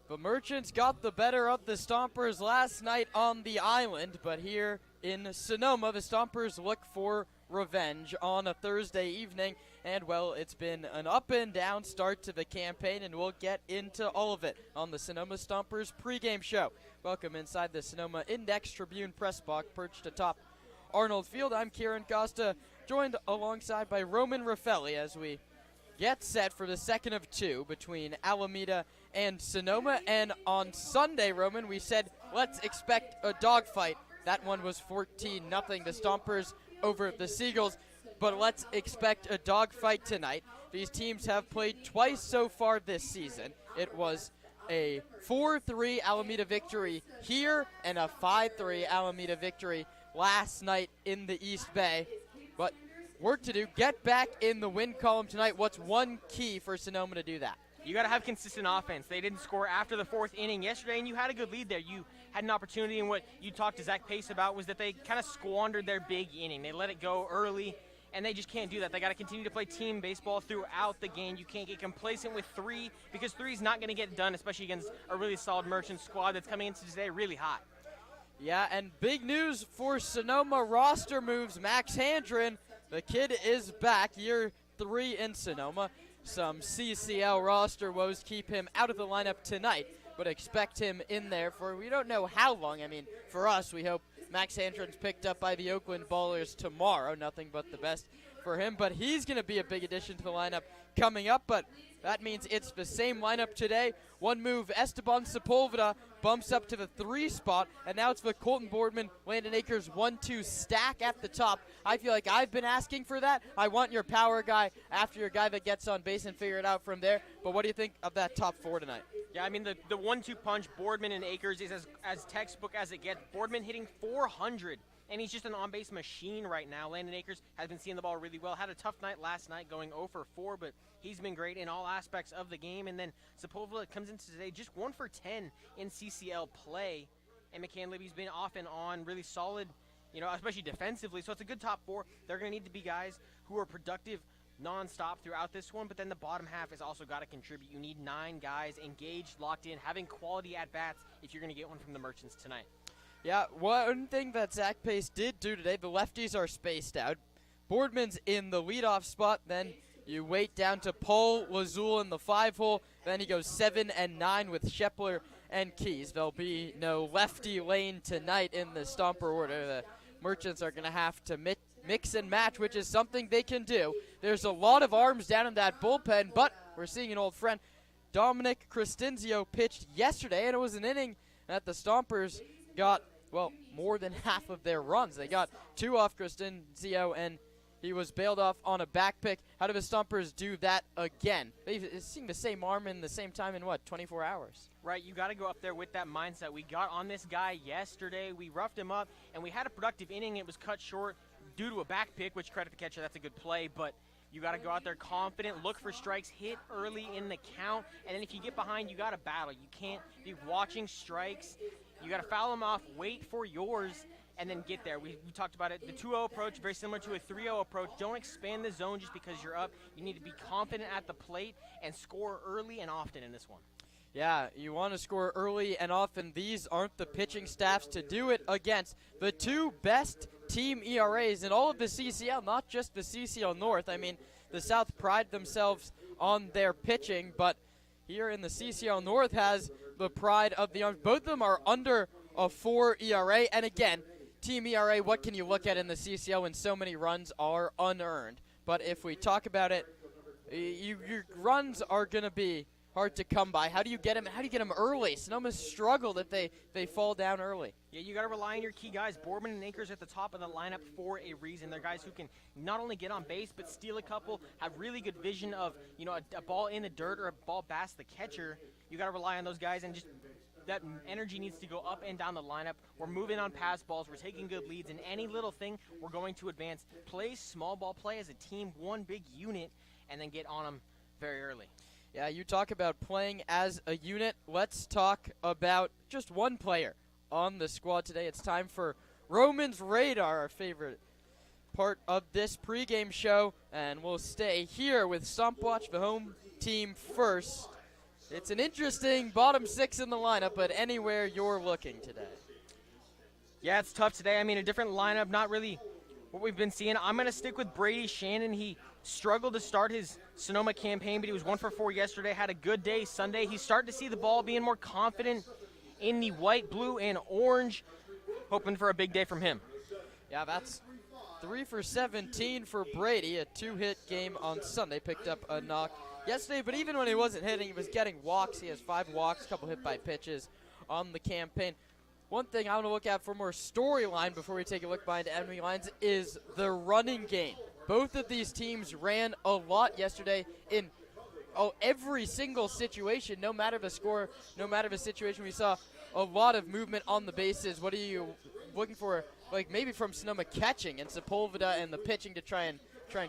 The Merchants got the better of the Stompers last night on the island, but here in Sonoma, the Stompers look for revenge on a Thursday evening. And, well, it's been an up-and-down start to the campaign, and we'll get into all of it on the Sonoma Stompers pregame show. Welcome inside the Sonoma Index Tribune press box perched atop Arnold Field. I'm Kieran Costa, joined alongside by Roman Raffelli as we get set for the second of two between Alameda and Sonoma. And on Sunday, Roman, we said let's expect a dogfight. That one was 14-0, the Stompers over the Seagulls. But let's expect a dogfight tonight. These teams have played twice so far this season. It was a 4-3 Alameda victory here and a 5-3 Alameda victory last night in the East Bay. But work to do. Get back in the win column tonight. What's one key for Sonoma to do that? You got to have consistent offense. They didn't score after the fourth inning yesterday, and you had a good lead there. You had an opportunity, and what you talked to Zach Pace about was that they kind of squandered their big inning. They let it go early, and they just can't do that. They got to continue to play team baseball throughout the game. You can't get complacent with three, because three is not going to get done, especially against a really solid Merchant squad that's coming into today really hot. Yeah, and big news for Sonoma roster moves. Max Handren, the kid is back, year 3 in Sonoma. Some CCL roster woes keep him out of the lineup tonight, but expect him in there for we don't know how long. I mean, for us, we hope Max Handren's picked up by the Oakland Ballers tomorrow. Nothing but the best for him, but he's going to be a big addition to the lineup coming up. But that means it's the same lineup today. One move, Esteban Sepulva bumps up to the 3 spot, and now it's the Colton Boardman, Landon Akers 1-2 stack at the top. I feel like I've been asking for that. I want your power guy after your guy that gets on base and figure it out from there. But what do you think of that top 4 tonight? Yeah, I mean, the 1-2 punch, Boardman and Akers, is as textbook as it gets. Boardman hitting 400. And he's just an on-base machine right now. Landon Akers has been seeing the ball really well. Had a tough night last night going 0 for 4, but he's been great in all aspects of the game. And then Sepulva comes into today just 1 for 10 in CCL play. And McCann Libby's been off and on, really solid, especially defensively. So it's a good top 4. They're going to need to be guys who are productive nonstop throughout this one, but then the bottom half has also got to contribute. You need 9 guys engaged, locked in, having quality at-bats if you're going to get one from the Merchants tonight. Yeah, one thing that Zach Pace did do today, the lefties are spaced out. Boardman's in the leadoff spot, then you wait down to Paul Lazul in the 5-hole, then he goes 7 and 9 with Shepler and Keys. There'll be no lefty lane tonight in the Stomper order. The Merchants are going to have to mix and match, which is something they can do. There's a lot of arms down in that bullpen, but we're seeing an old friend. Dominic Crescenzio pitched yesterday, and it was an inning that the Stompers got more than half of their runs. They got 2 off Crescenzio, and he was bailed off on a back pick. How do the Stompers do that again? They've seen the same arm in the same time in, 24 hours? Right, you got to go up there with that mindset. We got on this guy yesterday. We roughed him up, and we had a productive inning. It was cut short due to a back pick, which credit the catcher, that's a good play, but you got to go out there confident, look for strikes, hit early in the count, and then if you get behind, you got to battle. You can't be watching strikes. You got to foul them off, wait for yours, and then get there. We talked about it. The 2-0 approach, very similar to a 3-0 approach. Don't expand the zone just because you're up. You need to be confident at the plate and score early and often in this one. Yeah, you want to score early and often. These aren't the pitching staffs to do it against. The 2 best team ERAs in all of the CCL, not just the CCL North. I mean, the South pride themselves on their pitching, but here in the CCL North has the pride of the arms. Both of them are under a 4 ERA. And again, team ERA, what can you look at in the CCL when so many runs are unearned? But if we talk about it, your runs are going to be hard to come by. How do you get them? How do you get them early? Sonoma's struggled if they fall down early. Yeah, you got to rely on your key guys. Boardman and Akers at the top of the lineup for a reason. They're guys who can not only get on base but steal a couple, have really good vision of a ball in the dirt or a ball past the catcher. You got to rely on those guys, and just that energy needs to go up and down the lineup. We're moving on pass balls. We're taking good leads, and any little thing we're going to advance. Play small ball, play as a team, one big unit, and then get on them very early. Yeah, you talk about playing as a unit. Let's talk about just one player on the squad today. It's time for Roman's Radar, our favorite part of this pregame show. And we'll stay here with Stomp Watch, the home team first. It's an interesting bottom 6 in the lineup, but anywhere you're looking today. Yeah, it's tough today. I mean, a different lineup, not really what we've been seeing. I'm going to stick with Brady Shannon. He struggled to start his Sonoma campaign, but he was 1 for 4 yesterday, had a good day Sunday. He's starting to see the ball, being more confident in the white, blue, and orange. Hoping for a big day from him. Yeah, that's 3 for 17 for Brady, a 2-hit game on Sunday. Picked up a knock yesterday, but even when he wasn't hitting, he was getting walks. He has 5 walks, a couple hit by pitches on the campaign. One thing I want to look at for more storyline before we take a look behind enemy lines is the running game. Both of these teams ran a lot yesterday in every single situation, no matter the score, no matter the situation. We saw a lot of movement on the bases. What are you looking for, like maybe from Sonoma catching and Sepulva and the pitching to try and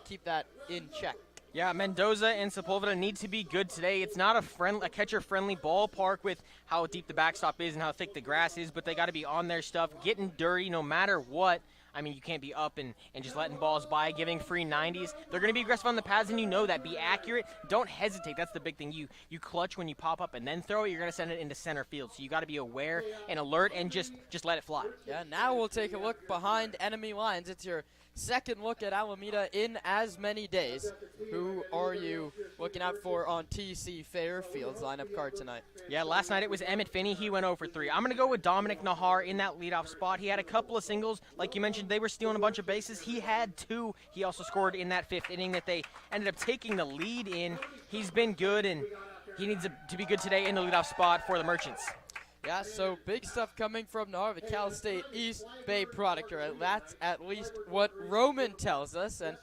keep that in check? Yeah, Mendoza and Sepulva need to be good today. It's not a catcher-friendly ballpark with how deep the backstop is and how thick the grass is, but they got to be on their stuff, getting dirty no matter what. I mean, you can't be up and just letting balls by, giving free 90s. They're going to be aggressive on the pads, and you know that. Be accurate. Don't hesitate. That's the big thing. You clutch when you pop up and then throw it. You're going to send it into center field. So you got to be aware and alert and just let it fly. Yeah, now we'll take a look behind enemy lines. It's your second look at Alameda in as many days. Who are you looking out for on TC Fairfield's lineup card tonight? Yeah, last night it was Emmett Finney. He went 0 for 3. I'm going to go with Dominic Nahar in that leadoff spot. He had a couple of singles. Like you mentioned, they were stealing a bunch of bases. He had 2. He also scored in that 5th inning that they ended up taking the lead in. He's been good, and he needs to be good today in the leadoff spot for the Merchants. Yeah, so big stuff coming from Nahar, the Cal State East Bay product. That's at least what Roman tells us. And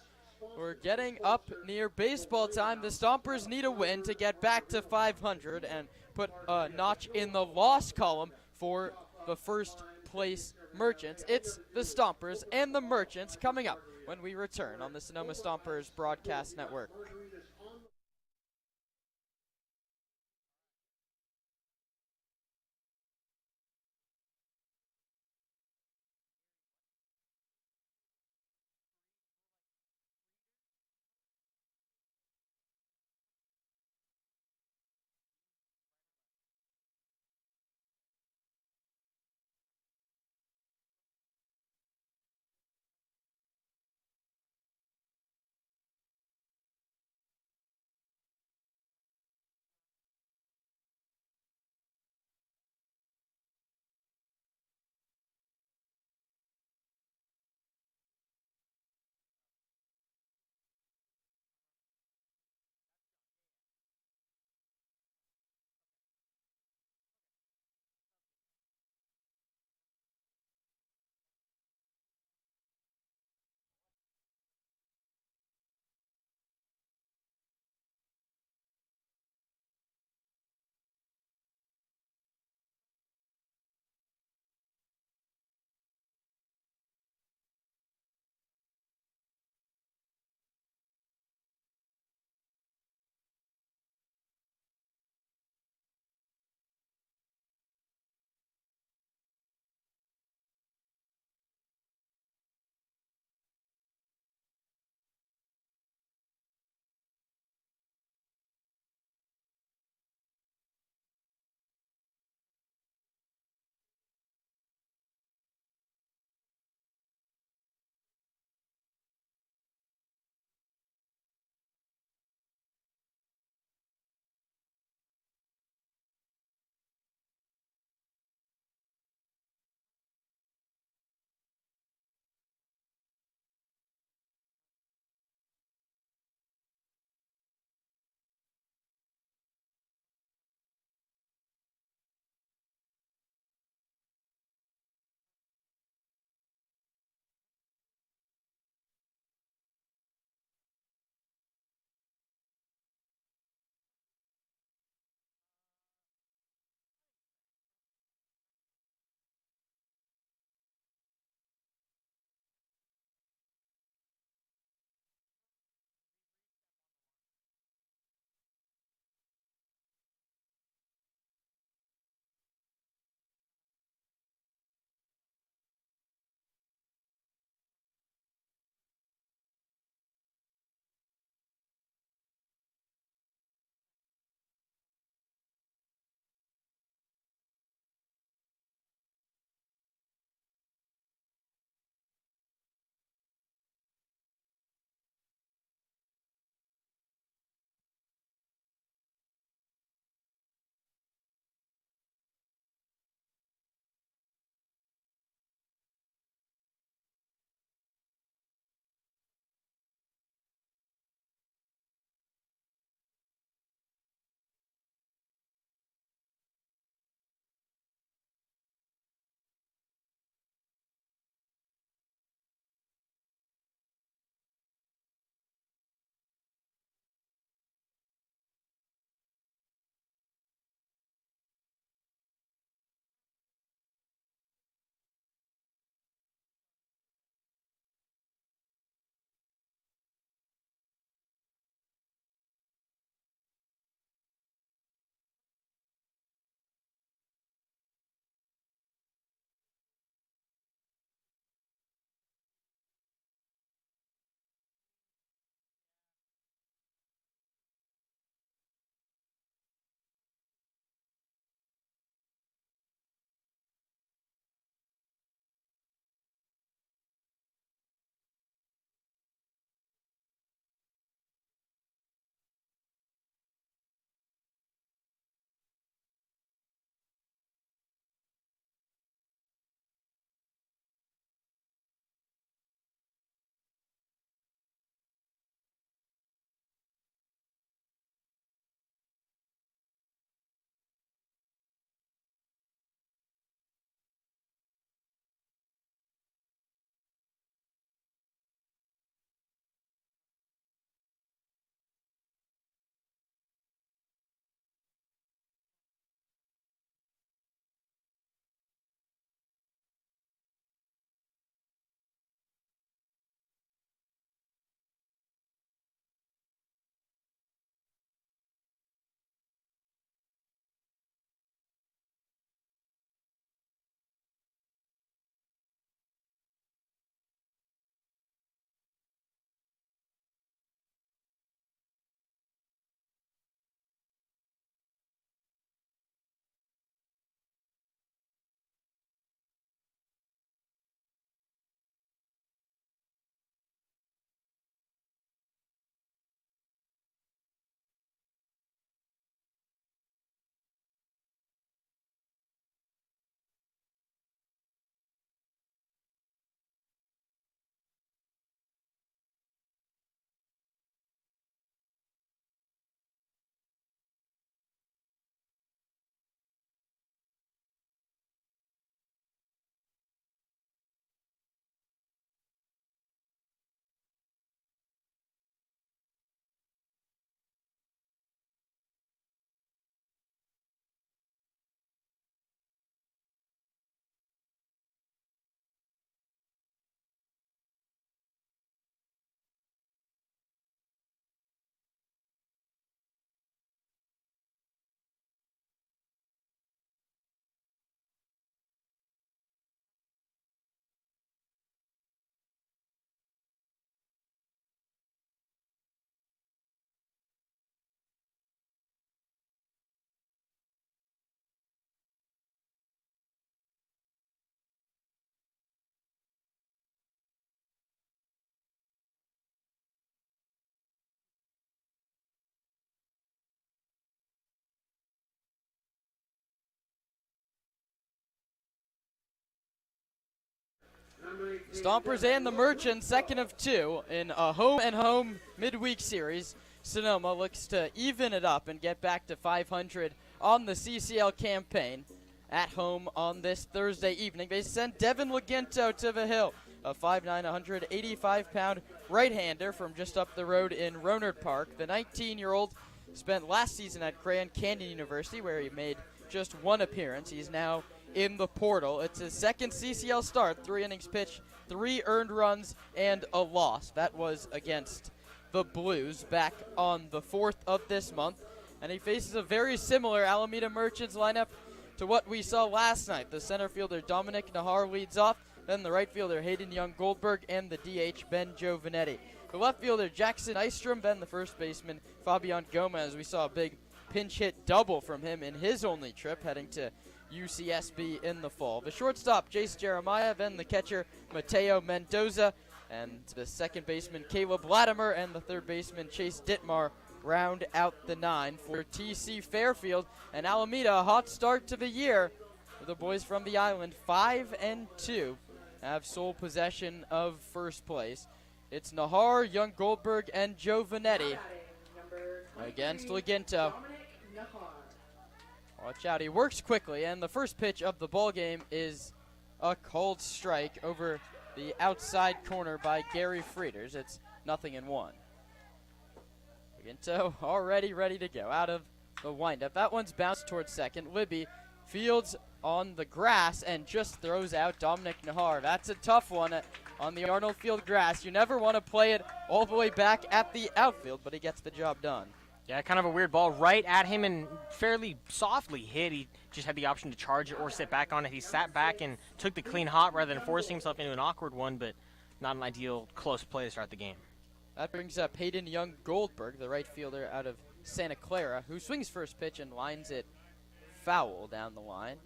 we're getting up near baseball time. The Stompers need a win to get back to 500 and put a notch in the loss column for the first place Merchants. It's the Stompers and the Merchants coming up when we return on the Sonoma Stompers Broadcast Network. Stompers and the Merchants, second of two in a home-and-home midweek series. Sonoma looks to even it up and get back to 500 on the CCL campaign. At home on this Thursday evening, they sent Devin Laginto to the hill, a 5'9", 185-pound right-hander from just up the road in Rohnert Park. The 19-year-old spent last season at Grand Canyon University, where he made just one appearance. He's now in the portal. It's his second CCL start, 3 innings pitched, 3 earned runs, and a loss. That was against the Blues back on the 4th of this month. And he faces a very similar Alameda Merchants lineup to what we saw last night. The center fielder Dominic Nahar leads off, then the right fielder Hayden Young-Goldberg, and the DH Ben Giovanetti. The left fielder Jackson Eistrom, then the first baseman Fabian Gomez. We saw a big pinch hit double from him in his only trip heading to UCSB in the fall. The shortstop Jace Jeremiah, then the catcher Mateo Mendoza, and the second baseman Caleb Latimer, and the third baseman Chase Dittmar round out the 9 for TC Fairfield. And Alameda, a hot start to the year for the boys from the island, 5-2, have sole possession of first place. It's Nahar, Young Goldberg, and Giovanetti against Laginto. Watch out, he works quickly, and the first pitch of the ball game is a called strike over the outside corner by Gary Frieders. It's 0-1. Laginto already ready to go out of the windup. That one's bounced towards second. Libby fields on the grass and just throws out Dominic Nahar. That's a tough one on the Arnold Field grass. You never want to play it all the way back at the outfield, but he gets the job done. Yeah, kind of a weird ball right at him and fairly softly hit. He just had the option to charge it or sit back on it. He sat back and took the clean hot rather than forcing himself into an awkward one, but not an ideal close play to start the game. That brings up Hayden Young-Goldberg, the right fielder out of Santa Clara, who swings first pitch and lines it foul down the line.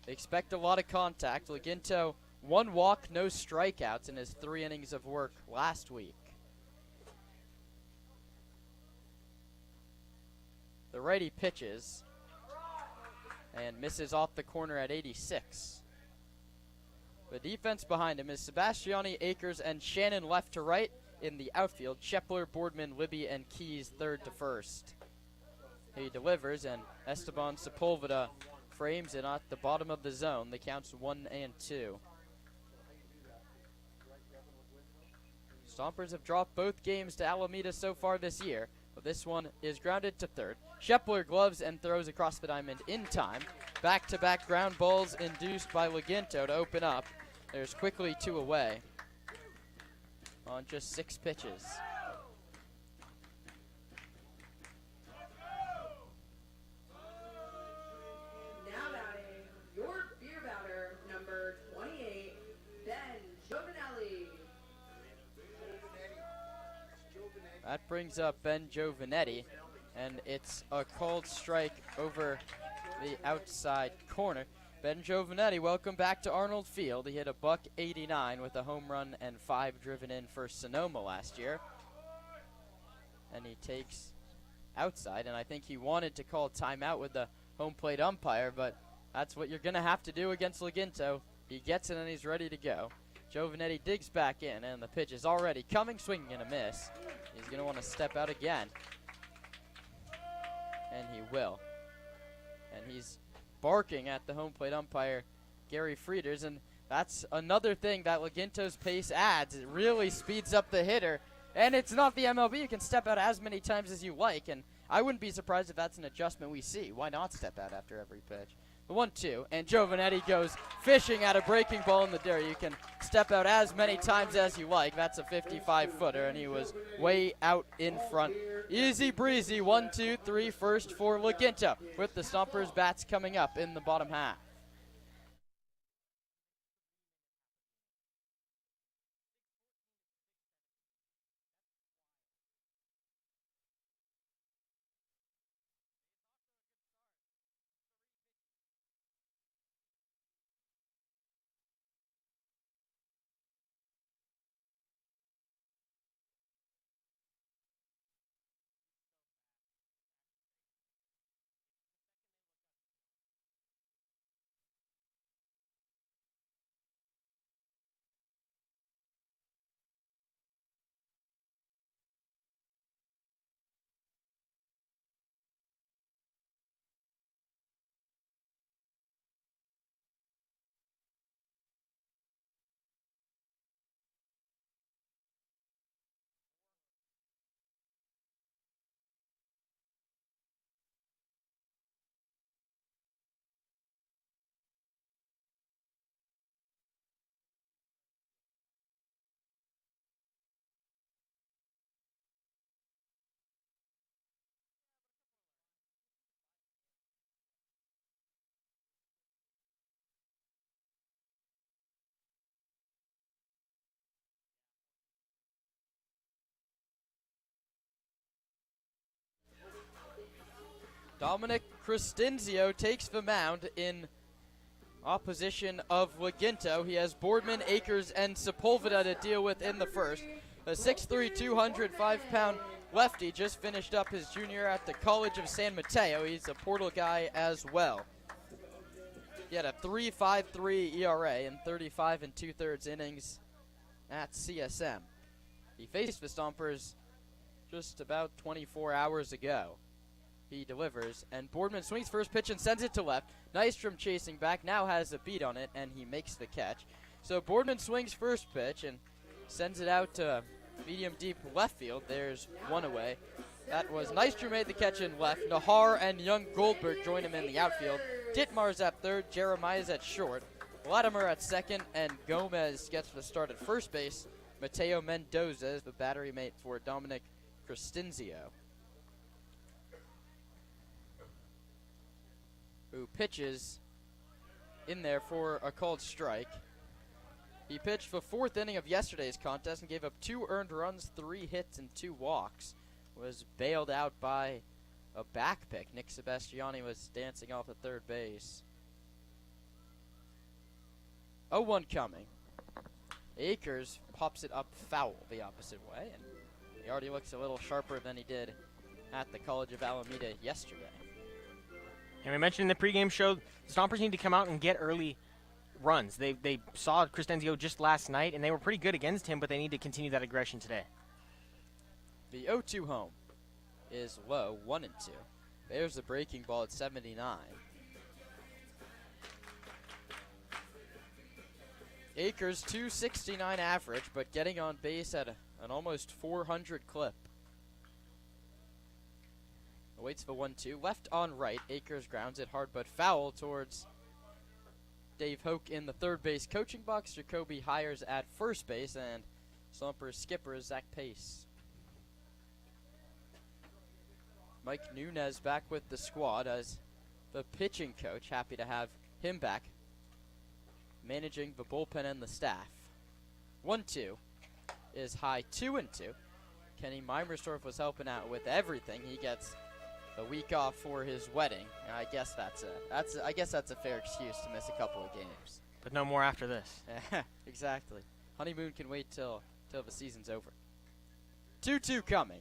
They expect a lot of contact. Laginto, 1 walk, no strikeouts in his 3 innings of work last week. The righty pitches and misses off the corner at 86. The defense behind him is Sebastiani, Akers, and Shannon left to right. In the outfield, Shepler, Boardman, Libby, and Keys third to first. He delivers, and Esteban Sepulva frames it at the bottom of the zone. The count's 1-2. Stompers have dropped both games to Alameda so far this year, but this one is grounded to third. Shepler gloves and throws across the diamond in time. Back-to-back ground balls induced by Laginto to open up. There's quickly 2 away on just 6 pitches. Now batting, your beer batter, number 28, Ben Giovanelli. That brings up Ben Giovanetti, and it's a called strike over the outside corner. Ben Giovanetti, welcome back to Arnold Field. He hit a .189 with a home run and 5 driven in for Sonoma last year. And he takes outside, and I think he wanted to call timeout with the home plate umpire, but that's what you're going to have to do against Laginto. He gets it, and he's ready to go. Giovanetti digs back in, and the pitch is already coming, swinging and a miss. He's going to want to step out again. And he will. And he's barking at the home plate umpire, Gary Frieders, and that's another thing that Laginto's pace adds. It really speeds up the hitter, and it's not the MLB. You can step out as many times as you like, and I wouldn't be surprised if that's an adjustment we see. Why not step out after every pitch? The 1-2, and Giovanetti goes fishing at a breaking ball in the dirt. You can step out as many times as you like. That's a 55-footer, and he was way out in front. Easy breezy, 1-2-3 first for Laginto, with the Stompers bats coming up in the bottom half. Dominic Crestinzio takes the mound in opposition of Laginto. He has Boardman, Akers, and Sepulva to deal with in the first. A 6'3", 205-pound lefty just finished up his junior at the College of San Mateo. He's a portal guy as well. He had a 3.53 ERA in 35 2/3 innings at CSM. He faced the Stompers just about 24 hours ago. He delivers, and Boardman swings first pitch and sends it to left. Nystrom chasing back, now has a beat on it, and he makes the catch. So Boardman swings first pitch and sends it out to medium deep left field. There's one away. That was Nystrom made the catch in left. Nahar and Young Goldberg join him in the outfield. Ditmar's at third, Jeremiah's at short, Latimer at second, and Gomez gets the start at first base. Mateo Mendoza is the battery mate for Dominic Crestinzio, who pitches in there for a called strike. He pitched the fourth inning of yesterday's contest and gave up 2 earned runs, 3 hits, and 2 walks. Was bailed out by a back pick. Nick Sebastiani was dancing off at third base. 0-1 coming. Akers pops it up foul the opposite way, and he already looks a little sharper than he did at the College of Alameda yesterday. And we mentioned in the pregame show, the Stompers need to come out and get early runs. They saw Crestinzio just last night, and they were pretty good against him, but they need to continue that aggression today. The 0-2 home is low, 1-2. There's the breaking ball at 79. Akers 269 average, but getting on base at an almost 400 clip. Awaits the 1-2. Left on right. Akers grounds it hard but foul towards Dave Hoke in the third base coaching box. Jacoby Hires at first base, and Stompers skipper Zach Pace. Mike Nunez back with the squad as the pitching coach. Happy to have him back, managing the bullpen and the staff. 1-2 is high, 2-2. Kenny Meimersdorf was helping out with everything. He gets a week off for his wedding, and I guess that's a fair excuse to miss a couple of games. But no more after this. Exactly. Honeymoon can wait till the season's over. 2-2 coming.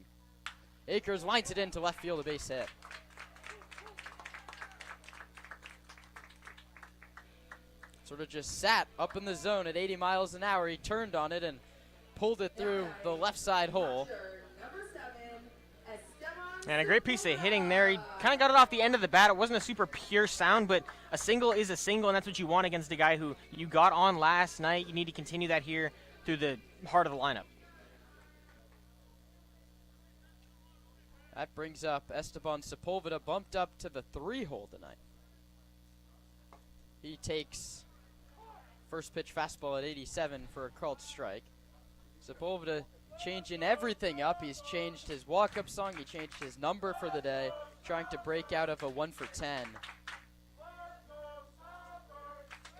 Akers lines it into left field, a base hit. Sort of just sat up in the zone at 80 miles an hour. He turned on it and pulled it through the left side hole. And a great piece of hitting there. He kind of got it off the end of the bat. It wasn't a super pure sound, but a single is a single, and that's what you want against a guy who you got on last night. You need to continue that here through the heart of the lineup. That brings up Esteban Sepulveda, bumped up to the 3 hole tonight. He takes first pitch fastball at 87 for a called strike. Sepulveda changing everything up. He's changed his walk-up song. He changed his number for the day, trying to break out of a 1 for 10.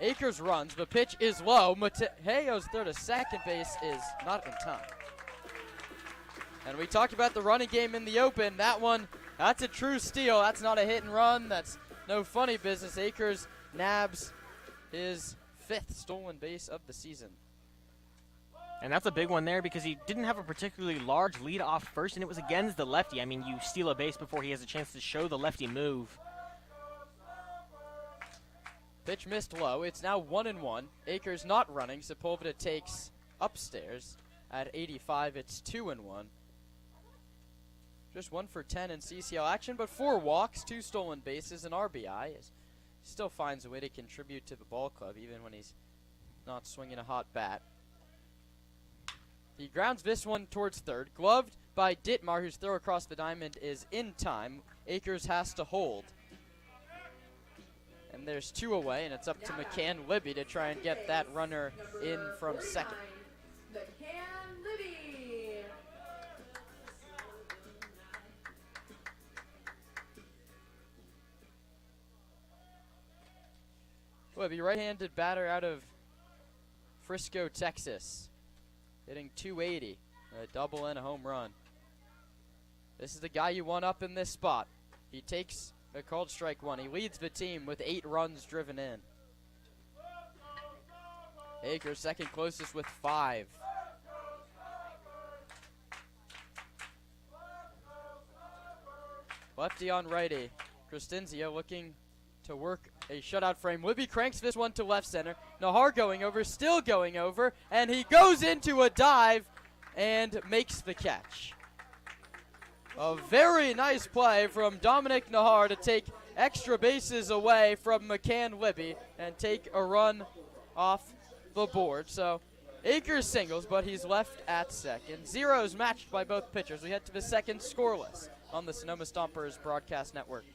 Akers runs. The pitch is low. Mateo's throw to second base is not in time. And we talked about the running game in the open. That one, that's a true steal. That's not a hit and run. That's no funny business. Akers nabs his 5th stolen base of the season. And that's a big one there because he didn't have a particularly large lead off first, and it was against the lefty. I mean, you steal a base before he has a chance to show the lefty move. Pitch missed low. It's now 1-1. Akers not running. Sepulveda takes upstairs at 85. It's 2-1. Just 1 for 10 in CCL action, but 4 walks, 2 stolen bases, and RBI. He still finds a way to contribute to the ball club, even when he's not swinging a hot bat. He grounds this one towards third, gloved by Ditmar, whose throw across the diamond is in time. Akers has to hold. And there's 2 away, and it's up to McCann Libby to try and get that runner in from second. McCann Libby. Libby, right-handed batter out of Frisco, Texas, hitting 280, a double and a home run. This is the guy you want up in this spot. He takes called strike one. He leads the team with 8 runs driven in. Akers second closest with 5. Lefty on righty. Crescenzio looking to work a shutout frame. Libby cranks this one to left center. Nahar going over, still going over, and he goes into a dive and makes the catch. A very nice play from Dominic Nahar to take extra bases away from McCann Libby and take a run off the board. So Akers singles, but he's left at second. Zeros matched by both pitchers. We head to the second scoreless on the Sonoma Stompers broadcast network.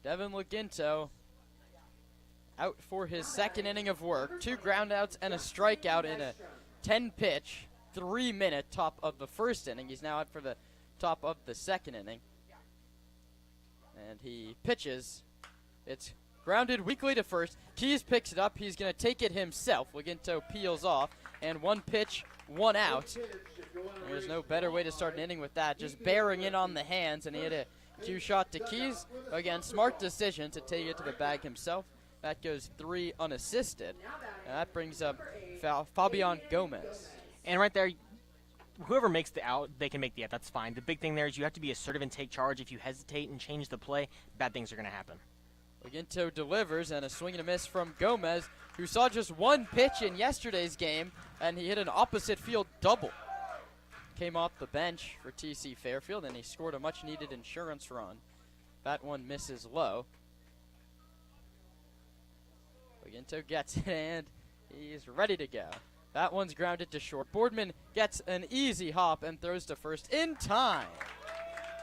Devin Laginto out for his second inning of work. 2 groundouts and a strikeout in a 10-pitch, 3-minute top of the first inning. He's now out for the top of the second inning. And he pitches. It's grounded weakly to first. Keys picks it up. He's going to take it himself. Laginto peels off. And 1 pitch, 1 out. There's no better way to start an inning with that. Just bearing in on the hands, and he hit a cue shot to Keys. Again, smart decision to take it to the bag himself. That goes 3 unassisted. And that brings up Fabian Gomez. And right there, whoever makes the out, they can make the out. That's fine. The big thing there is you have to be assertive and take charge. If you hesitate and change the play, bad things are going to happen. Laginto delivers, and a swing and a miss from Gomez, who saw just 1 pitch in yesterday's game, and he hit an opposite field double. Came off the bench for TC Fairfield, and he scored a much-needed insurance run. That one misses low. Laginto gets it, and he's ready to go. That one's grounded to short. Boardman gets an easy hop and throws to first in time.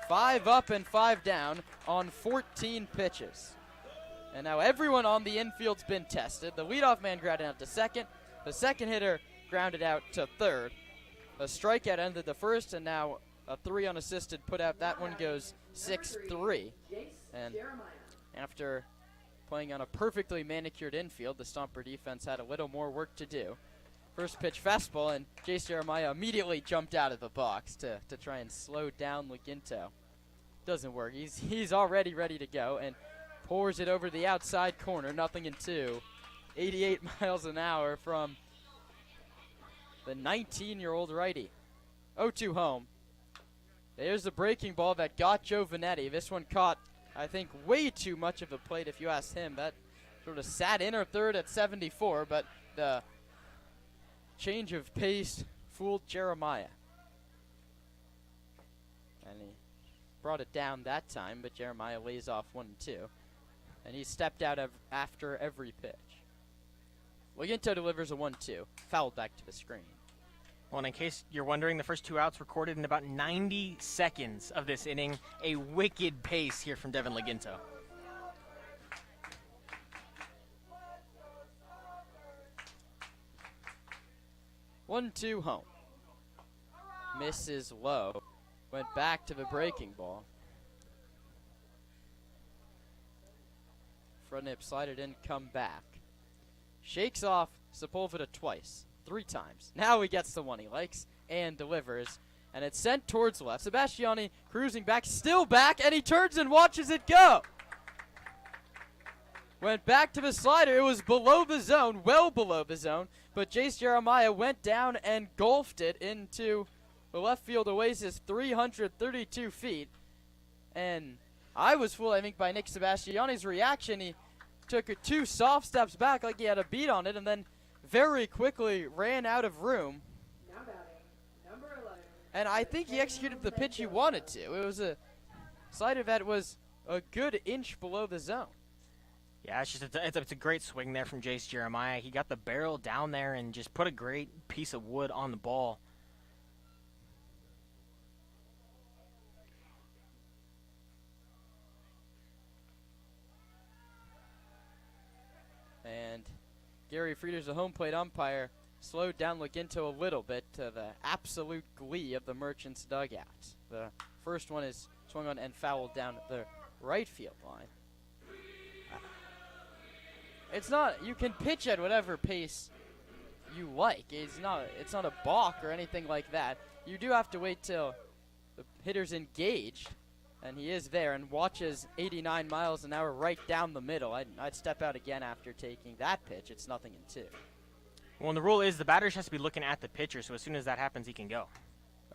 5 up and 5 down on 14 pitches. And now everyone on the infield's been tested. The leadoff man grounded out to second. The second hitter grounded out to third. A strikeout ended the first, and now a 3 unassisted put out. That one goes 6-3. And after playing on a perfectly manicured infield, the Stomper defense had a little more work to do. First pitch fastball, and Jace Jeremiah immediately jumped out of the box to try and slow down Laginto. Doesn't work. He's already ready to go, and pours it over the outside corner. 0-2. 88 miles an hour from the 19-year-old righty. 0-2 home. There's the breaking ball that got Joe Vanetti. This one caught, I think, way too much of the plate if you ask him. That sort of sat in or third at 74, but the change of pace fooled Jeremiah. And he brought it down that time, but Jeremiah lays off 1-2. And he stepped out after every pitch. Laginto delivers a 1-2, fouled back to the screen. Well, and in case you're wondering, the first 2 outs recorded in about 90 seconds of this inning. A wicked pace here from Devin Laginto. One, 2 home. Misses low. Went back to the breaking ball. Front nip slider didn't come back. Shakes off Sepulva twice, 3 times. Now he gets the one he likes and delivers. And it's sent towards left. Sebastiani cruising back, still back, and he turns and watches it go. Went back to the slider. It was below the zone, well below the zone. But Jace Jeremiah went down and golfed it into the left field oasis, 332 feet. And I was fooled, I think, by Nick Sebastiani's reaction. He took 2 soft steps back like he had a beat on it, and then very quickly ran out of room. Now batting, number 11. And I think he executed the pitch he wanted to. It was a slider that was a good inch below the zone. Yeah, it's a great swing there from Jace Jeremiah. He got the barrel down there and just put a great piece of wood on the ball. And Gary Frieder's the home plate umpire. Slowed down Laginto a little bit to the absolute glee of the Merchants dugout. The first one is swung on and fouled down the right field line. It's not, you can pitch at whatever pace you like. It's not a balk or anything like that. You do have to wait till the hitter's engaged, and he is there and watches 89 miles an hour right down the middle. I'd step out again after taking that pitch. It's 0-2. Well, and the rule is the batter has to be looking at the pitcher, so as soon as that happens, he can go.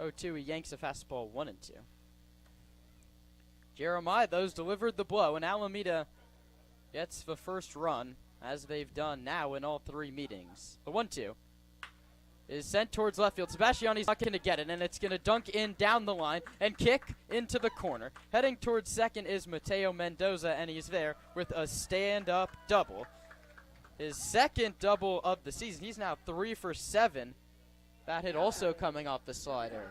0-2, he yanks a fastball 1-2. Jeremiah, those delivered the blow, and Alameda gets the first run, as they've done now in all 3 meetings. The 1-2 is sent towards left field. Sebastiani's not going to get it, and it's going to dunk in down the line and kick into the corner. Heading towards second is Mateo Mendoza, and he's there with a stand-up double. His second double of the season. He's now 3 for 7. That hit also coming off the slider.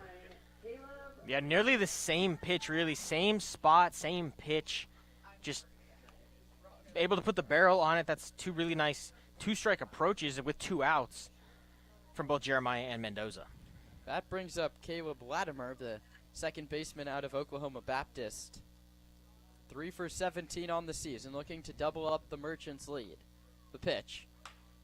Yeah, nearly the same pitch, really. Same spot, same pitch. Just able to put the barrel on it. That's 2 really nice 2-strike approaches with 2 outs from both Jeremiah and Mendoza. That brings up Caleb Latimer, the second baseman out of Oklahoma Baptist. 3 for 17 on the season, looking to double up the Merchants' lead. The pitch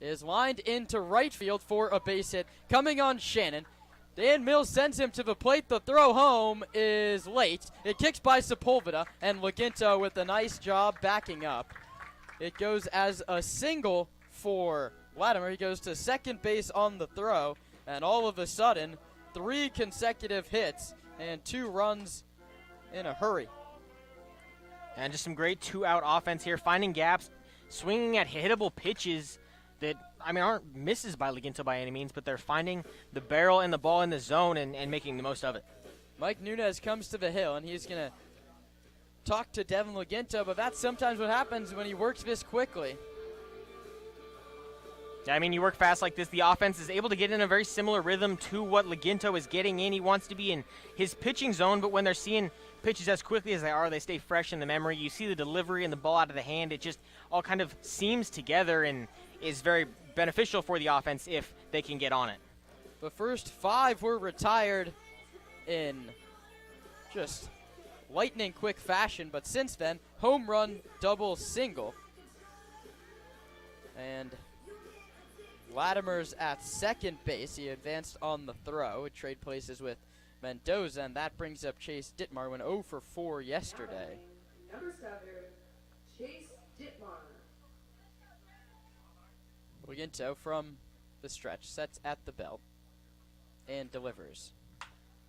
is lined into right field for a base hit. Coming on Shannon. Dan Mills sends him to the plate. The throw home is late. It kicks by Sepulva, and Laginto with a nice job backing up. It goes as a single for Latimer. He goes to second base on the throw, and all of a sudden, 3 consecutive hits and 2 runs in a hurry. And just some great 2-out offense here, finding gaps, swinging at hittable pitches that, I mean, aren't misses by Laginto by any means, but they're finding the barrel and the ball in the zone and making the most of it. Mike Nunez comes to the hill, and he's going to talk to Devin Laginto, but that's sometimes what happens when he works this quickly. Yeah, I mean, you work fast like this, the offense is able to get in a very similar rhythm to what Laginto is getting in. He wants to be in his pitching zone, but when they're seeing pitches as quickly as they are, they stay fresh in the memory. You see the delivery and the ball out of the hand. It just all kind of seams together and is very beneficial for the offense if they can get on it. The first 5 were retired in just lightning quick fashion, but since then, home run, double, single. And Latimer's at second base. He advanced on the throw. It trade places with Mendoza, and that brings up Chase Dittmar, went 0 for 4 yesterday. Number 7, Chase Dittmar. Laginto from the stretch, sets at the belt, and delivers.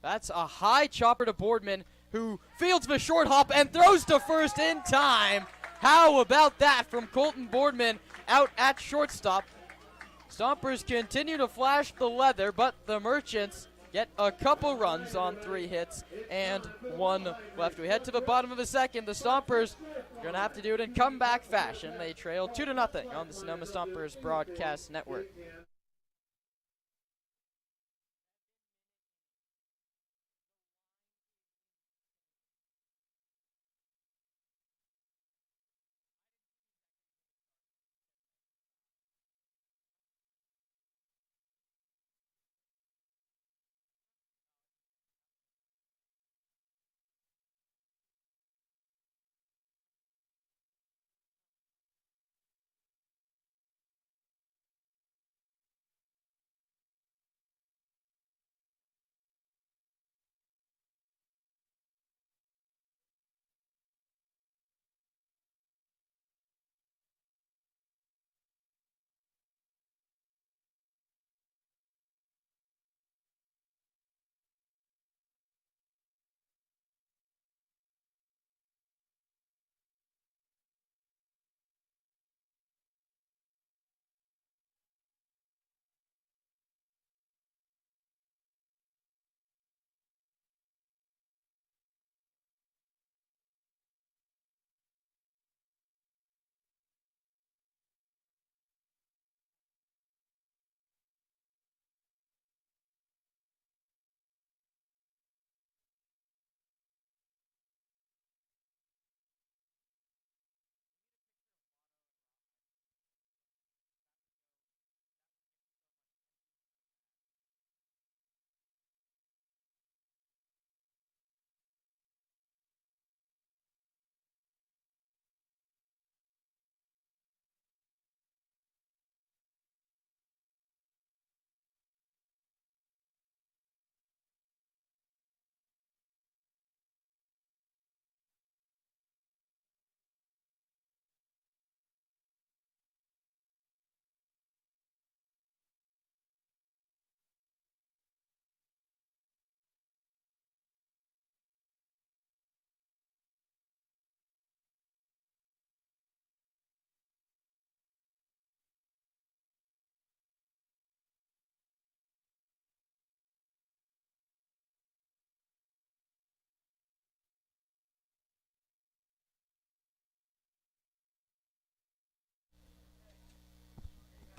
That's a high chopper to Boardman, who fields the short hop and throws to first in time. How about that from Colton Boardman out at shortstop? Stompers continue to flash the leather, but the Merchants get a couple runs on 3 hits and 1 left. We head to the bottom of the second. The Stompers are going to have to do it in comeback fashion. They trail 2-0 on the Sonoma Stompers broadcast network.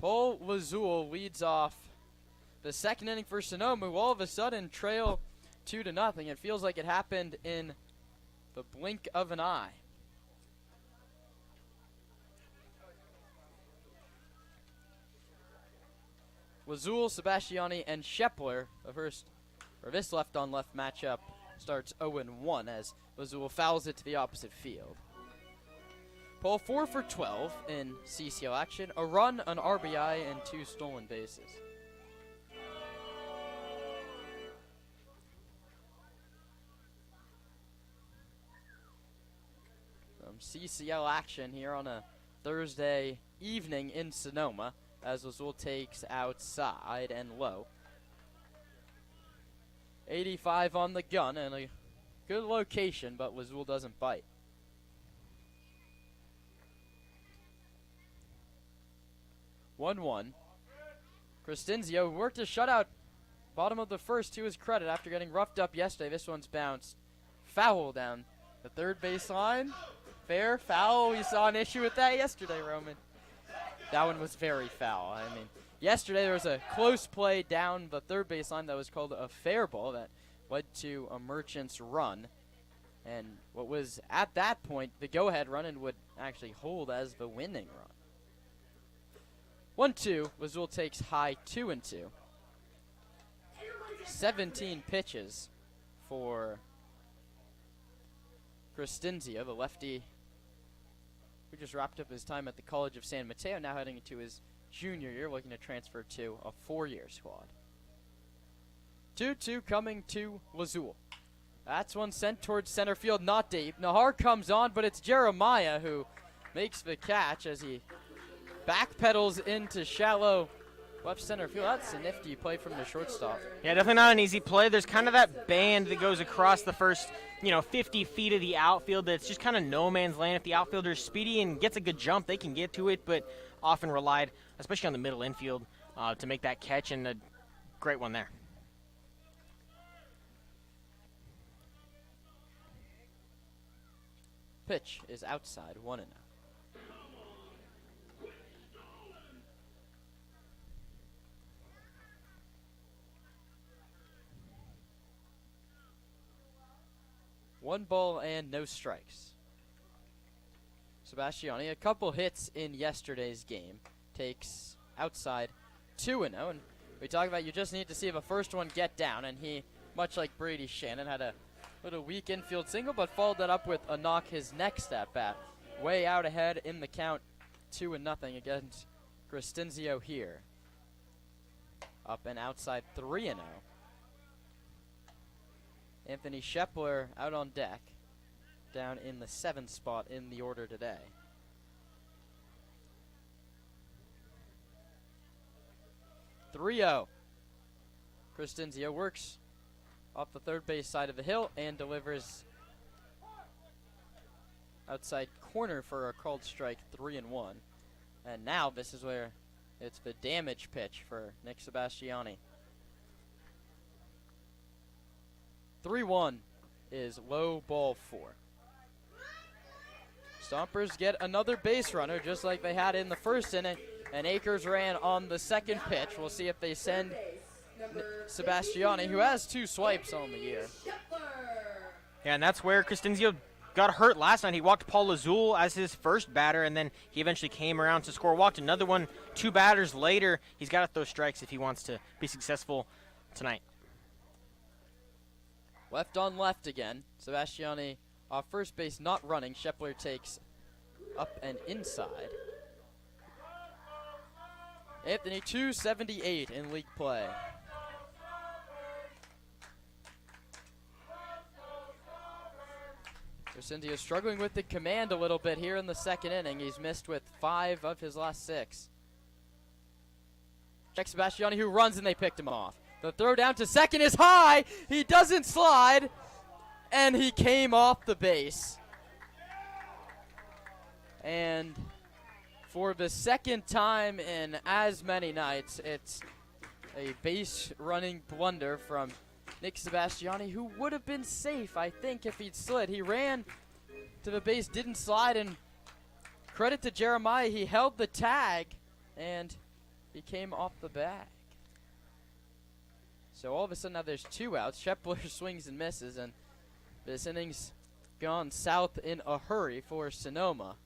Paul Lazul leads off the second inning for Sonoma, who all of a sudden trail 2-0. It feels like it happened in the blink of an eye. Lazul, Sebastiani, and Shepler, this left-on-left matchup starts 0-1 as Lazul fouls it to the opposite field. Paul 4 for 12 in CCL action, a run, an RBI, and 2 stolen bases. Some CCL action here on a Thursday evening in Sonoma as Lazul takes outside and low. 85 on the gun and a good location, but Lazul doesn't bite. One. Crescenzio worked a shutout bottom of the first to his credit after getting roughed up yesterday. This one's bounced foul down the third base line. Fair, foul. We saw an issue with that yesterday, Roman. That one was very foul. I mean, yesterday there was a close play down the third base line that was called a fair ball that led to a Merchants run. And what was at that point the go-ahead run and would actually hold as the winning run. 1-2. Lazul takes high 2-2. 17 pitches for Crescenzio, the lefty who just wrapped up his time at the College of San Mateo, now heading into his junior year, looking to transfer to a 4-year squad. 2-2 coming to Lazul. That's one sent towards center field, not deep. Nahar comes on, but it's Jeremiah who makes the catch as he backpedals into shallow left center field. That's a nifty play from the shortstop. Yeah, definitely not an easy play. There's kind of that band that goes across the first, 50 feet of the outfield that's just kind of no man's land. If the outfielder's speedy and gets a good jump, they can get to it, but often relied, especially on the middle infield, to make that catch, and a great one there. Pitch is outside, 1-0. One ball and no strikes. Sebastiani, a couple hits in yesterday's game, takes outside 2-0. And we talk about you just need to see the first one get down, and he, much like Brady Shannon, had a little weak infield single, but followed that up with a knock his next at bat. Way out ahead in the count, 2-0 against Crescenzio here. Up and outside 3-0. Anthony Shepler out on deck, down in the 7th spot in the order today. Crescenzio works off the third base side of the hill and delivers outside corner for a called strike, 3-1. And now this is where it's the damage pitch for Nick Sebastiani. 3-1 is low ball 4. Stompers get another base runner just like they had in the first inning, and Akers ran on the second pitch. We'll see if they send Sebastiani, who has 2 swipes on the year. Yeah, and that's where Crescenzio got hurt last night. He walked Paul Lazul as his first batter, and then he eventually came around to score. Walked another one 2 batters later. He's got to throw strikes if he wants to be successful tonight. Left on left again. Sebastiani off first base, not running. Shepler takes up and inside. Anthony, 278 in league play. Crescenzio struggling with the command a little bit here in the second inning. He's missed with 5 of his last 6. Check Sebastiani, who runs, and they picked him off. The throw down to second is high. He doesn't slide, and he came off the base. And for the second time in as many nights, it's a base running blunder from Nick Sebastiani, who would have been safe, I think, if he'd slid. He ran to the base, didn't slide, and credit to Jeremiah, he held the tag, and He came off the bag. So all of a sudden now there's 2 outs. Shepler swings and misses, and this inning's gone south in a hurry for Sonoma.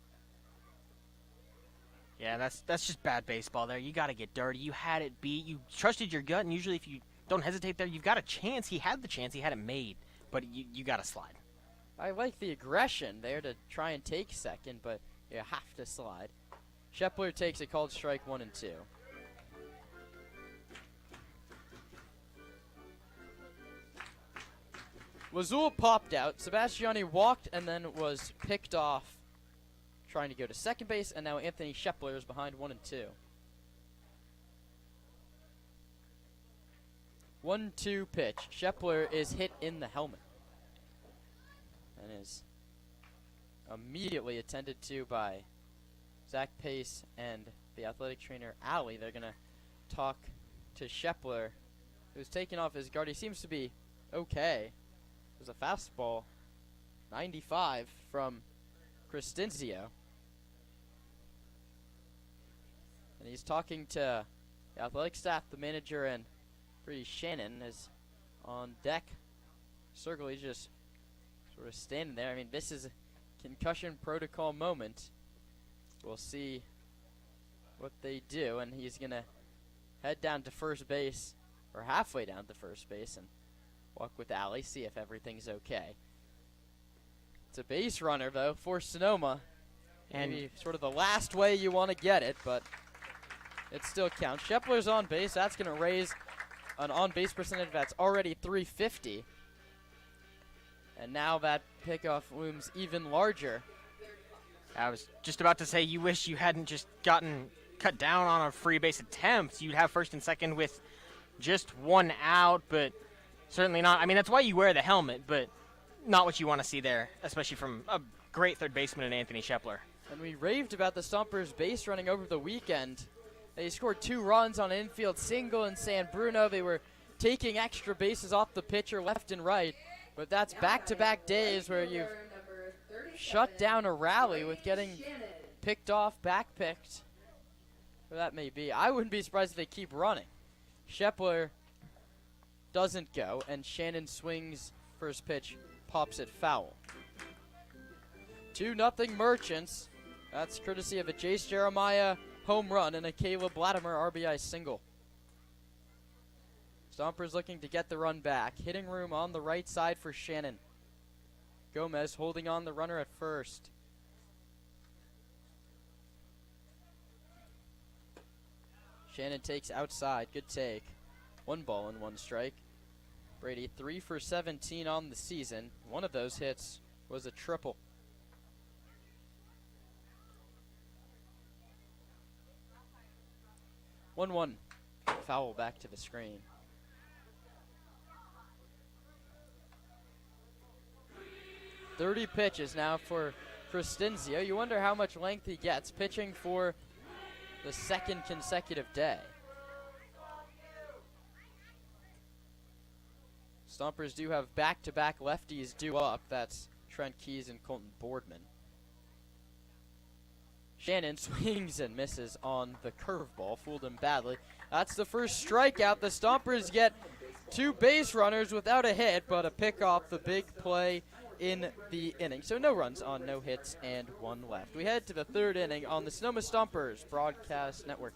Yeah, that's just bad baseball there. You got to get dirty. You had it beat. You trusted your gut, and usually if you don't hesitate there, you've got a chance. He had the chance. He had it made, but you got to slide. I like the aggression there to try and take second, but you have to slide. Shepler takes a called strike 1 and 2. Lazul popped out. Sebastiani walked and then was picked off trying to go to second base, and now Anthony Shepler is behind 1 and 2. 1-2 pitch. Shepler is hit in the helmet and is immediately attended to by Zach Pace and the athletic trainer Allie. They're going to talk to Shepler, who's taken off his guard. He seems to be okay. It was a fastball, 95 from Cristinzio. And he's talking to the athletic staff, the manager, and Brady Shannon is on deck. Circle, he's just sort of standing there. I mean, this is a concussion protocol moment. We'll see what they do, and he's going to head down to first base, or halfway down to first base, and walk with Allie, see if everything's okay. It's a base runner, though, for Sonoma. And maybe sort of the last way you want to get it, but it still counts. Shepler's on base. That's going to raise an on-base percentage that's already 350. And now that pickoff looms even larger. I was just about to say, you wish you hadn't just gotten cut down on a free base attempt. You'd have first and second with just 1 out, but certainly not. I mean, that's why you wear the helmet, but not what you want to see there, especially from a great third baseman in Anthony Shepler. And we raved about the Stompers base running over the weekend. They scored 2 runs on an infield single in San Bruno. They were taking extra bases off the pitcher left and right. But that's back-to-back days where you've shut down a rally with getting picked off, back-picked. Where that may be. I wouldn't be surprised if they keep running. Shepler doesn't go, and Shannon swings first pitch, pops it foul. 2-0 Merchants. That's courtesy of a Jace Jeremiah home run and a Caleb Latimer RBI single. Stompers looking to get the run back. Hitting room on the right side for Shannon. Gomez holding on the runner at first. Shannon takes outside. Good take. 1 ball and 1 strike. Brady 3 for 17 on the season. One of those hits was a triple. 1-1. Foul back to the screen. .30 pitches now for Cristinzio. You wonder how much length he gets pitching for the 2nd consecutive day. Stompers do have back-to-back lefties due up. That's Trent Keys and Colton Boardman. Shannon swings and misses on the curveball. Fooled him badly. That's the first strikeout. The Stompers get 2 base runners without a hit, but a pick off the big play in the inning. So no runs on no hits and 1 left. We head to the 3rd inning on the Sonoma Stompers Broadcast Network.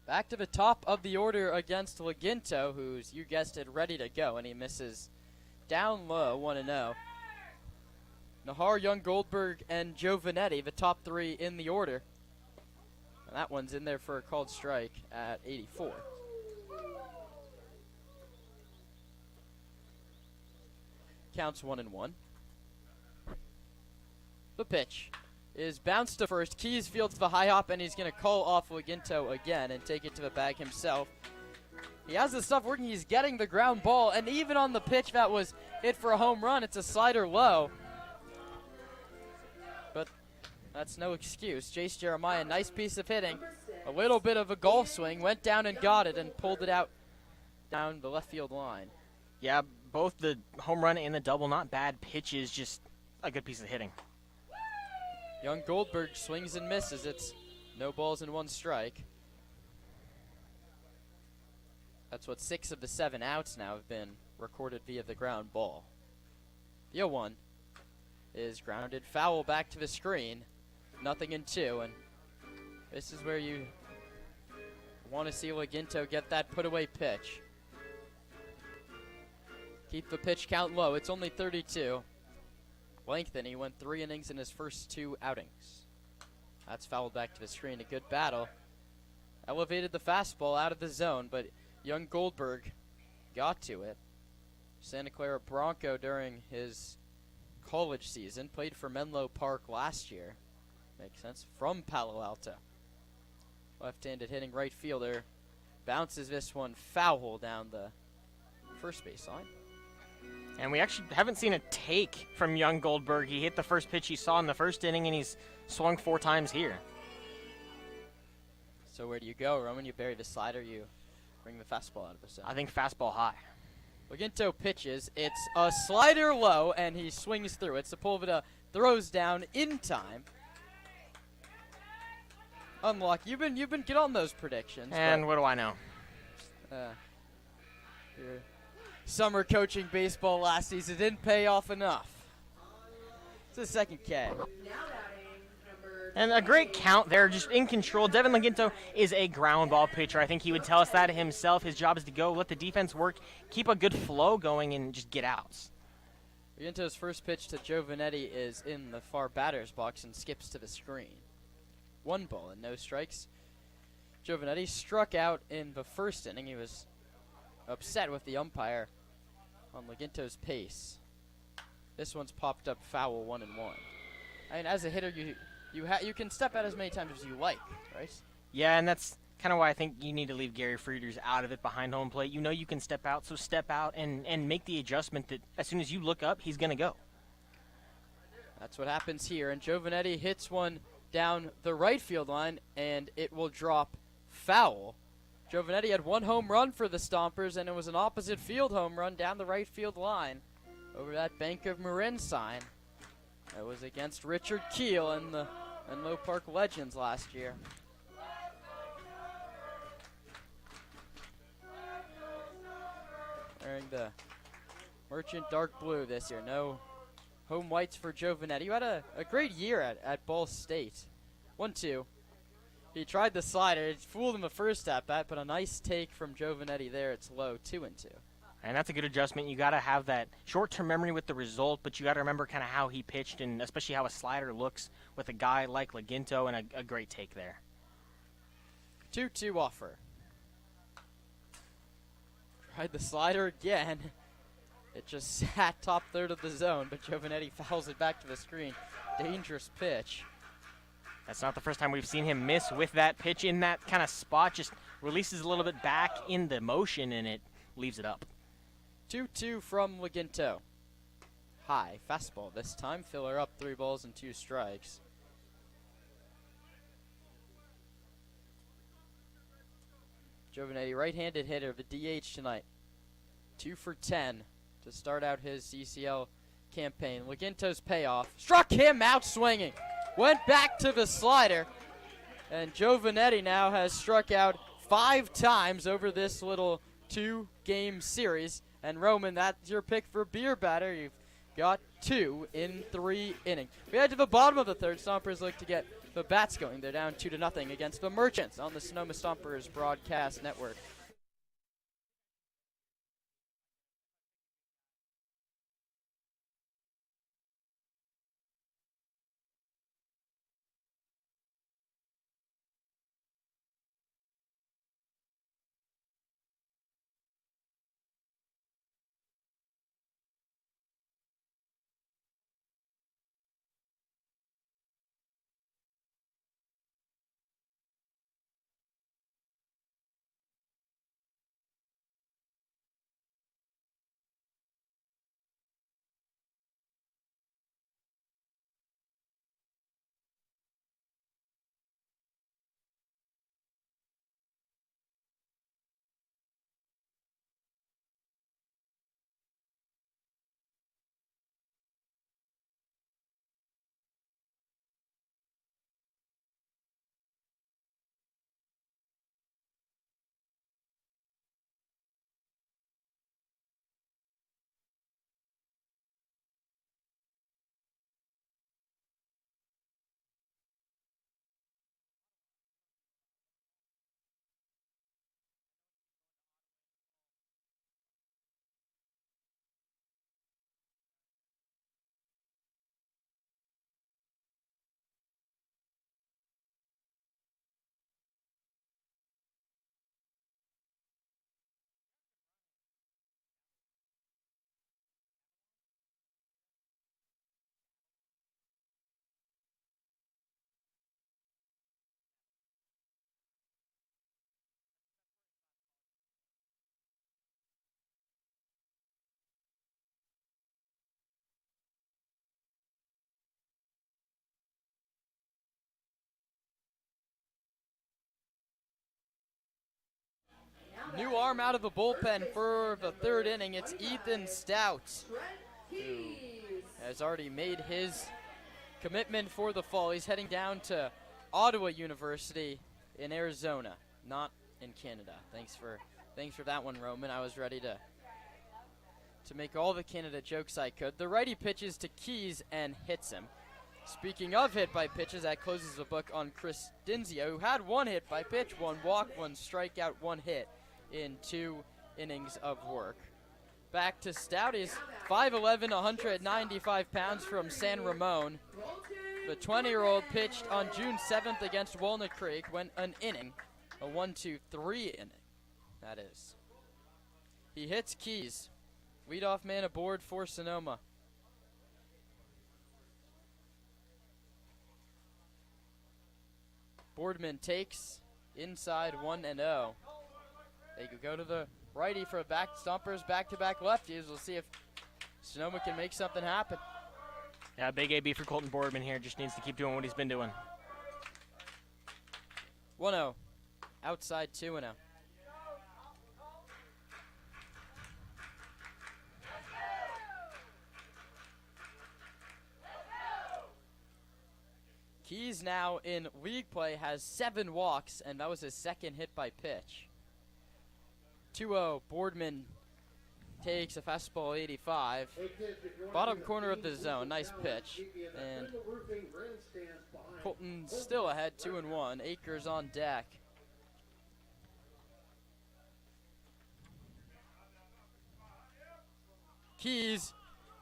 Back to the top of the order against Laginto, who's, you guessed it, ready to go, and he misses down low, 1-0. Nahar, Young, Goldberg, and Giovanetti, the top three in the order. And that one's in there for a called strike at 84. Counts 1-1. The pitch is bounced to first. Keys fields the high hop, and he's going to call off Laginto again and take it to the bag himself. He has the stuff working. He's getting the ground ball, and even on the pitch that was hit for a home run, it's a slider low. But that's no excuse. Jace Jeremiah, nice piece of hitting. A little bit of a golf swing, went down and got it and pulled it out down the left field line. Yeah, both the home run and the double, not bad pitches, just a good piece of hitting. Young Goldberg swings and misses. It's no balls and 1 strike. That's what 6 of the 7 outs now have been recorded via the ground ball. The 0-1 is grounded foul back to the screen. 0-2, and this is where you want to see Laginto get that put-away pitch. Keep the pitch count low. It's only 32. Lengthen. He went 3 innings in his first 2 outings. That's fouled back to the screen. A good battle. Elevated the fastball out of the zone, but young Goldberg got to it. Santa Clara Bronco during his college season. Played for Menlo Park last year. Makes sense. From Palo Alto. Left-handed hitting right fielder. Bounces this one foul down the first base line. And we actually haven't seen a take from young Goldberg. He hit the first pitch he saw in the first inning, and he's swung 4 times here. So where do you go, Roman? You bury the slider, you bring the fastball out of the zone. I think fastball high. Laginto pitches. It's a slider low, and he swings through it. Sepulva throws down in time. Unlucky. You've been good on those predictions. And what do I know? Your summer coaching baseball last season didn't pay off enough. It's the second K. Now batting, number And a great count there, just in control. Devin Laginto is a ground ball pitcher. I think he would tell us that himself. His job is to go, let the defense work, keep a good flow going, and just get outs. Laginto's first pitch to Giovanetti is in the far batter's box and skips to the screen. 1 ball and no strikes. Giovanetti struck out in the first inning. He was upset with the umpire on Laginto's pace. This one's popped up foul, 1-1. I mean, as a hitter, you can step out as many times as you like, right? Yeah, and that's kind of why I think you need to leave Gary Frieders out of it behind home plate. You know you can step out, so step out and make the adjustment that as soon as you look up, he's going to go. That's what happens here, and Giovanetti hits one down the right field line, and it will drop foul. Giovanetti had 1 home run for the Stompers, and it was an opposite field home run down the right field line over that Bank of Marin sign. It was against Richard Keel and the Menlo Park Legends last year. Wearing the Merchant dark blue this year. No home whites for Giovanetti. You had a great year at Ball State. 1-2. He tried the slider. It fooled him the first at-bat, but a nice take from Giovanetti there. It's low, 2-2. And that's a good adjustment. You got to have that short-term memory with the result, but you got to remember kind of how he pitched and especially how a slider looks with a guy like Laginto, and a great take there. 2-2 offer. Tried the slider again. It just sat top third of the zone, but Giovanetti fouls it back to the screen. Dangerous pitch. That's not the first time we've seen him miss with that pitch in that kind of spot. Just releases a little bit back in the motion, and it leaves it up. 2-2 from Laginto. High fastball this time. Filler up, 3 balls and 2 strikes. Giovanetti, right-handed hitter, the DH tonight. 2 for 10 to start out his CCL campaign. Laginto's payoff. Struck him out swinging. Went back to the slider. And Giovanetti now has struck out 5 times over this little 2-game series. And Roman, that's your pick for beer batter. You've got 2 in 3 innings. We head to the bottom of the third. Stompers look to get the Bats going. They're down 2-0 against the Merchants on the Sonoma Stompers broadcast network. New arm out of the bullpen for the third inning. It's Ethan Stout, who has already made his commitment for the fall. He's heading down to Ottawa University in Arizona, not in Canada. Thanks for that one, Roman. I was ready to make all the Canada jokes I could. The righty pitches to Keys and hits him. Speaking of hit by pitches, that closes the book on Chris Dinzio, who had one hit by pitch, one walk, one strikeout, one hit in 2 innings of work. Back to Stout. He's 5'11", 195 pounds from San Ramon. The 20-year-old pitched on June 7th against Walnut Creek, went an inning, a 1-2-3 inning, that is. He hits Keys. Leadoff man aboard for Sonoma. Boardman takes inside 1-0. They could go to the righty for Stompers back-to-back lefties. We'll see if Sonoma can make something happen. Yeah, big AB for Colton Boardman here. Just needs to keep doing what he's been doing. 1-0. Outside 2-0. Keys now in league play has 7 walks, and that was his second hit by pitch. 2-0, Boardman takes a fastball 85. Bottom corner of the zone, nice pitch. And Colton still ahead, 2-1. Akers on deck. Keys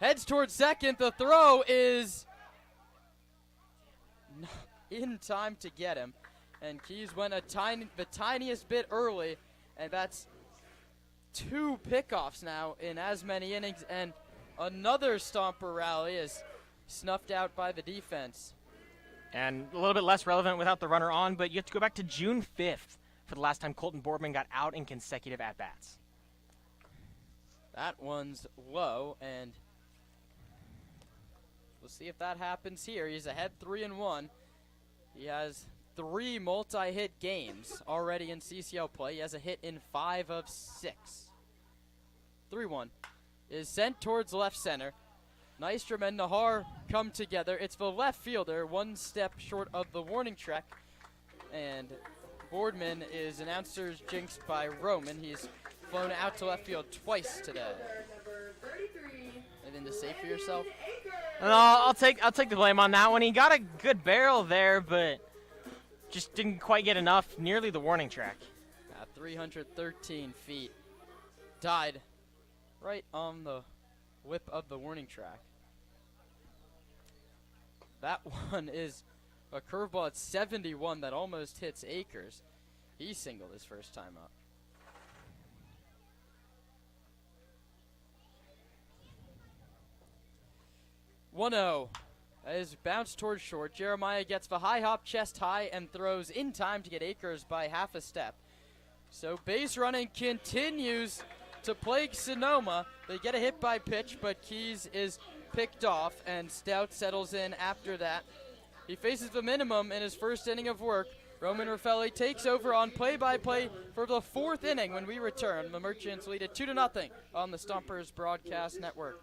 heads towards second. The throw is in time to get him. And Keys went the tiniest bit early, and that's 2 pickoffs now in as many innings, and another Stomper rally is snuffed out by the defense. And a little bit less relevant without the runner on, but you have to go back to June 5th for the last time Colton Boardman got out in consecutive at-bats. That one's low, and we'll see if that happens here. He's ahead 3-1. He has 3 multi-hit games already in CCL play. He has a hit in 5 of 6. 3-1 is sent towards left center. Nystrom and Nahar come together. It's the left fielder, 1 step short of the warning track. And Boardman is announcer's jinxed by Roman. He's flown out to left field twice today. Anything to say for yourself? No, I'll take the blame on that one. He got a good barrel there, but just didn't quite get enough. Nearly the warning track. At 313 feet. Died right on the lip of the warning track. That one is a curveball at 71 that almost hits Akers. He singled his first time up. 1-0. As bounced towards short, Jeremiah gets the high hop chest high and throws in time to get Akers by half a step. So base running continues to plague Sonoma. They get a hit by pitch, but Keys is picked off, and Stout settles in after that. He faces the minimum in his first inning of work. Roman Raffelli takes over on play-by-play for the fourth inning when we return. The Merchants lead it 2-0 on the Stompers Broadcast Network.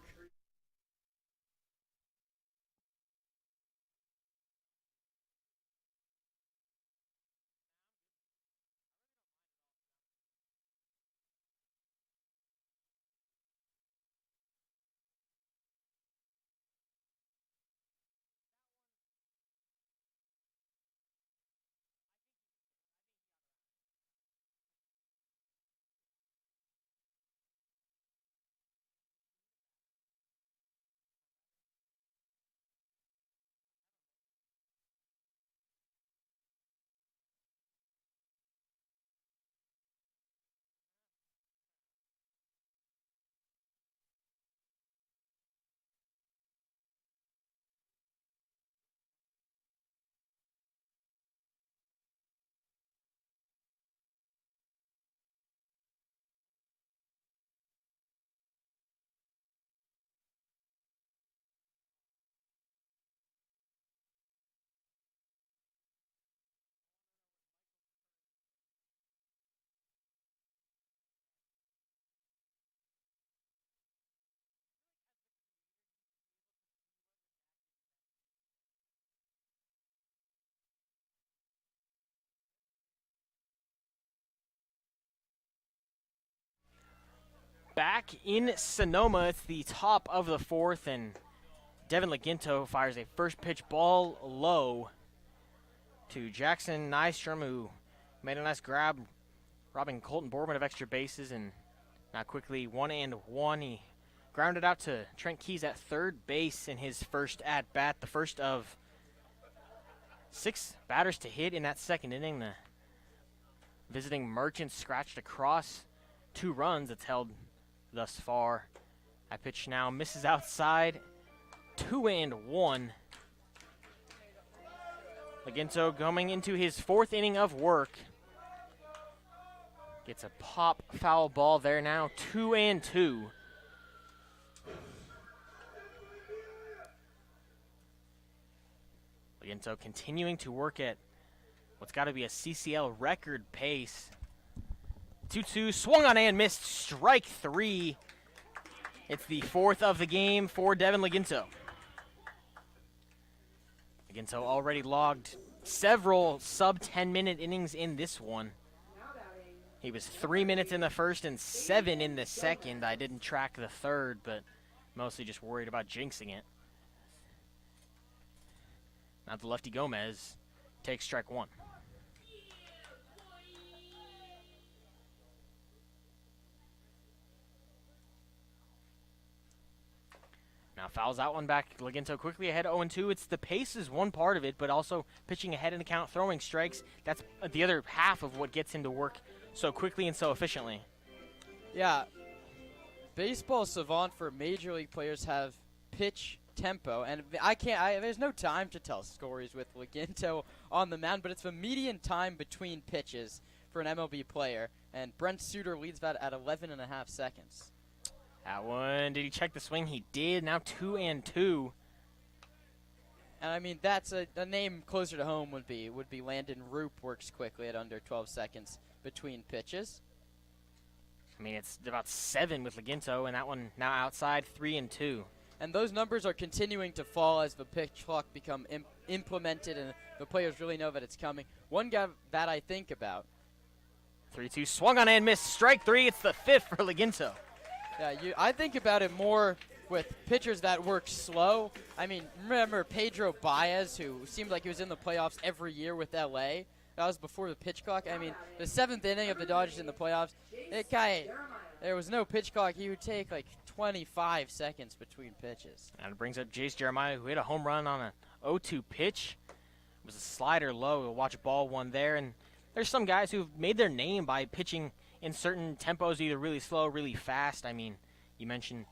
Back in Sonoma, it's the top of the fourth, and Devin Laginto fires a first pitch ball low to Jackson Nystrom, who made a nice grab, robbing Colton Boardman of extra bases, and now quickly 1-1. He grounded out to Trent Keys at third base in his first at-bat, the first of 6 batters to hit in that second inning. The visiting Merchants scratched across 2 runs. It's held thus far. That pitch now misses outside. 2-1. Laginto going into his 4th inning of work. Gets a pop foul ball there now. 2-2. Laginto continuing to work at what's got to be a CCL record pace. 2-2, swung on and missed, strike 3. It's the 4th of the game for Devin Laginto. Laginto already logged several sub-10-minute innings in this one. He was 3 minutes in the first and 7 in the second. I didn't track the third, but mostly just worried about jinxing it. Now the lefty Gomez takes strike 1. Now fouls out one back. Laginto quickly ahead 0-2. It's the pace is one part of it, but also pitching ahead in the count, throwing strikes. That's the other half of what gets him to work so quickly and so efficiently. Yeah. Baseball savant for major league players have pitch tempo, and there's no time to tell stories with Laginto on the mound, but it's the median time between pitches for an MLB player, and Brent Suter leads that at 11.5 seconds. That one, did he check the swing? He did. Now 2-2. And I mean, that's a name closer to home would be Landon Roop, works quickly at under 12 seconds between pitches. I mean, it's about 7 with Laginto, and that one now outside 3-2. And those numbers are continuing to fall as the pitch clock become implemented and the players really know that it's coming. One guy that I think about. 3-2, swung on and missed, strike 3. It's the 5th for Laginto. Yeah, I think about it more with pitchers that work slow. I mean, remember Pedro Baez, who seemed like he was in the playoffs every year with LA. That was before the pitch clock. I mean, the 7th inning of the Dodgers in the playoffs, that guy, there was no pitch clock. He would take like 25 seconds between pitches. And it brings up Jace Jeremiah, who hit a home run on an 0-2 pitch. It was a slider low. We'll watch ball one there. And there's some guys who've made their name by pitching in certain tempos, either really slow, really fast. I mean, you mentioned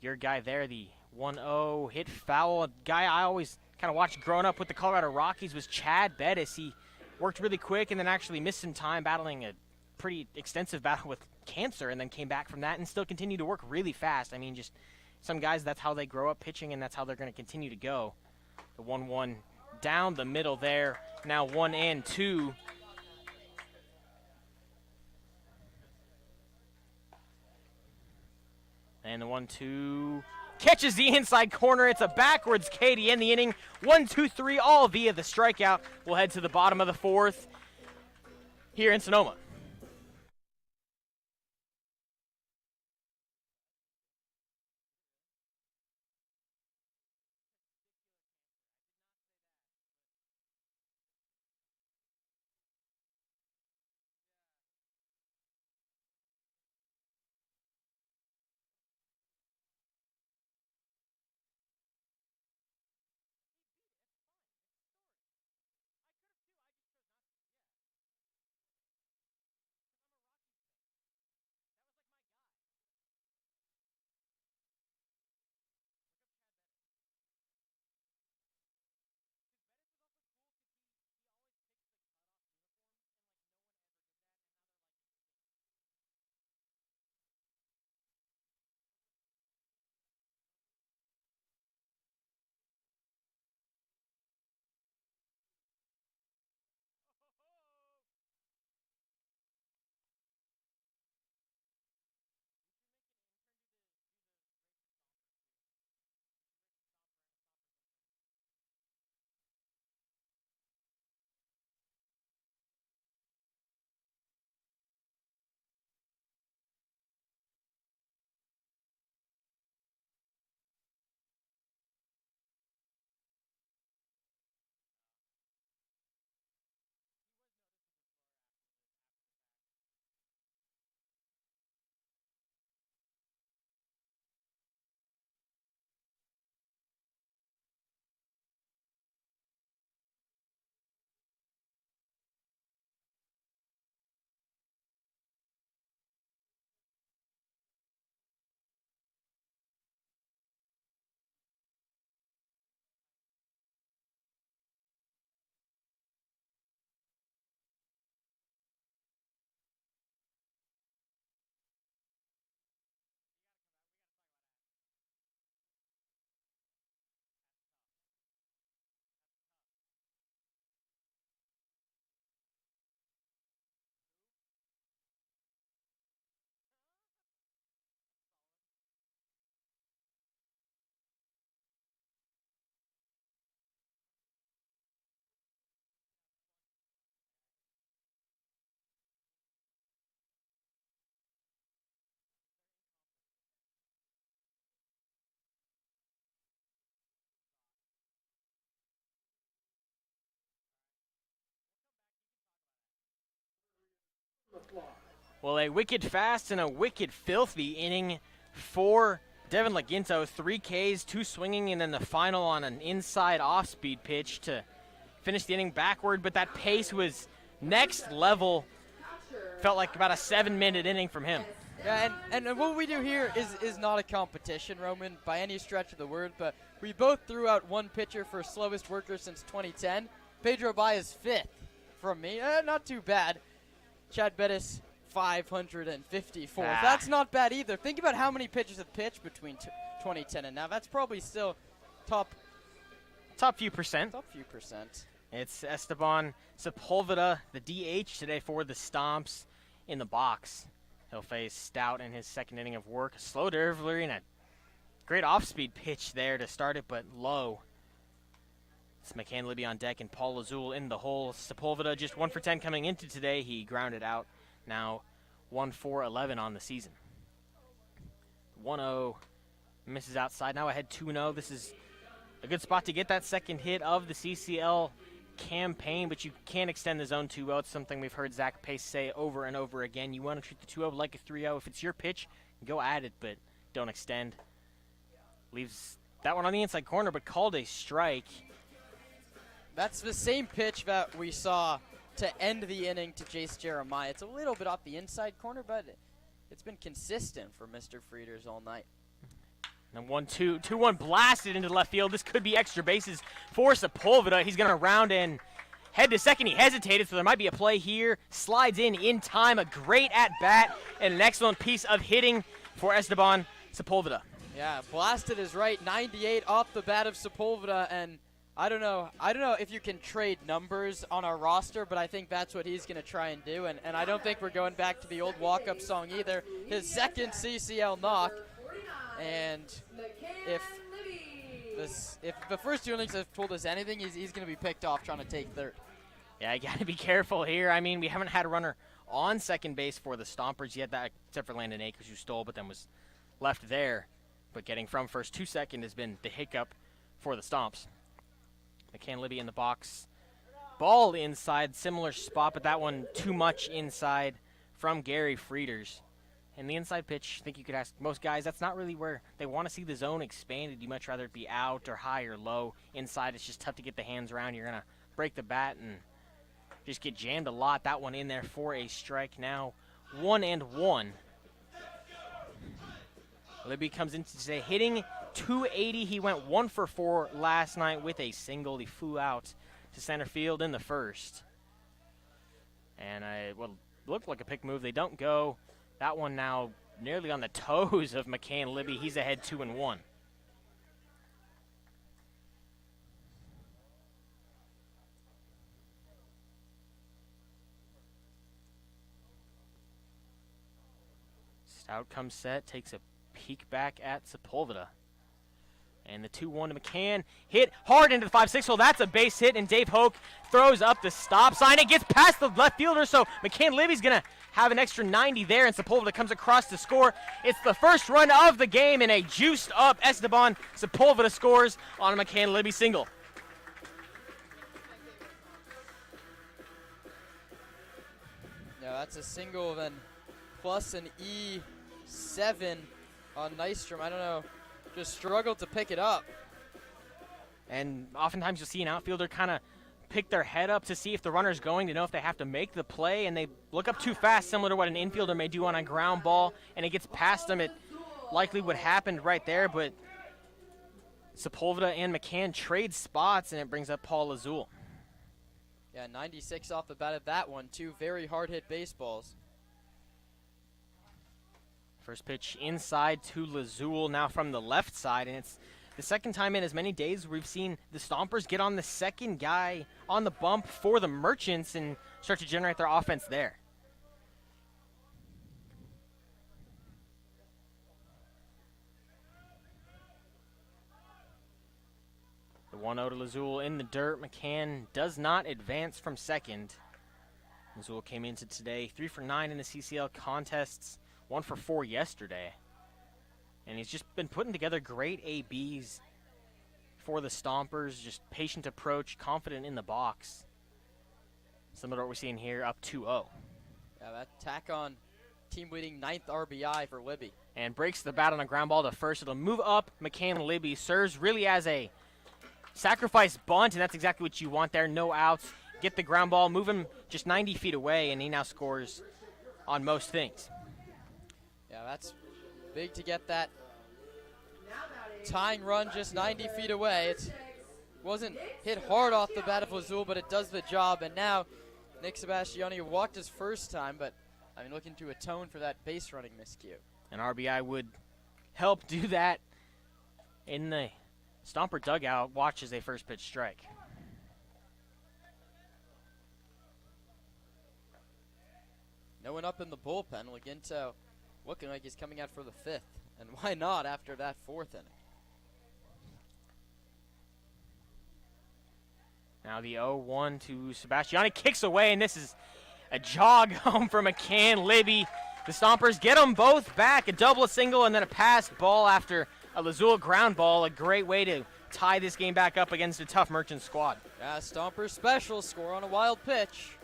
your guy there, the 1-0 hit foul. A guy I always kind of watched growing up with the Colorado Rockies was Chad Bettis. He worked really quick and then actually missed some time battling a pretty extensive battle with cancer and then came back from that and still continued to work really fast. I mean, just some guys, that's how they grow up pitching and that's how they're going to continue to go. The 1-1 down the middle there. Now 1-2. And the 1-2 catches the inside corner. It's a backwards K to end the inning. 1-2-3, all via the strikeout. We'll head to the bottom of the 4th here in Sonoma. Well, a wicked fast and a wicked filthy inning for Devin Laginto. 3 Ks, 2 swinging, and then the final on an inside off-speed pitch to finish the inning backward. But that pace was next level. Felt like about a 7-minute inning from him. Yeah, and what we do here is not a competition, Roman, by any stretch of the word, but we both threw out one pitcher for slowest worker since 2010. Pedro Baez 5th from me. Not too bad. Chad Bettis 554. That's not bad either. Think about how many pitchers have pitched between 2010 and now. That's probably still top few percent. Top few percent. It's Esteban Sepulva, the DH today for the Stomps in the box. He'll face Stout in his second inning of work. Slow delivery and a great off-speed pitch there to start it, but low. It's McCann Libby on deck and Paul Azul in the hole. Sepulveda just 1 for 10 coming into today. He grounded out. Now 1 for 11 on the season. 1-0 Misses outside. Now ahead 2-0. This is a good spot to get that second hit of the CCL campaign, but you can't extend the zone 2-0. It's something we've heard Zach Pace say over and over again. You want to treat the 2-0 like a 3-0. If it's your pitch, go at it, but don't extend. Leaves that one on the inside corner, but called a strike. That's the same pitch that we saw to end the inning to Jace Jeremiah. It's a little bit off the inside corner, but it's been consistent for Mr. Frieders all night. And 1-2, 2-1 blasted into left field. This could be extra bases for Sepulva. He's going to round and head to second. He hesitated, so there might be a play here. Slides in time. A great at-bat and an excellent piece of hitting for Esteban Sepulva. Yeah, blasted his right, 98 off the bat of Sepulva, and I don't know if you can trade numbers on our roster, but I think that's what he's going to try and do, and I don't think we're going back to the old walk-up song either. His second CCL knock, and if the first two innings have told us anything, he's going to be picked off trying to take third. Yeah, you got to be careful here. I mean, we haven't had a runner on second base for the Stompers yet, except for Landon Akers, who stole but then was left there. But getting from first to second has been the hiccup for the Stomps. McCann Libby in the box. Ball inside, similar spot, but that one too much inside from Gary Frieders. And the inside pitch, I think you could ask most guys, that's not really where they want to see the zone expanded. You much rather it be out or high or low. Inside, it's just tough to get the hands around. You're going to break the bat and just get jammed a lot. That one in there for a strike now. 1-1. Libby comes in today hitting .280. He went 1 for 4 last night with a single. He flew out to center field in the first. And what looked like a pick move. They don't go. That one now nearly on the toes of McCann Libby. He's ahead 2-1. Stout comes set, takes a peek back at Sepulva. And the 2-1 to McCann. Hit hard into the 5-6 hole. That's a base hit, and Dave Hoke throws up the stop sign. It gets past the left fielder, so McCann Libby's going to have an extra 90 there, and Sepulva comes across to score. It's the first run of the game, and a juiced-up Esteban Sepulva scores on a McCann Libby single. Yeah, that's a single, then plus an E7 on Nystrom. I don't know, just struggled to pick it up. And oftentimes you'll see an outfielder kind of pick their head up to see if the runner's going, to know if they have to make the play, and they look up too fast, similar to what an infielder may do on a ground ball, and it gets past them. It likely would happen right there, but Sepulva and McCann trade spots, and it brings up Paul Azul. Yeah, 96 off the bat of that one. Two very hard-hit baseballs. First pitch inside to Lazul, now from the left side, and it's the second time in as many days we've seen the Stompers get on the second guy on the bump for the Merchants and start to generate their offense there. The 1-0 to Lazul in the dirt. McCann does not advance from second. Lazul came into today 3 for 9 in the CCL contests, 1 for 4 yesterday. And he's just been putting together great ABs for the Stompers. Just patient approach, confident in the box. Similar to what we're seeing here, up 2-0. Yeah, that tack on team-leading 9th RBI for Libby. And breaks the bat on a ground ball to first. It'll move up McCann Libby. Serves really as a sacrifice bunt, and that's exactly what you want there. No outs. Get the ground ball, move him just 90 feet away, and he now scores on most things. Yeah, that's big to get that tying run just 90 feet away. It wasn't hit hard off the bat of Lazul, but it does the job. And now Nick Sebastiani walked his first time, but I mean, looking to atone for that base running miscue. An RBI would help do that in the Stomper dugout. Watch as a first pitch strike. No one up in the bullpen. Laginto looking like he's coming out for the 5th. And why not after that 4th inning? Now the 0-1 to Sebastiani. Kicks away, and this is a jog home for McCann Libby. The Stompers get them both back. A double, a single, and then a passed ball after a Lazula ground ball, a great way to tie this game back up against a tough Merchant squad. Yeah, Stompers special, score on a wild pitch.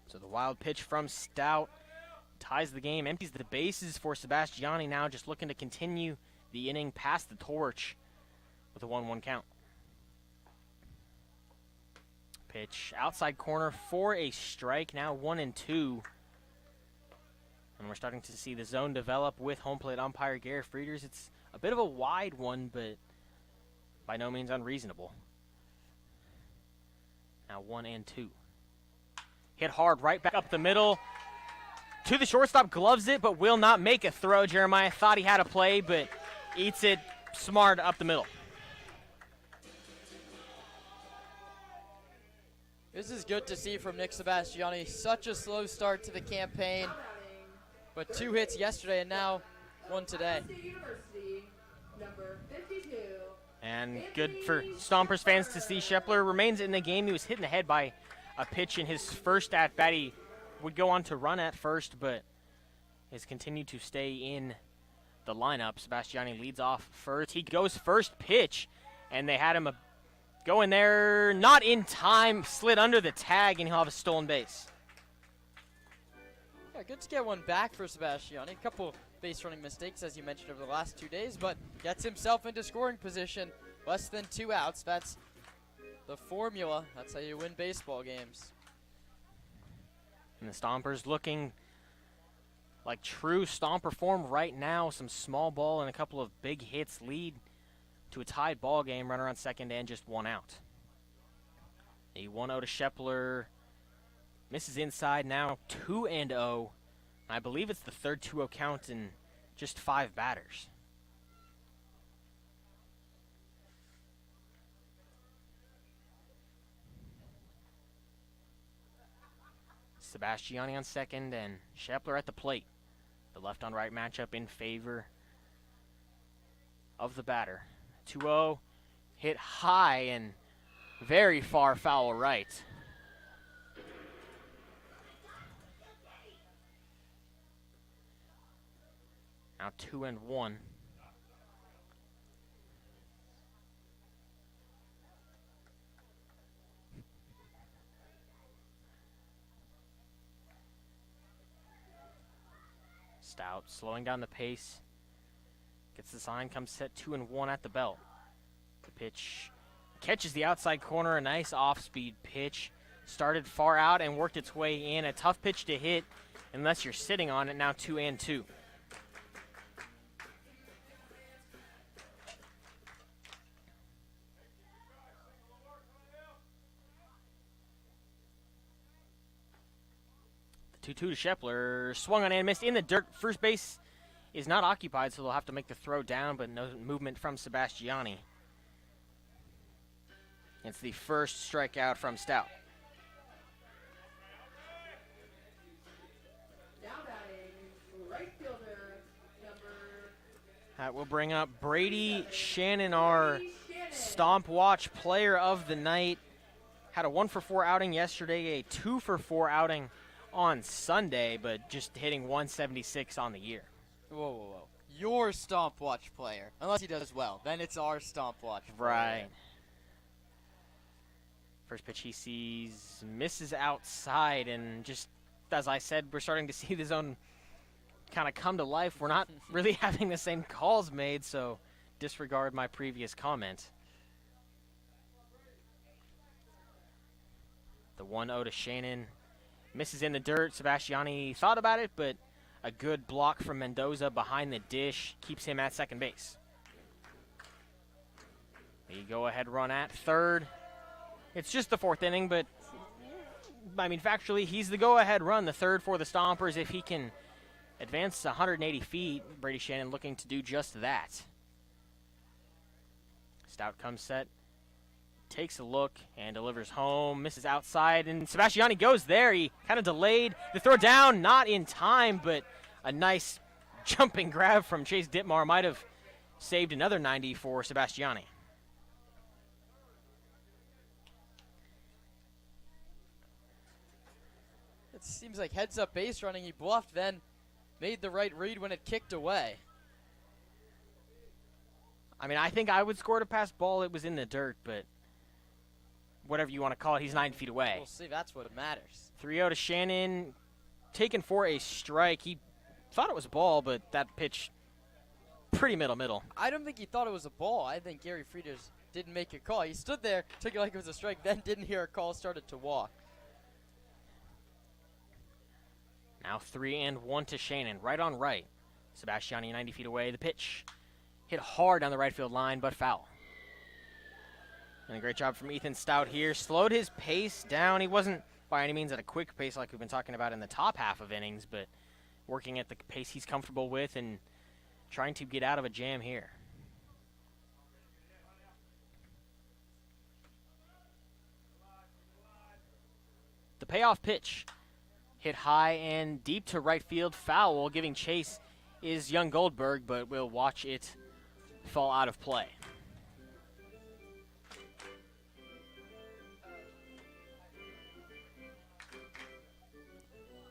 So the wild pitch from Stout ties the game, empties the bases for Sebastiani now, just looking to continue the inning, pass the torch with a 1-1 count. Pitch outside corner for a strike, now 1-2. And we're starting to see the zone develop with home plate umpire Garrett Frieders. It's a bit of a wide one, but by no means unreasonable. Now 1-2. Hit hard right back up the middle. To the shortstop, gloves it, but will not make a throw. Jeremiah thought he had a play, but eats it smart up the middle. This is good to see from Nick Sebastiani. Such a slow start to the campaign, but 2 hits yesterday and now 1 today. State University, number 52. And good for Stompers fans to see Shepler remains in the game. He was hit in the head by a pitch in his first at-bat. He would go on to run at first, but has continued to stay in the lineup. Sebastiani leads off first. He goes first pitch, and they had him go in there, not in time, slid under the tag, and he'll have a stolen base. Yeah, good to get one back for Sebastiani. A couple base running mistakes, as you mentioned, over the last 2 days, but gets himself into scoring position. Less than 2 outs. That's the formula. That's how you win baseball games. And the Stompers looking like true Stomper form right now. Some small ball and a couple of big hits lead to a tied ball game. Runner on second and just 1 out. A 1-0 to Shepler. Misses inside now, 2-0. I believe it's the third 2-0 count in just 5 batters. Sebastiani on second and Shepler at the plate. The left on right matchup in favor of the batter. 2-0, hit high and very far foul right. Now 2-1. Stout slowing down the pace. Gets the sign, comes set 2-1 at the belt. The pitch catches the outside corner, a nice off-speed pitch. Started far out and worked its way in. A tough pitch to hit unless you're sitting on it, now 2-2. The 2-2 to Shepler. Swung on and missed in the dirt. First base is not occupied, so they'll have to make the throw down, but no movement from Sebastiani. It's the first strikeout from Stout. Now batting, right fielder, number That will bring up Brady Shannon, our Stomp Watch player of the night. Had a 1-for-4 outing yesterday, a 2-for-4 outing on Sunday, but just hitting 176 on the year. Whoa, whoa, whoa. Your Stomp Watch player. Unless he does well. Then it's our Stomp Watch player. Right. First pitch he sees misses outside, and just as I said, we're starting to see the zone kind of come to life. We're not really having the same calls made, so disregard my previous comment. The 1-0 to Shannon. Misses in the dirt. Sebastiani thought about it, but a good block from Mendoza behind the dish keeps him at second base. The go-ahead run at third. It's just the 4th inning, but, I mean, factually, he's the go-ahead run, the third for the Stompers. If he can advance 180 feet, Brady Shannon looking to do just that. Stout comes set, takes a look, and delivers home. Misses outside, and Sebastiani goes there. He kind of delayed the throw down, not in time, but a nice jumping grab from Chase Ditmar might have saved another 90 for Sebastiani. It seems like heads-up base running. He bluffed, then made the right read when it kicked away. I mean, I think I would score a pass ball. It was in the dirt, but whatever you want to call it, he's 9 feet away. We'll see. That's what matters. 3-0 to Shannon, taken for a strike. He thought it was a ball, but that pitch pretty middle. I don't think he thought it was a ball. I think Gary Frieders didn't make a call. He stood there, took it like it was a strike, then didn't hear a call, started to walk. Now 3-1 to Shannon, right on right. Sebastiani 90 feet away. The pitch hit hard down the right field line, but foul. And a great job from Ethan Stout here. Slowed his pace down. He wasn't by any means at a quick pace like we've been talking about in the top half of innings, but working at the pace he's comfortable with and trying to get out of a jam here. The payoff pitch hit high and deep to right field, foul. Giving chase is young Goldberg, but we'll watch it fall out of play.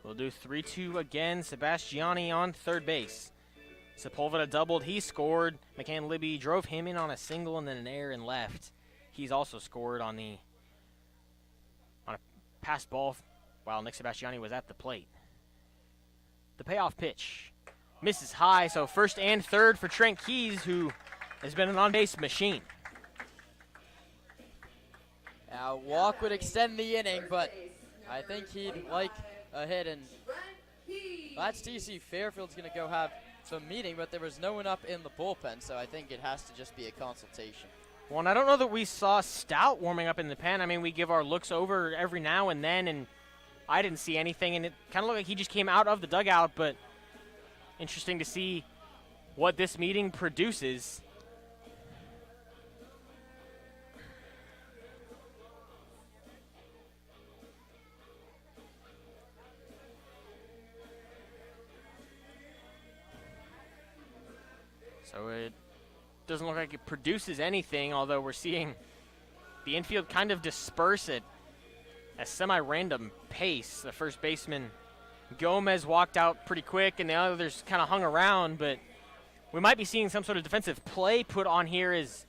We'll do 3-2 again. Sebastiani on third base. Sepulva doubled. He scored. McCann Libby drove him in on a single and then an error and left. He's also scored on a pass ball while Nick Sebastiani was at the plate. The payoff pitch misses high, so first and third for Trent Keys, who has been an on-base machine. Now, walk would extend the inning, but I think he'd like a hit, and that's TC Fairfield's going to go have some meeting, but there was no one up in the bullpen, so I think it has to just be a consultation. Well, and I don't know that we saw Stout warming up in the pen. I mean, we give our looks over every now and then, and I didn't see anything, and it kind of looked like he just came out of the dugout, but interesting to see what this meeting produces. So it doesn't look like it produces anything, although we're seeing the infield kind of disperse at a semi-random pace. The first baseman, Gomez, walked out pretty quick, and the others kind of hung around, but we might be seeing some sort of defensive play put on here as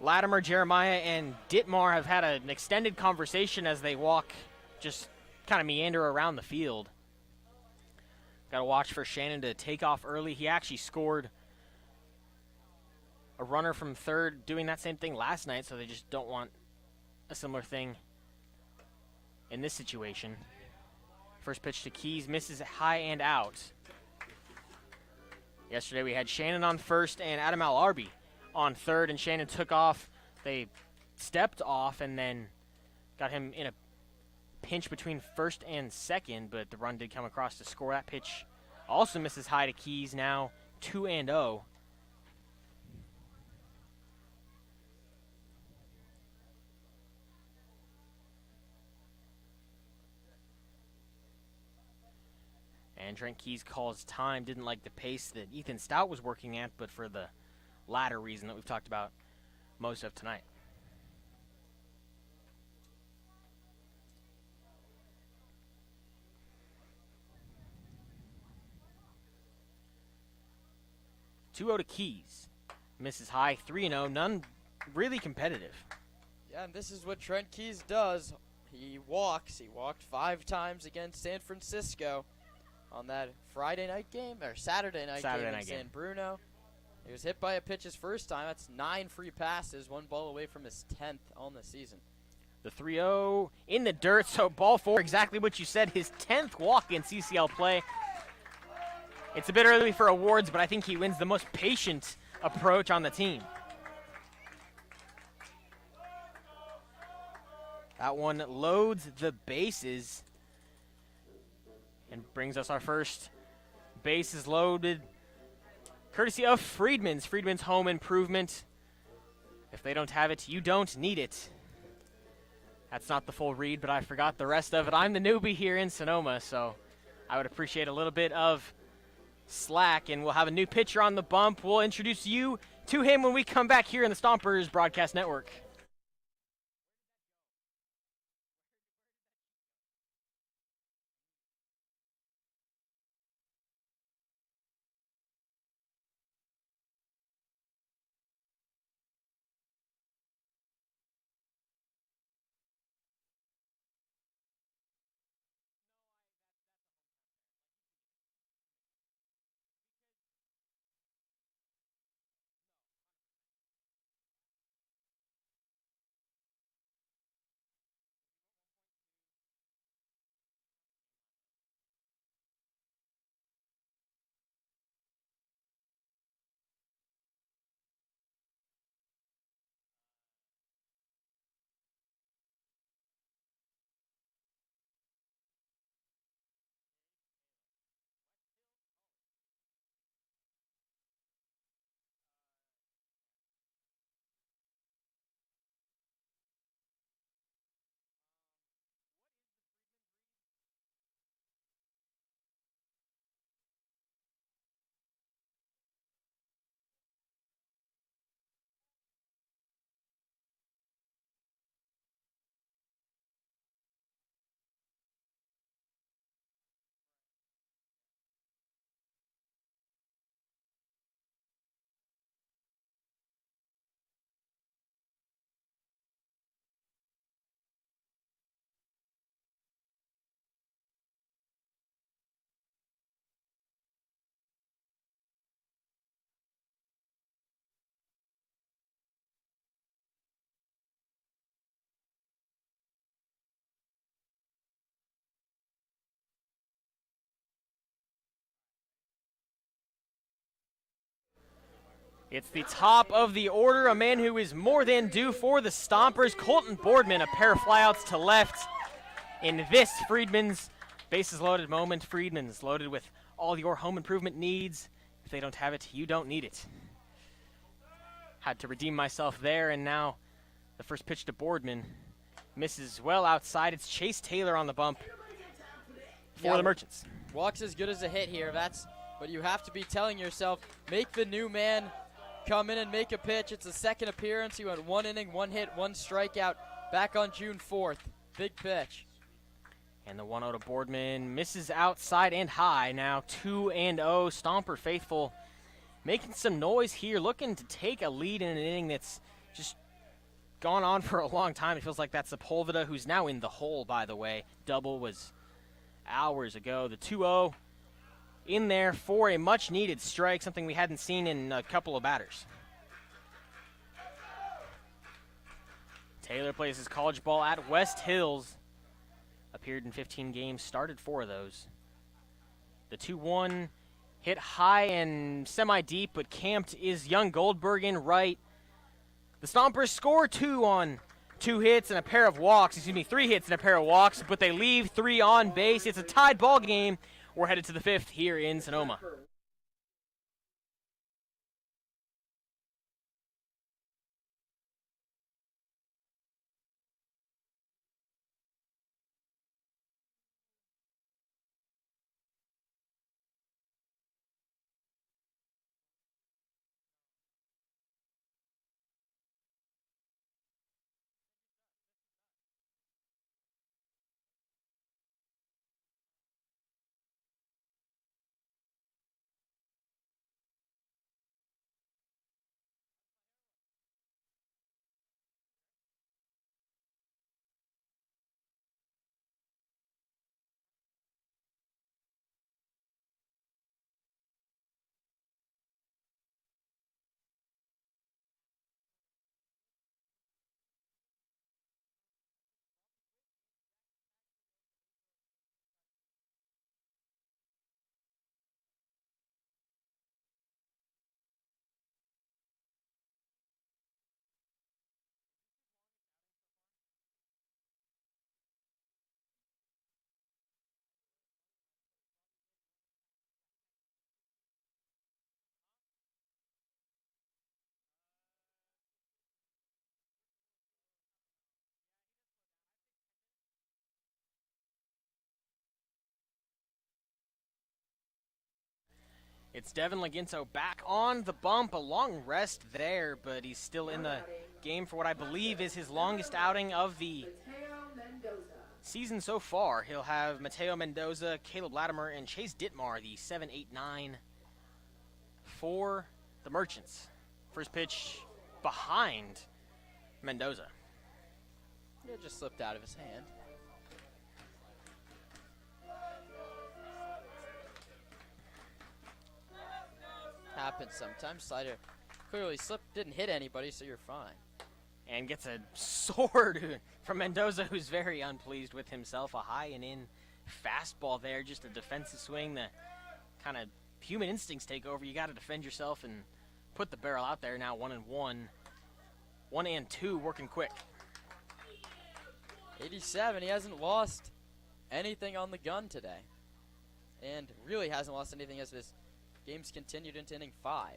Latimer, Jeremiah, and Ditmar have had an extended conversation as they walk, just kind of meander around the field. Got to watch for Shannon to take off early. He actually scored a runner from third doing that same thing last night, so they just don't want a similar thing in this situation. First pitch to Keys, misses high and out. Yesterday we had Shannon on first and Adam Al-Arbi on third, and Shannon took off. They stepped off and then got him in a pinch between first and second, but the run did come across to score. That pitch also misses high to Keys, now 2-0. And Trent Keys calls time. Didn't like the pace that Ethan Stout was working at, but for the latter reason that we've talked about most of tonight. Two-0 to Keys. Misses high, 3-0. None really competitive. Yeah, and this is what Trent Keys does. He walks. He walked 5 times against San Francisco on that Friday night game, or Saturday night game in San Bruno. He was hit by a pitch his first time. That's 9 free passes, 1 ball away from his 10th on the season. The 3-0 in the dirt, so ball 4, exactly what you said, his 10th walk in CCL play. It's a bit early for awards, but I think he wins the most patient approach on the team. That one loads the bases and brings us our first bases loaded, courtesy of Friedman's. Friedman's home improvement. If they don't have it, you don't need it. That's not the full read, but I forgot the rest of it. I'm the newbie here in Sonoma, so I would appreciate a little bit of slack, and we'll have a new pitcher on the bump. We'll introduce you to him when we come back here in the Stompers Broadcast Network. It's the top of the order, a man who is more than due for the Stompers. Colton Boardman, a pair of flyouts to left. In this Friedman's bases loaded moment, Friedman's loaded with all your home improvement needs. If they don't have it, you don't need it. Had to redeem myself there, and now the first pitch to Boardman misses well outside. It's Chase Taylor on the bump for the Merchants. Walks as good as a hit here. That's what you have to be telling yourself. Make the new man come in and make a pitch. It's a second appearance. He went 1 inning, 1 hit, 1 strikeout back on June 4th. Big pitch. And the 1-0 to Boardman misses outside and high. Now 2-0. Stomper faithful making some noise here, looking to take a lead in an inning that's just gone on for a long time. It feels like that's Sepulva, who's now in the hole, by the way. Double was hours ago. The 2-0 in there for a much-needed strike, something we hadn't seen in a couple of batters. Taylor plays his college ball at West Hills. Appeared in 15 games, started 4 of those. The 2-1 hit high and semi-deep, but camped is young Goldberg in right. The Stompers score 2 on 2 hits and a pair of walks. 3 hits and a pair of walks, but they leave 3 on base. It's a tied ball game. We're headed to the 5th here in Sonoma. It's Devin Laginto back on the bump. A long rest there, but he's still in the game for what I believe is his longest outing of the season so far. He'll have Mateo Mendoza, Caleb Latimer, and Chase Dittmar, the 7, 8, 9 for the Merchants. First pitch behind Mendoza. It just slipped out of his hand. Happens sometimes. Slider clearly slipped, didn't hit anybody, so you're fine. And gets a sword from Mendoza, who's very unpleased with himself. A high and in fastball there, just a defensive swing. The kind of human instincts take over. You got to defend yourself and put the barrel out there. Now 1-1, 1-2, working quick. 87, he hasn't lost anything on the gun today. And really hasn't lost anything as this game's continued into inning 5.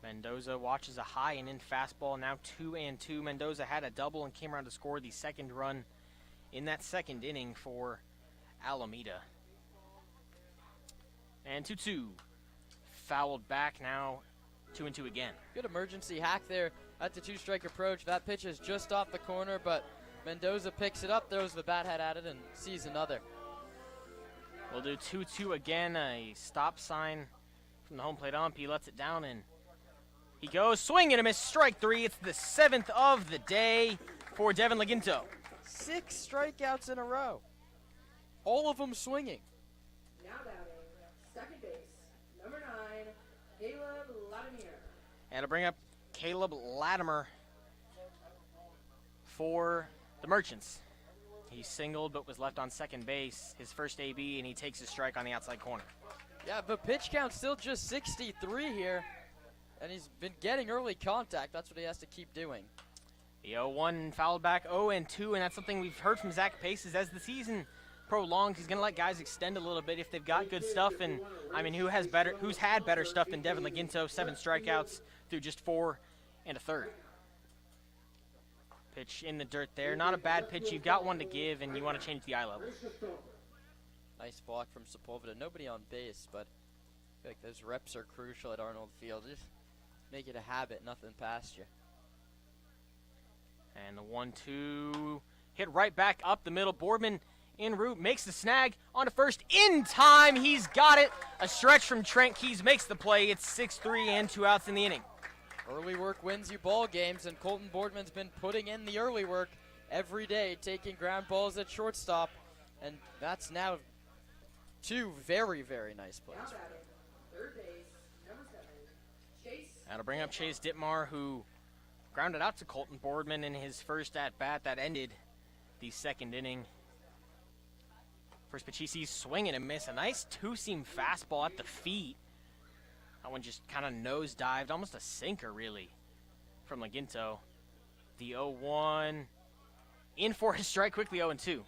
Mendoza watches a high and in fastball, now 2-2. Mendoza had a double and came around to score the second run in that second inning for Alameda. And 2-2. Fouled back, now 2-2 again. Good emergency hack there at the 2-strike approach. That pitch is just off the corner, but Mendoza picks it up, throws the bat head at it, and sees another. We'll do 2-2 again, a stop sign from the home plate ump. He lets it down and he goes swing and a miss, strike 3. It's the 7th of the day for Devin Laginto. 6 strikeouts in a row. All of them swinging. Now batting, second base, number 9, Caleb Latimer. And to bring up Caleb Latimer for the Merchants. He singled but was left on second base, his first AB, and he takes a strike on the outside corner. Yeah, the pitch count's still just 63 here. And he's been getting early contact. That's what he has to keep doing. The 0-1 fouled back 0-2, and that's something we've heard from Zach Pace is as the season prolongs, he's going to let guys extend a little bit if they've got good stuff. And I mean, who's had better stuff than Devin Laginto? 7 strikeouts through just 4 1/3. Pitch in the dirt there. Not a bad pitch. You've got one to give, and you want to change the eye level. Nice block from Sepulva. Nobody on base, but I feel like those reps are crucial at Arnold Field. Just make it a habit, nothing past you. And the 1-2 hit right back up the middle. Boardman en route, makes the snag onto first in time. He's got it. A stretch from Trent Keys makes the play. It's 6-3 and 2 outs in the inning. Early work wins you ball games, and Colton Boardman's been putting in the early work every day, taking ground balls at shortstop, and that's now 2 very, very nice plays. Now batting, third base, number 7, Chase. That'll bring up Chase Dittmar, who grounded out to Colton Boardman in his first at-bat that ended the second inning. First pitch he sees swing and a miss. A nice two-seam fastball at the feet. That one just kind of nose-dived, almost a sinker, really, from Laginto. The 0-1 in for his strike quickly, 0-2.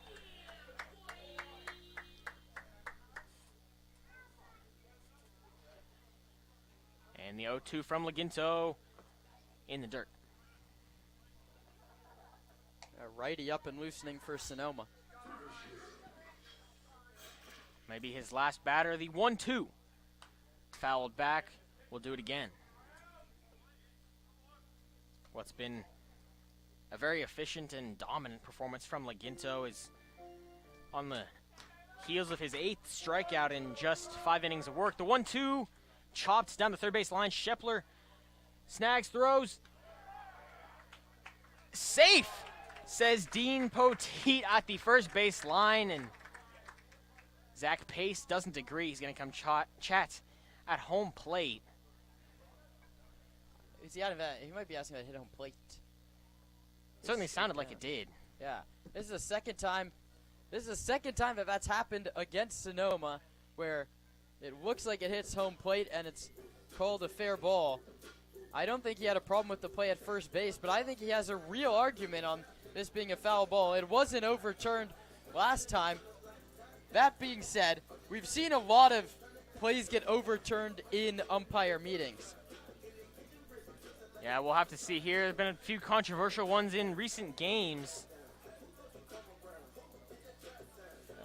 And the 0-2 from Laginto in the dirt. A righty up and loosening for Sonoma. Maybe his last batter, the 1-2. Fouled back, we'll do it again. What's been a very efficient and dominant performance from Laginto is on the heels of his 8th strikeout in just 5 innings of work. The 1-2 chopped down the third base line. Shepler snags, throws. Safe, says Dean Poteet at the first base line, and Zach Pace doesn't agree. He's going to come chat at home plate. Is he out of he might be asking about hit home plate. Certainly sounded like it did. Yeah. This is the second time that that's happened against Sonoma, where it looks like it hits home plate and it's called a fair ball. I don't think he had a problem with the play at first base, but I think he has a real argument on this being a foul ball. It wasn't overturned last time. That being said, we've seen a lot of plays get overturned in umpire meetings. Yeah, we'll have to see here. There's been a few controversial ones in recent games.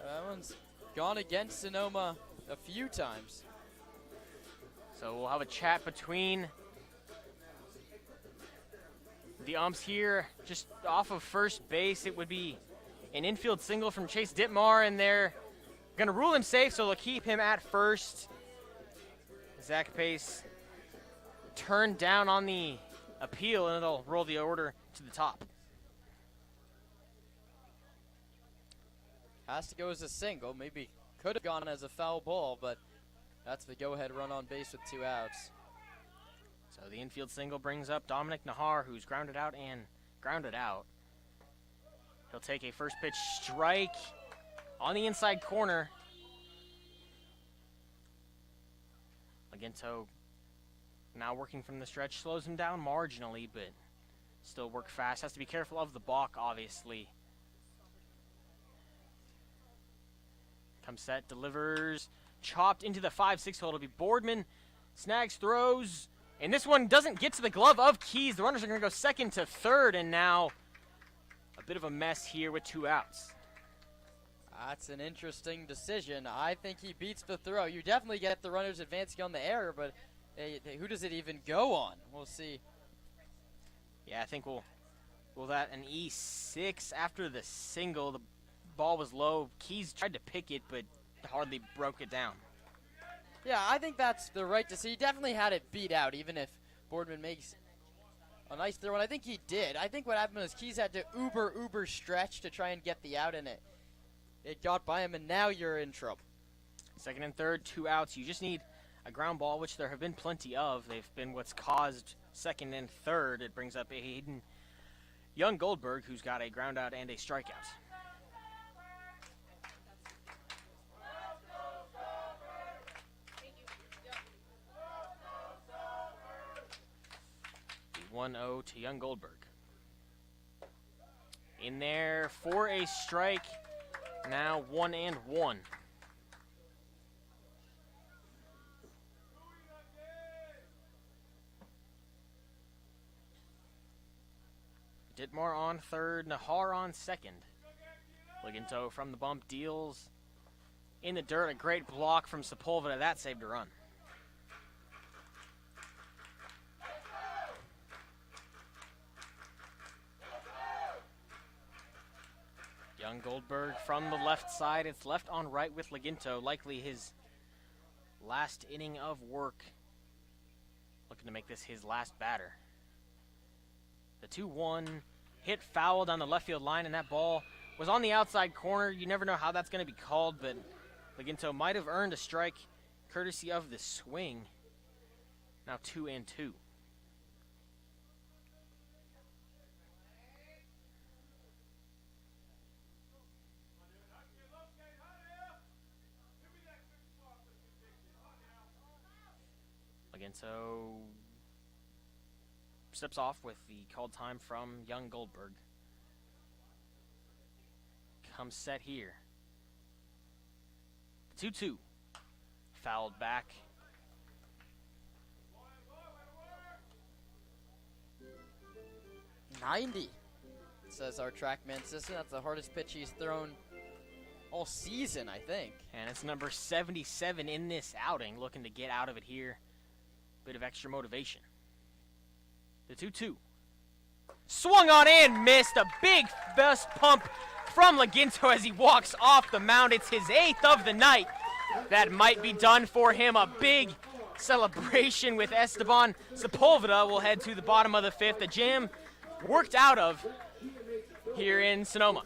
That one's gone against Sonoma a few times. So we'll have a chat between the umps here. Just off of first base, it would be an infield single from Chase Dittmar, and they're going to rule him safe, so they'll keep him at first. Zach Pace turned down on the appeal, and it'll roll the order to the top. Has to go as a single. Maybe could have gone as a foul ball, but that's the go-ahead run on base with 2 outs. So the infield single brings up Dominic Nahar, who's grounded out and grounded out. He'll take a first pitch strike on the inside corner. Laginto now working from the stretch, slows him down marginally, but still work fast. Has to be careful of the balk, obviously. Comes set, delivers, chopped into the 5-6 hole. It'll be Boardman, snags, throws, and this one doesn't get to the glove of Keys. The runners are going to go second to third, and now a bit of a mess here with 2 outs. That's an interesting decision. I think he beats the throw. You definitely get the runners advancing on the error, but who does it even go on? We'll see. Yeah, I think we'll that an E6 after the single. The ball was low. Keys tried to pick it, but hardly broke it down. Yeah, I think that's the right decision. He definitely had it beat out, even if Boardman makes a nice throw, and I think he did. I think what happened was Keys had to uber stretch to try and get the out in it. It got by him, and now you're in trouble. Second and third, 2 outs. You just need a ground ball, which there have been plenty of. They've been what's caused second and third. It brings up Hayden Young Goldberg, who's got a ground out and a strikeout. 1-0 to young Goldberg. In there for a strike. Now 1-1. Ditmar on third, Nahar on second. Liganto from the bump deals in the dirt. A great block from Sepulva. That saved a run. Young Goldberg from the left side. It's left on right with Liganto. Likely his last inning of work. Looking to make this his last batter. The 2-1 hit foul down the left field line, and that ball was on the outside corner. You never know how that's going to be called, but Liganto might have earned a strike courtesy of the swing. Now 2-2. Liganto steps off with the called time from young Goldberg. Comes set here. 2-2. Fouled back. "90," says our TrackMan assistant. That's the hardest pitch he's thrown all season, I think. And it's number 77 in this outing, looking to get out of it here. Bit of extra motivation. The 2-2. Swung on and missed. A big fist pump from Liganto as he walks off the mound. It's his 8th of the night. That might be done for him. A big celebration with Esteban. Sepulveda will head to the bottom of the 5th. A jam worked out of here in Sonoma.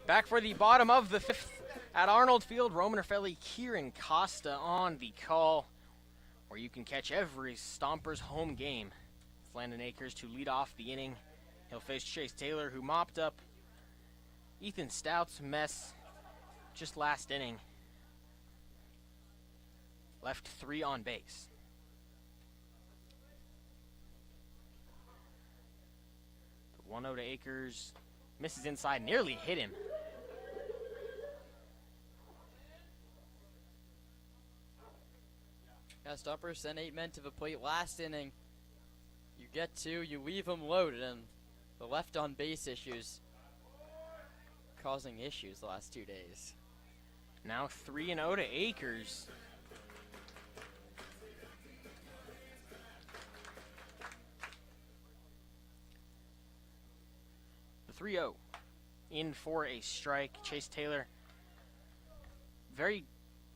Back for the bottom of the 5th at Arnold Field. Roman Raffelli, Kieran Costa on the call, where you can catch every Stompers home game. It's Landon Akers to lead off the inning. He'll face Chase Taylor, who mopped up Ethan Stout's mess just last inning. Left 3 on base. The 1-0 to Akers. Misses inside, nearly hit him. Yeah, Stompers sent 8 men to the plate last inning. You get 2, you leave them loaded, and the left on base issues causing issues the last 2 days. Now 3-0 to Akers. 3-0. In for a strike. Chase Taylor, very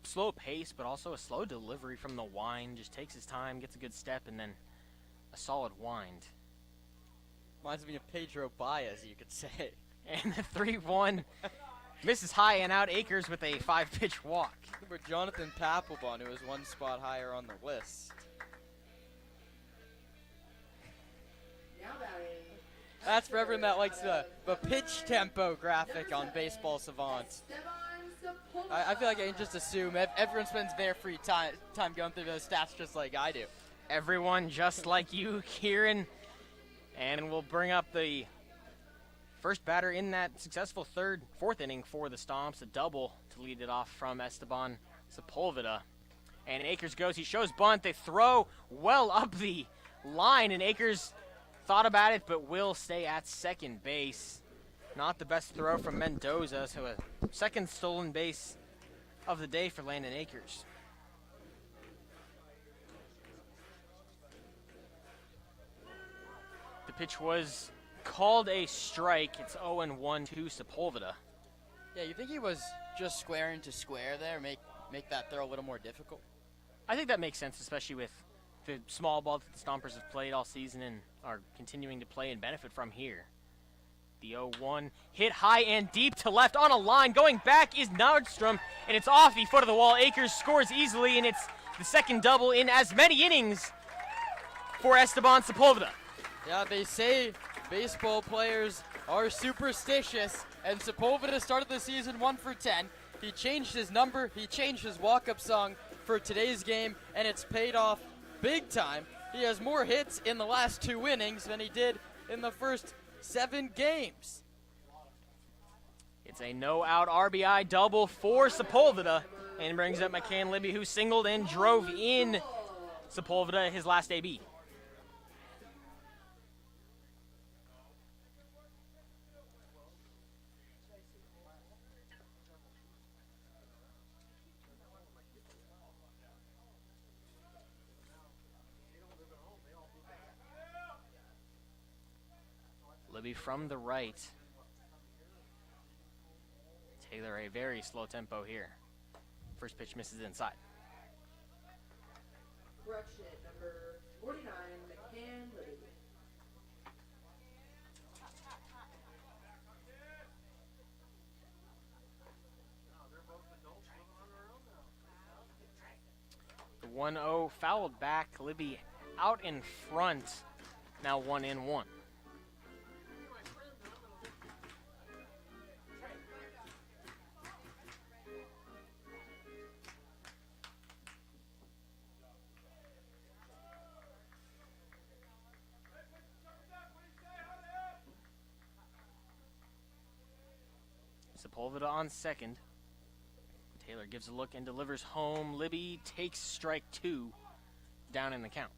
slow pace, but also a slow delivery from the wind. Just takes his time, gets a good step, and then a solid wind. Reminds me of Pedro Baez, you could say. And the 3-1 misses high and out. Akers with a 5-pitch walk. Remember Jonathan Papelbon, who was one spot higher on the list. Now batting. That's for everyone that likes the pitch tempo graphic on Baseball Savant. I feel like I can just assume everyone spends their free time going through those stats just like I do. Everyone just like you, Kieran. And we'll bring up the first batter in that successful fourth inning for the Stomps. A double to lead it off from Esteban Sepulveda. And Akers goes. He shows bunt. They throw well up the line, and Akers thought about it, but will stay at second base. Not the best throw from Mendoza, so a second stolen base of the day for Landon Akers. The pitch was called a strike. It's 0-1 to Sepulveda. Yeah, you think he was just squaring to square there, make that throw a little more difficult? I think that makes sense, especially with the small ball that the Stompers have played all season and are continuing to play and benefit from here. The 0-1 hit high and deep to left on a line. Going back is Nordstrom, and it's off the foot of the wall. Akers scores easily, and it's the second double in as many innings for Esteban Sepulveda. Yeah, they say baseball players are superstitious, and Sepulveda started the season 1 for 10. He changed his number, he changed his walk-up song for today's game, and it's paid off big time. He has more hits in the last 2 innings than he did in the first 7 games. It's a no-out RBI double for Sepulveda, and brings up McCann Libby, who singled and drove in Sepulveda his last AB. Libby from the right. Taylor, a very slow tempo here. First pitch misses inside. Correction, number 49, McCann Libby. The 1-0 fouled back. Libby out in front. Now 1-1. Sepulveda on second. Taylor gives a look and delivers home. Libby takes strike 2 down in the count.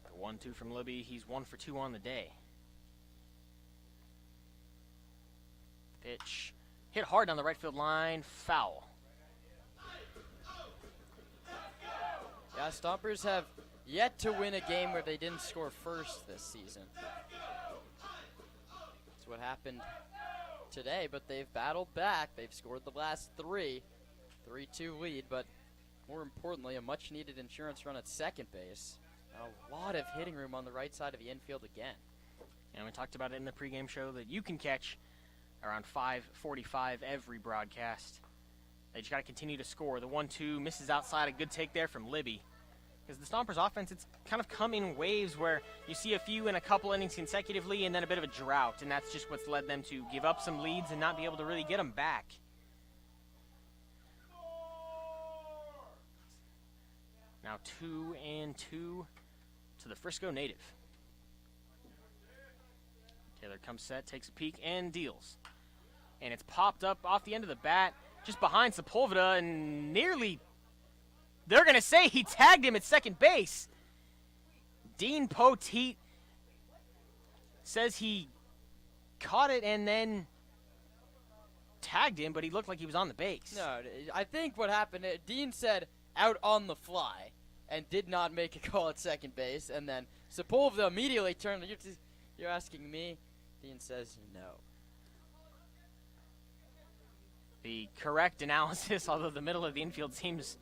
The 1-2 from Libby. He's 1 for 2 on the day. Pitch hit hard down the right field line. Foul. Yeah, Stompers have yet to win a game where they didn't score first this season. That's what happened today, but they've battled back. They've scored the last 3. 3-2 lead, but more importantly, a much-needed insurance run at second base. A lot of hitting room on the right side of the infield again. And we talked about it in the pregame show that you can catch around 5:45 every broadcast. They just got to continue to score. The 1-2 misses outside. A good take there from Libby. Because the Stompers offense, it's kind of come in waves where you see a few in a couple innings consecutively and then a bit of a drought. And that's just what's led them to give up some leads and not be able to really get them back. Now 2-2 to the Frisco native. Taylor comes set, takes a peek, and deals. And it's popped up off the end of the bat, just behind Sepulveda, and nearly, they're going to say he tagged him at second base. Dean Poteet says he caught it and then tagged him, but he looked like he was on the base. No, I think what happened, Dean said out on the fly and did not make a call at second base, and then Sepulva immediately turned. You're asking me? Dean says no. The correct analysis, although the middle of the infield seems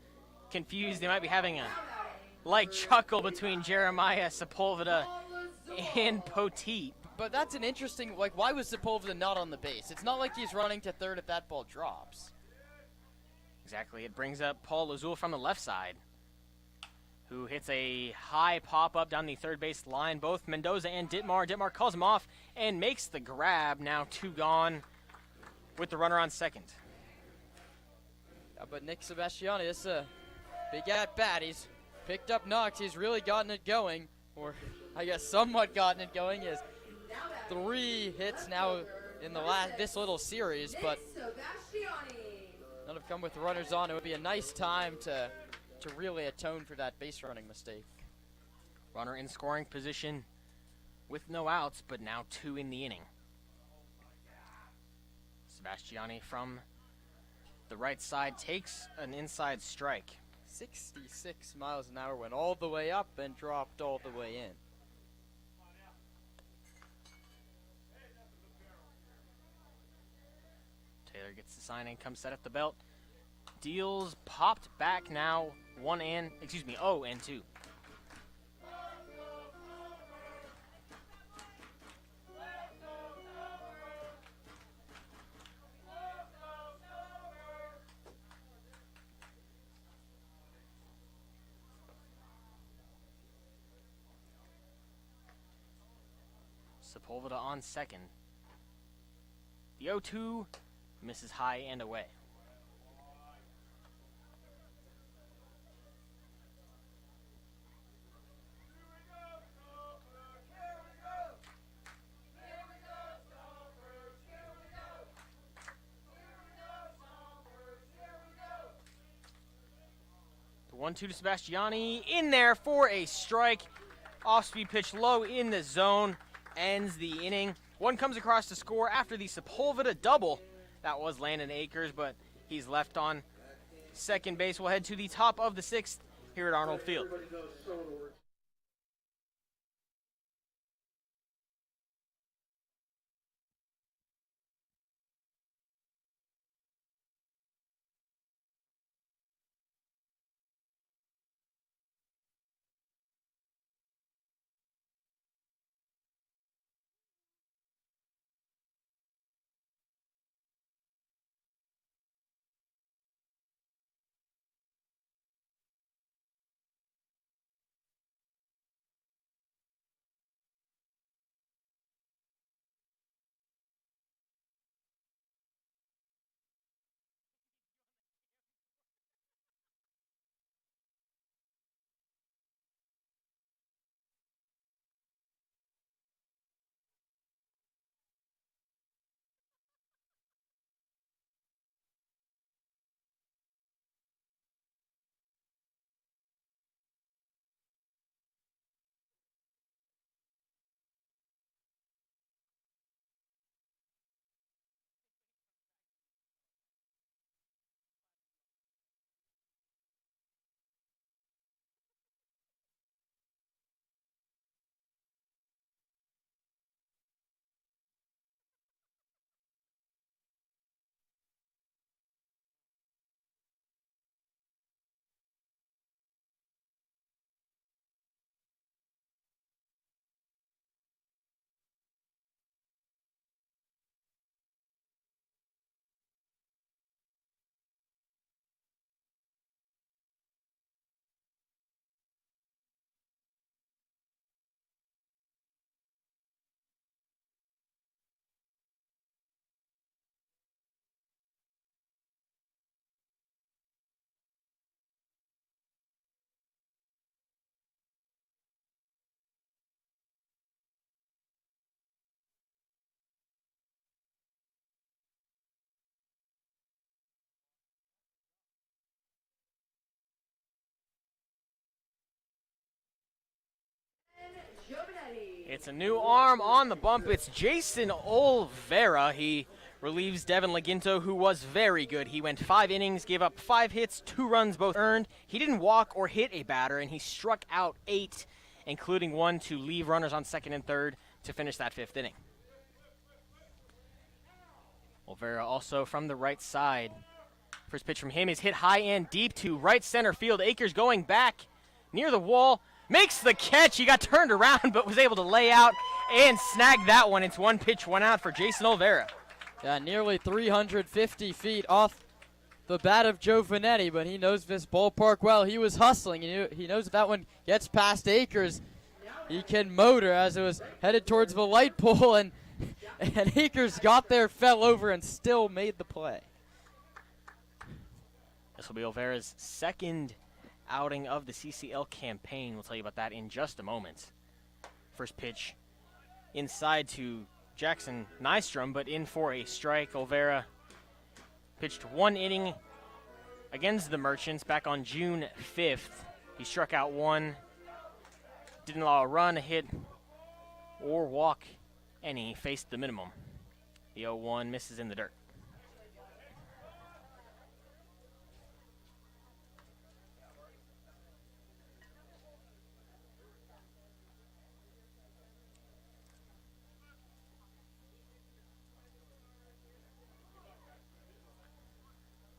confused. They might be having a light chuckle between Jeremiah, Sepulveda, and Poteet. But that's an interesting, why was Sepulveda not on the base? It's not like he's running to third if that ball drops. Exactly. It brings up Paul Lazul from the left side, who hits a high pop-up down the third base line. Both Mendoza and Ditmar. Ditmar calls him off and makes the grab. Now 2 gone with the runner on second. Yeah, but Nick Sebastiani, this is a big at-bat. He's picked up knocks. He's really gotten it going, or I guess somewhat gotten it going. He has 3 hits now in this little series, but none have come with runners on. It would be a nice time to really atone for that base running mistake. Runner in scoring position with no outs, but now 2 in the inning. Sebastiani from the right side takes an inside strike. 66 miles an hour, went all the way up and dropped all the way in. Taylor gets the sign in, comes set at the belt. Deals, popped back now, 0 and 2. Sepulveda on second. The 0-2 misses high and away. The 1-2 to Sebastiani, in there for a strike. Off-speed pitch low in the zone, ends the inning. One comes across to score after the Sepulveda double. That was Landon Akers, but he's left on second base. We'll head to the top of the 6th here at Arnold Field. It's a new arm on the bump. It's Jason Olvera. He relieves Devin Laginto, who was very good. He went 5 innings, gave up 5 hits, 2 runs, both earned. He didn't walk or hit a batter, and he struck out 8, including 1 to leave runners on second and third to finish that 5th inning. Olvera also from the right side. First pitch from him is hit high and deep to right center field. Akers going back near the wall. Makes the catch. He got turned around but was able to lay out and snag that one. It's 1 pitch, 1 out for Jason Olvera. Yeah, nearly 350 feet off the bat of Joe Vanetti, but he knows this ballpark well. He was hustling. He knows if that one gets past Akers, he can motor as it was headed towards the light pole, and Akers got there, fell over, and still made the play. This will be Olvera's second outing of the CCL campaign. We'll tell you about that in just a moment. First pitch inside to Jackson Nystrom, but in for a strike. Olvera pitched 1 inning against the Merchants back on June 5th. He struck out 1, didn't allow a run, a hit, or walk any. Faced the minimum. The 0-1 misses in the dirt.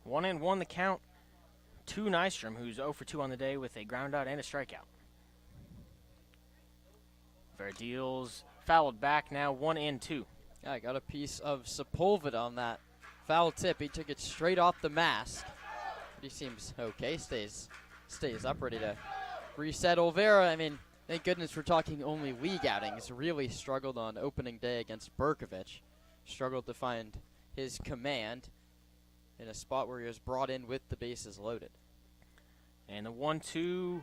One and one the count to Nystrom, who's 0 for 2 on the day with a ground out and a strikeout. Olvera deals, fouled back now, 1-2. Yeah, I got a piece of Sepulva on that foul tip. He took it straight off the mask. But he seems okay, stays up, ready to reset. Olvera, I mean, thank goodness we're talking only league outings. Really struggled on opening day against Berkovich. Struggled to find his command in a spot where he was brought in with the bases loaded. And the 1-2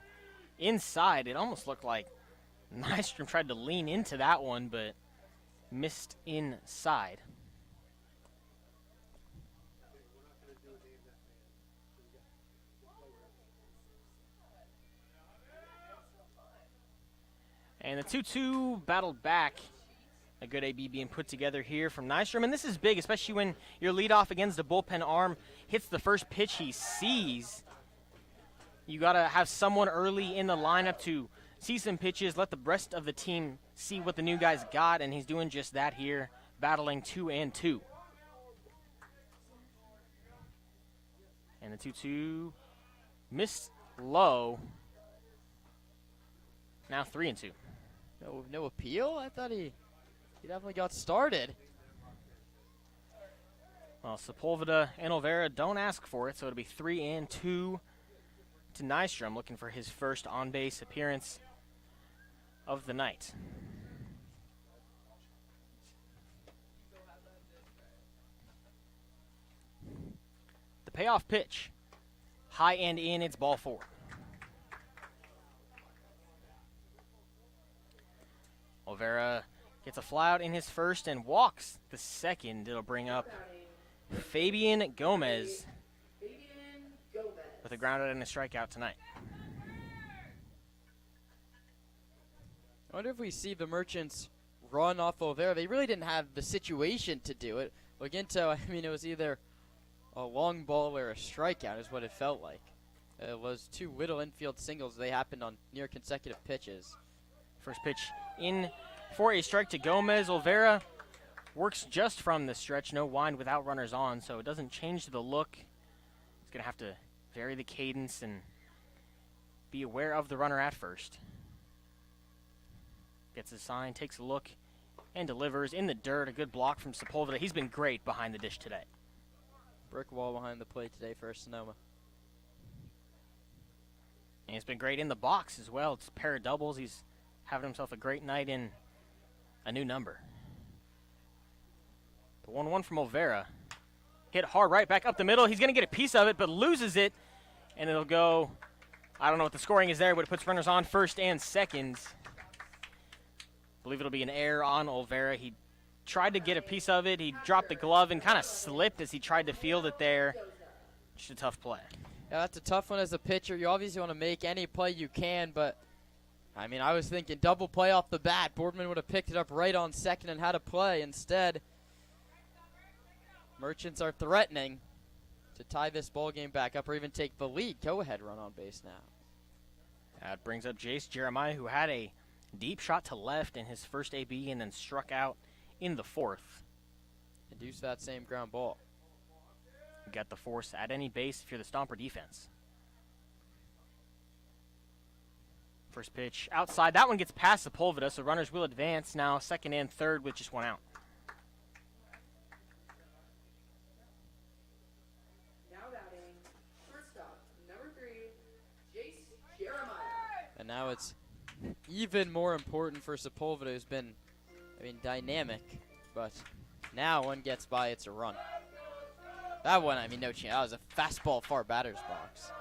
inside. It almost looked like Nystrom tried to lean into that one, but missed inside. And the 2-2 battled back. A good AB being put together here from Nystrom. And this is big, especially when your leadoff against the bullpen arm hits the first pitch he sees. You got to have someone early in the lineup to see some pitches, let the rest of the team see what the new guy's got, and he's doing just that here, battling 2-2. And the 2-2 missed low. Now 3-2. No appeal? I thought he definitely got started. Well, Sepulveda and Olvera don't ask for it, so it'll be 3-2 to Nystrom, looking for his first on-base appearance of the night. The payoff pitch, high and in, it's ball 4. Olvera gets a fly out in his first and walks the second. It'll bring up Fabian Gomez with a ground out and a strikeout tonight. I wonder if we see the Merchants run off Olvera. They really didn't have the situation to do it. Laginto, I mean, it was either a long ball or a strikeout is what it felt like. It was 2 little infield singles. They happened on near consecutive pitches. First pitch in for a strike to Gomez. Olvera works just from the stretch. No wind without runners on, so it doesn't change the look. He's going to have to vary the cadence and be aware of the runner at first. Gets a sign, takes a look, and delivers in the dirt. A good block from Sepulveda. He's been great behind the dish today. Brick wall behind the plate today for Sonoma. And he's been great in the box as well. It's a pair of doubles. He's having himself a great night in a new number. The 1-1 from Olvera. Hit hard right back up the middle. He's going to get a piece of it, but loses it. And it'll go, I don't know what the scoring is there, but it puts runners on first and second. I believe it'll be an error on Olvera. He tried to get a piece of it. He dropped the glove and kind of slipped as he tried to field it there. Just a tough play. Yeah, that's a tough one as a pitcher. You obviously want to make any play you can, but I mean, I was thinking double play off the bat. Boardman would have picked it up right on second and had a play. Instead, Merchants are threatening to tie this ball game back up or even take the lead. Go-ahead run on base now. That brings up Jace Jeremiah, who had a deep shot to left in his first AB and then struck out in the fourth. Induce that same ground ball. You got the force at any base if you're the Stomper defense. First pitch outside. That one gets past Sepulva, so runners will advance now, second and third with just one out. Now batting, shortstop, number 3, Jace Jeremiah. And now it's even more important for Sepulva, who's been, dynamic. But now one gets by, it's a run. That one, no chance. That was a fastball far batter's box.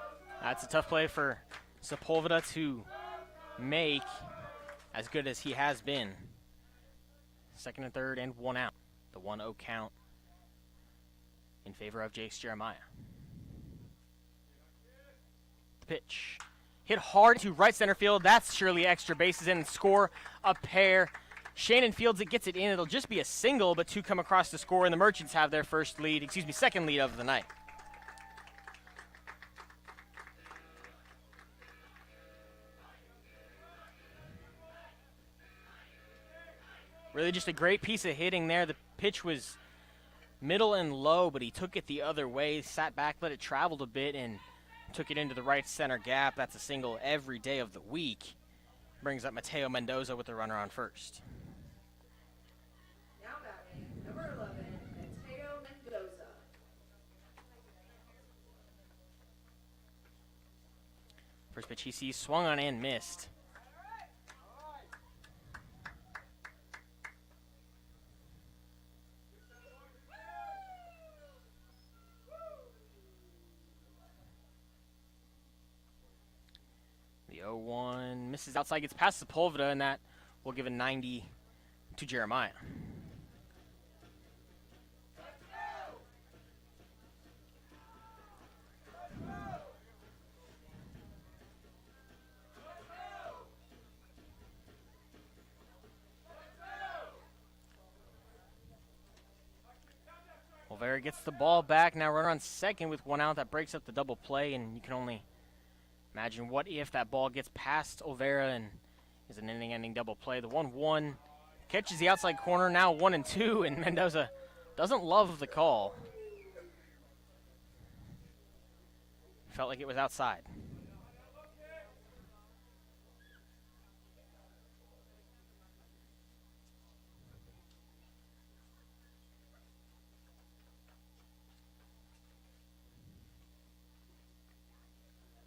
That's a tough play for Sepulveda to make, as good as he has been. Second and third and one out. The 1-0 count in favor of Jace Jeremiah. The pitch. Hit hard to right center field. That's surely extra bases in and score a pair. Shannon fields it, gets it in. It'll just be a single, but two come across the score, and the Merchants have their second lead of the night. Really just a great piece of hitting there. The pitch was middle and low, but he took it the other way, sat back, let it travel a bit, and took it into the right center gap. That's a single every day of the week. Brings up Mateo Mendoza with the runner on first. Now batting, number 11, Mateo Mendoza. First pitch he sees, swung on and missed. The 0-1 misses outside, gets past Sepulveda, and that will give a 90 to Jeremiah. Olvera gets the ball back. Now runner on second with one out. That breaks up the double play, and you can only imagine what if that ball gets past Olvera and is an inning-ending double play. The 1-1 catches the outside corner. Now 1-2, and Mendoza doesn't love the call. Felt like it was outside.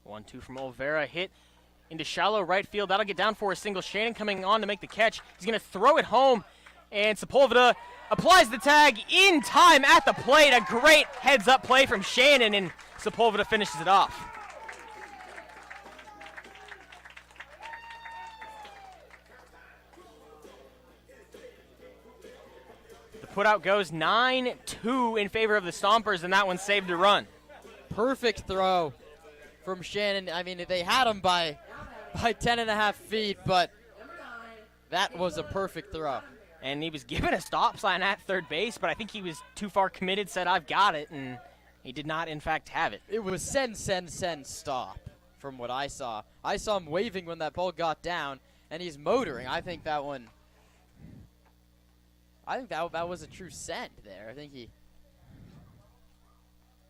One-two from Olvera, hit into shallow right field. That'll get down for a single. Shannon coming on to make the catch. He's going to throw it home, and Sepulveda applies the tag in time at the plate. A great heads-up play from Shannon, and Sepulveda finishes it off. The putout goes 9-2 in favor of the Stompers, and that one saved a run. Perfect throw from Shannon. They had him by 10.5 feet, but that was a perfect throw. And he was given a stop sign at third base, but I think he was too far committed, said, "I've got it," and he did not, in fact, have it. It was send, stop from what I saw. I saw him waving when that ball got down, and he's motoring. I think that was a true send there.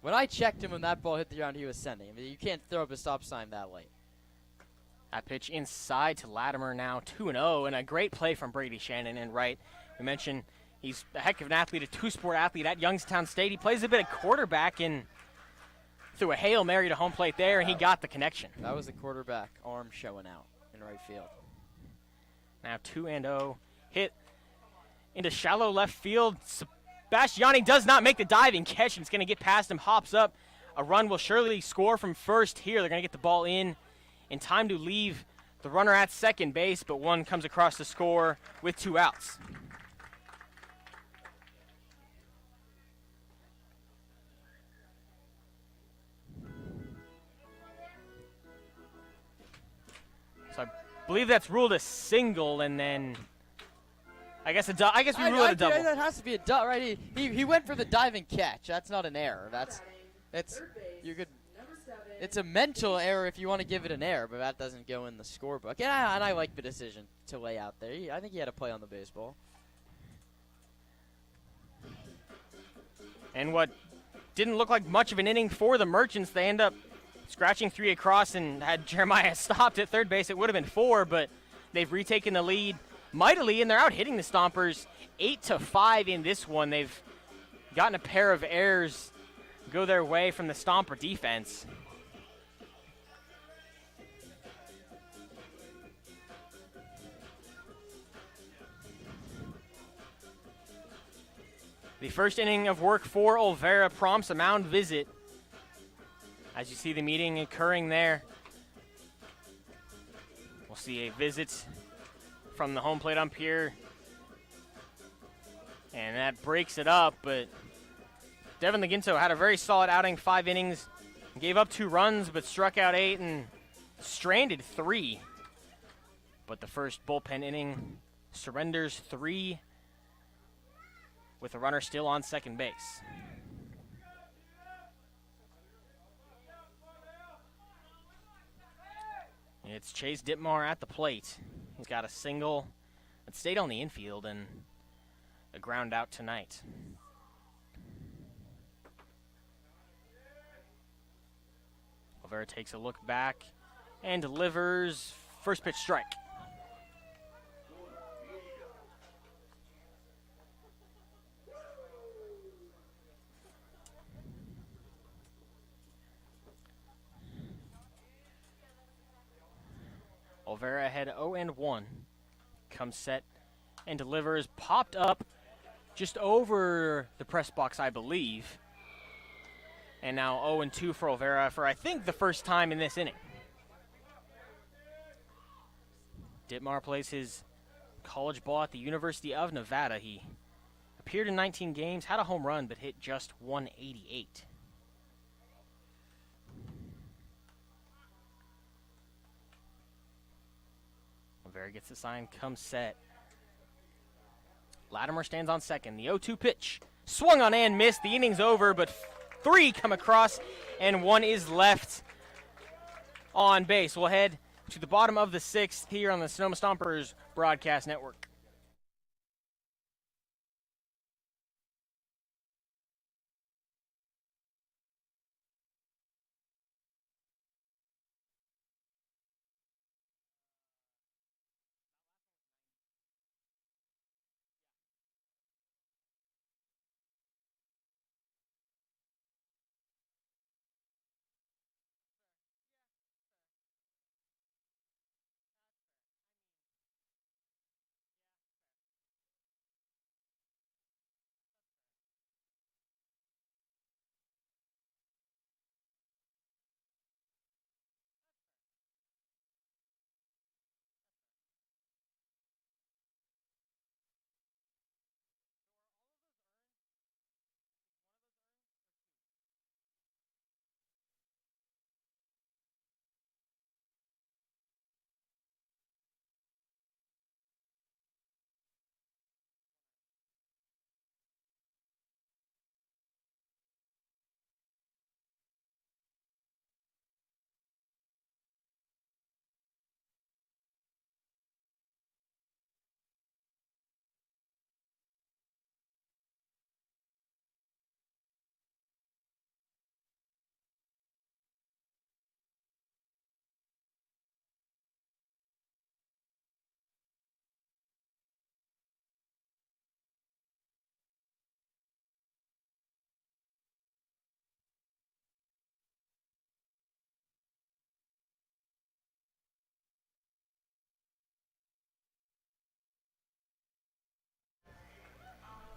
When I checked him when that ball hit the ground, he was sending. You can't throw up a stop sign that late. That pitch inside to Latimer, now 2-0, and a great play from Brady Shannon in right. We mentioned he's a heck of an athlete, a two-sport athlete at Youngstown State. He plays a bit of quarterback and threw a Hail Mary to home plate there, and he got the connection. That was the quarterback arm showing out in right field. Now 2-0, hit into shallow left field. Bastiani does not make the diving catch, and it's going to get past him, hops up. A run will surely score from first here. They're going to get the ball in time to leave the runner at second base, but one comes across the score with two outs. So I believe that's ruled a single, and then I guess we rule it a double. That has to be a double, right? He went for the diving catch. That's not an error. It's you're good. It's a mental error if you want to give it an error, but that doesn't go in the scorebook. And I like the decision to lay out there. I think he had a play on the baseball. And what didn't look like much of an inning for the Merchants, they end up scratching 3 across, and had Jeremiah stopped at third base, it would have been 4, but they've retaken the lead mightily, and they're out hitting the Stompers 8-5 in this one. They've gotten a pair of errors go their way from the Stomper defense. The first inning of work for Olvera prompts a mound visit. As you see the meeting occurring there, we'll see a visit from the home plate umpire. And that breaks it up, but Devin Laginto had a very solid outing, 5 innings, gave up 2 runs, but struck out 8 and stranded 3. But the first bullpen inning surrenders 3 with the runner still on second base. It's Chase Ditmar at the plate. He's got a single that stayed on the infield and a ground out tonight. Olvera takes a look back and delivers first pitch strike. Olvera ahead 0-1. Comes set and delivers. Popped up just over the press box, I believe. And now 0-2 for Olvera for, I think, the first time in this inning. Ditmar plays his college ball at the University of Nevada. He appeared in 19 games, had a home run, but hit just 188. Olvera gets the sign, comes set. Latimer stands on second. The 0-2 pitch. Swung on and missed. The inning's over, but 3 come across, and 1 is left on base. We'll head to the bottom of the 6th here on the Sonoma Stompers Broadcast Network.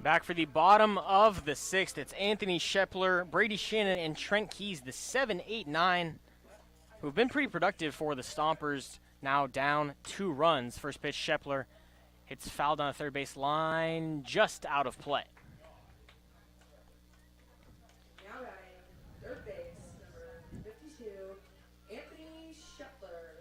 Back for the bottom of the 6th, it's Anthony Shepler, Brady Shannon, and Trent Keys, the 7, 8, 9, who've been pretty productive for the Stompers, now down 2 runs. First pitch, Shepler hits fouled on the third base line, just out of play. Now batting, third base, number 52, Anthony Shepler.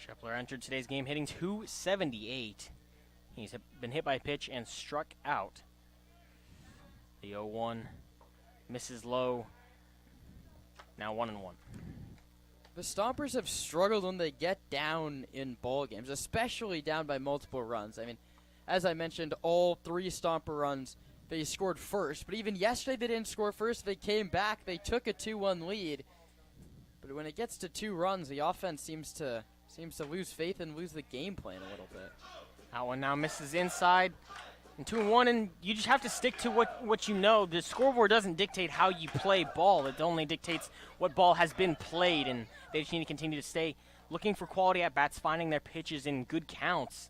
Schepler entered today's game hitting .278. He's been hit by a pitch and struck out. The 0-1 misses low. Now 1-1. The Stompers have struggled when they get down in ball games, especially down by multiple runs. I mean, as I mentioned, all 3 Stomper runs, they scored first. But even yesterday they didn't score first. They came back. They took a 2-1 lead. But when it gets to 2 runs, the offense seems to lose faith and lose the game plan a little bit. That one now misses inside. And 2-1, and you just have to stick to what you know. The scoreboard doesn't dictate how you play ball. It only dictates what ball has been played, and they just need to continue to stay looking for quality at-bats, finding their pitches in good counts,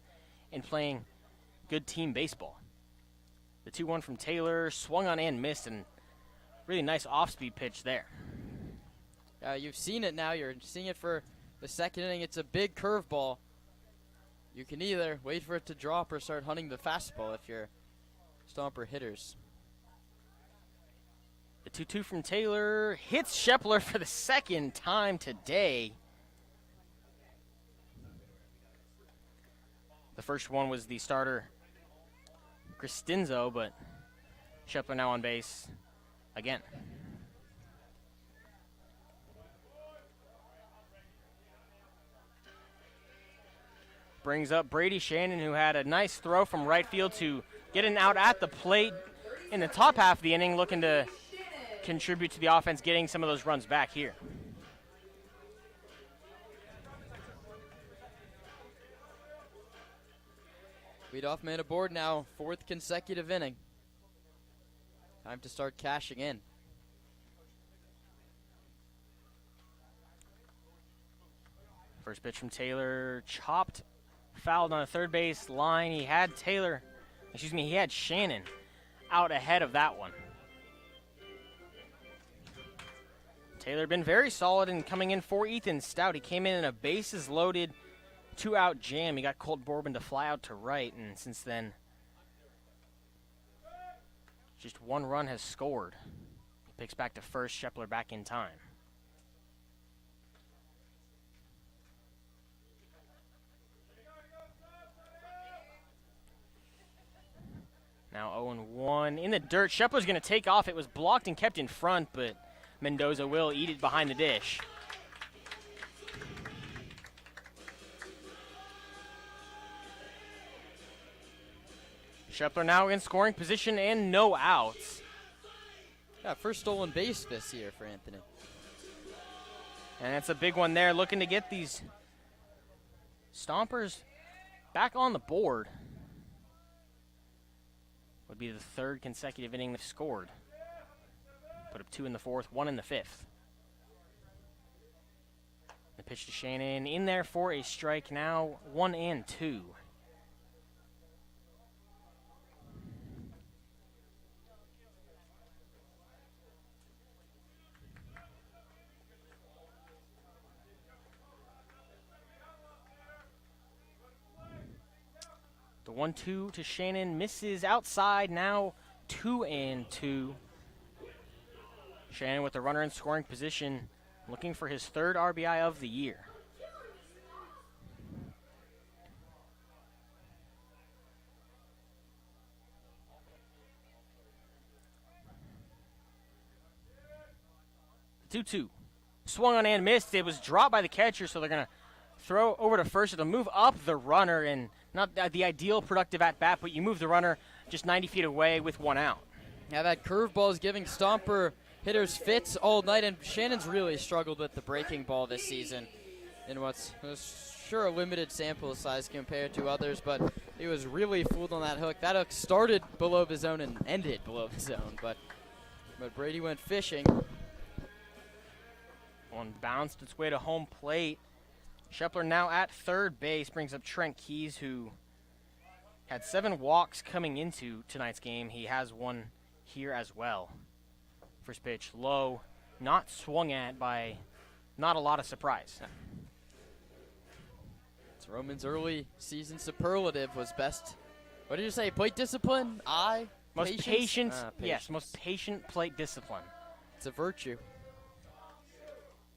and playing good team baseball. The 2-1 from Taylor, swung on and missed, and really nice off-speed pitch there. You've seen it now. You're seeing it for the second inning. It's a big curveball. You can either wait for it to drop or start hunting the fastball if you're Stomper hitters. The 2-2 from Taylor hits Schepler for the second time today. The first one was the starter, Cristinzo, but Schepler now on base again. Brings up Brady Shannon, who had a nice throw from right field to get an out at the plate in the top half of the inning, looking to contribute to the offense, getting some of those runs back here. Leadoff man aboard now, 4th consecutive inning. Time to start cashing in. First pitch from Taylor, chopped, fouled on the third base line. He had Shannon out ahead of that one. Taylor been very solid in coming in for Ethan Stout. He came in a bases loaded 2-out jam. He got Colt Bourbon to fly out to right, and since then, just 1 run has scored. He picks back to first, Schepler back in time. Now 0-1 in the dirt. Schepler's going to take off. It was blocked and kept in front, but Mendoza will eat it behind the dish. Schepler now in scoring position and no outs. Yeah, first stolen base this year for Anthony. And that's a big one there, looking to get these Stompers back on the board. Would be the 3rd consecutive inning they've scored. Put up 2 in the 4th, 1 in the 5th. The pitch to Shannon in there for a strike now, 1-2. The 1-2 to Shannon misses outside, now 2-2. Shannon with the runner in scoring position, looking for his 3rd RBI of the year. The 2-2. Swung on and missed. It was dropped by the catcher, so they're going to throw over to first. It'll move up the runner, and not the ideal productive at-bat, but you move the runner just 90 feet away with 1 out. Yeah, that curveball is giving Stomper hitters fits all night, and Shannon's really struggled with the breaking ball this season in what's sure a limited sample size compared to others, but he was really fooled on that hook. That hook started below the zone and ended below the zone, but Brady went fishing. One bounced its way to home plate. Schepler now at third base, brings up Trent Keys, who had 7 walks coming into tonight's game. He has 1 here as well. First pitch low, not swung at by not a lot of surprise. It's Roman's early season superlative was best. What did you say? Plate discipline? Most patient, yes, most patient plate discipline. It's a virtue.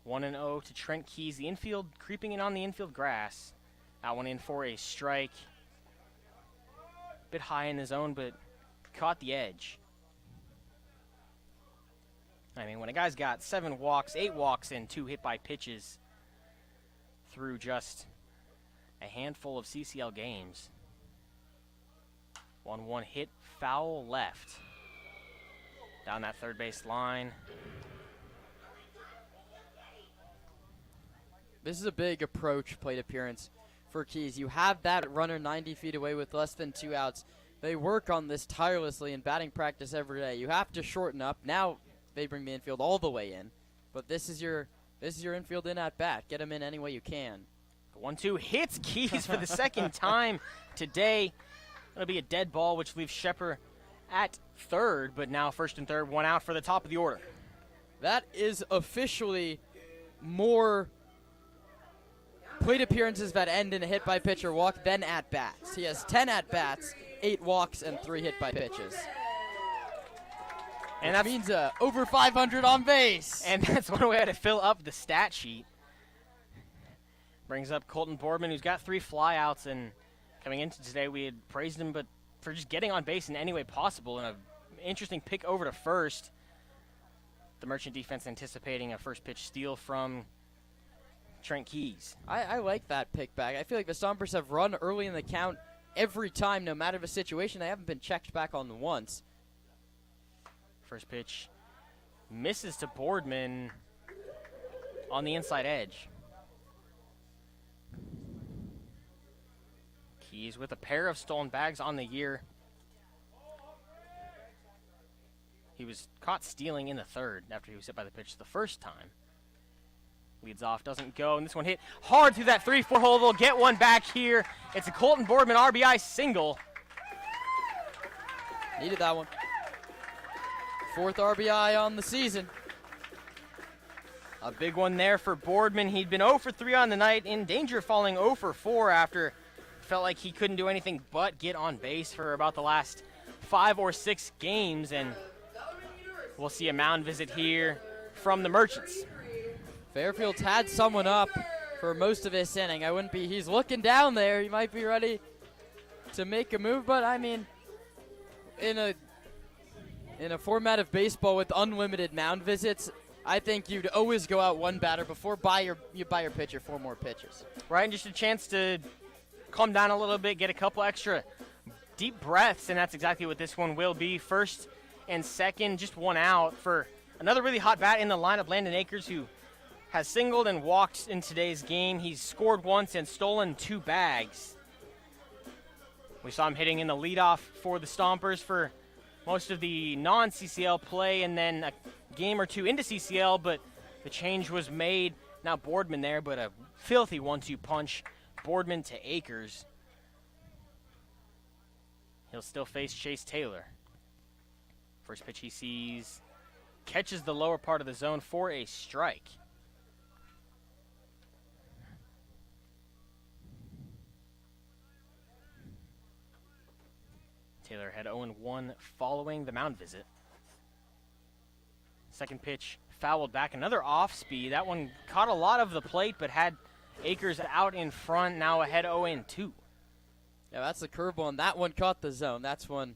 1-0 to Trent Keys. The infield creeping in on the infield grass. That one in for a strike. Bit high in the zone, but caught the edge. I mean, when a guy's got 7 walks, 8 walks, and 2 hit by pitches through just a handful of CCL games. 1-1 hit, foul left. Down that third base line. This is a big approach plate appearance for Keys. You have that runner 90 feet away with less than 2 outs. They work on this tirelessly in batting practice every day. You have to shorten up. Now they bring the infield all the way in. But this is your infield in at bat. Get him in any way you can. The 1-2 hits Keys for the second time today. It'll be a dead ball, which leaves Shepard at third, but now first and third, 1 out for the top of the order. That is officially more plate appearances that end in a hit by pitch or walk than at bats. He has 10 at bats, 8 walks, and 3 hit by pitches. And that means over 500 on base. And that's one way to fill up the stat sheet. Brings up Colton Boardman, who's got 3 flyouts, and coming into today, we had praised him, but for just getting on base in any way possible, and an interesting pick over to first. The Merchant defense anticipating a first pitch steal from Trent Keys. I like that pick back. I feel like the Stompers have run early in the count every time, no matter the situation. They haven't been checked back on once. First pitch misses to Boardman on the inside edge. Keys with a pair of stolen bags on the year. He was caught stealing in the third after he was hit by the pitch the first time. Leads off, doesn't go, and this one hit hard through that 3-4 hole. They'll get one back here. It's a Colton Boardman RBI single. Needed that one. 4th RBI on the season. A big one there for Boardman. He'd been 0 for 3 on the night, in danger of falling 0 for 4 after felt like he couldn't do anything but get on base for about the last 5 or 6 games, and we'll see a mound visit here from the Merchants. Fairfield's had someone up for most of this inning. He's looking down there. He might be ready to make a move, but I mean, in a format of baseball with unlimited mound visits, I think you'd always go out one batter before you buy your pitcher 4 more pitches. Right, and just a chance to calm down a little bit, get a couple extra deep breaths, and that's exactly what this one will be. First and second, just 1 out for another really hot bat in the lineup, Landon Akers, who has singled and walked in today's game. He's scored once and stolen 2 bags. We saw him hitting in the leadoff for the Stompers for most of the non-CCL play, and then a game or 2 into CCL, but the change was made. Now Boardman there, but a filthy 1-2 punch. Boardman to Akers. He'll still face Chase Taylor. First pitch he sees, catches the lower part of the zone for a strike. Taylor had 0-1 following the mound visit. Second pitch fouled back, another off speed. That one caught a lot of the plate, but had Akers out in front, now ahead 0-2. Yeah, that's the curveball, and that one caught the zone. That's one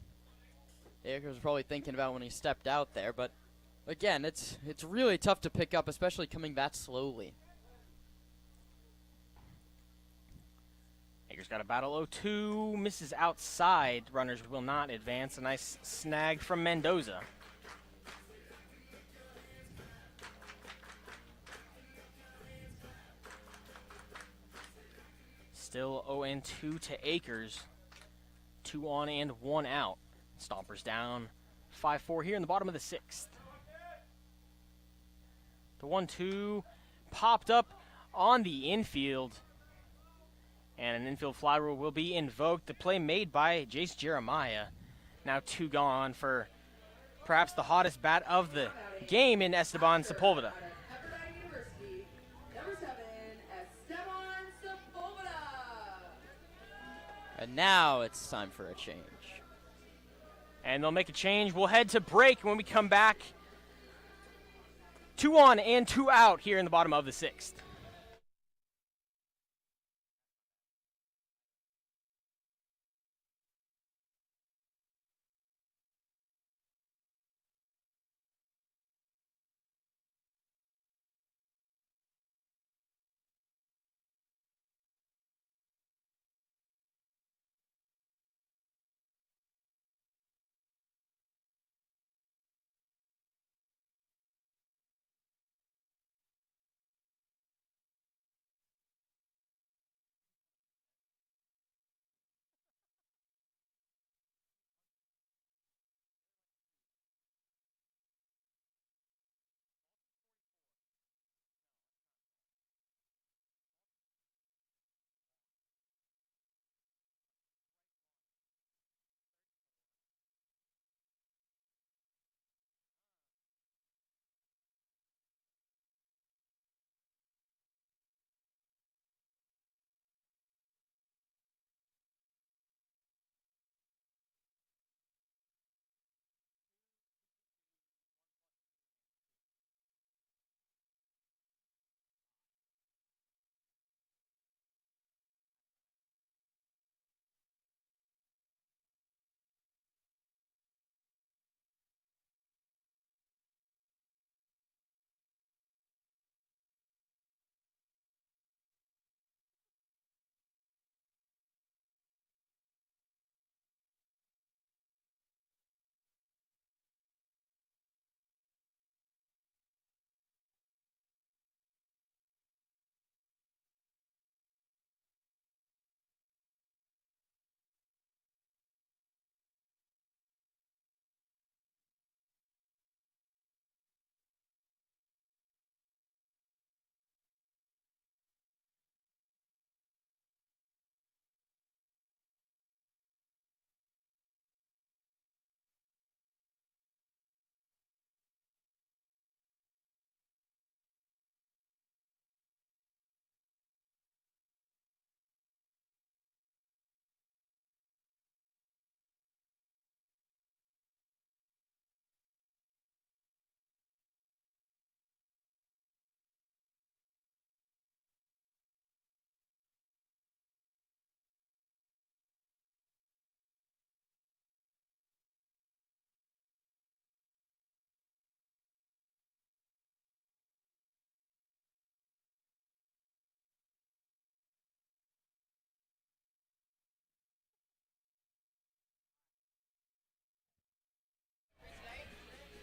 Akers was probably thinking about when he stepped out there. But again, it's really tough to pick up, especially coming that slowly. Akers got a battle 0-2, misses outside. Runners will not advance. A nice snag from Mendoza. Still 0-2 to Akers. 2 on and 1 out. Stompers down 5-4 here in the bottom of the 6th. The 1-2 popped up on the infield. And an infield fly rule will be invoked. The play made by Jace Jeremiah. Now 2 gone for perhaps the hottest bat of the game in Esteban Sepulveda. And now it's time for a change. And they'll make a change. We'll head to break. When we come back, 2 on and 2 out here in the bottom of the 6th.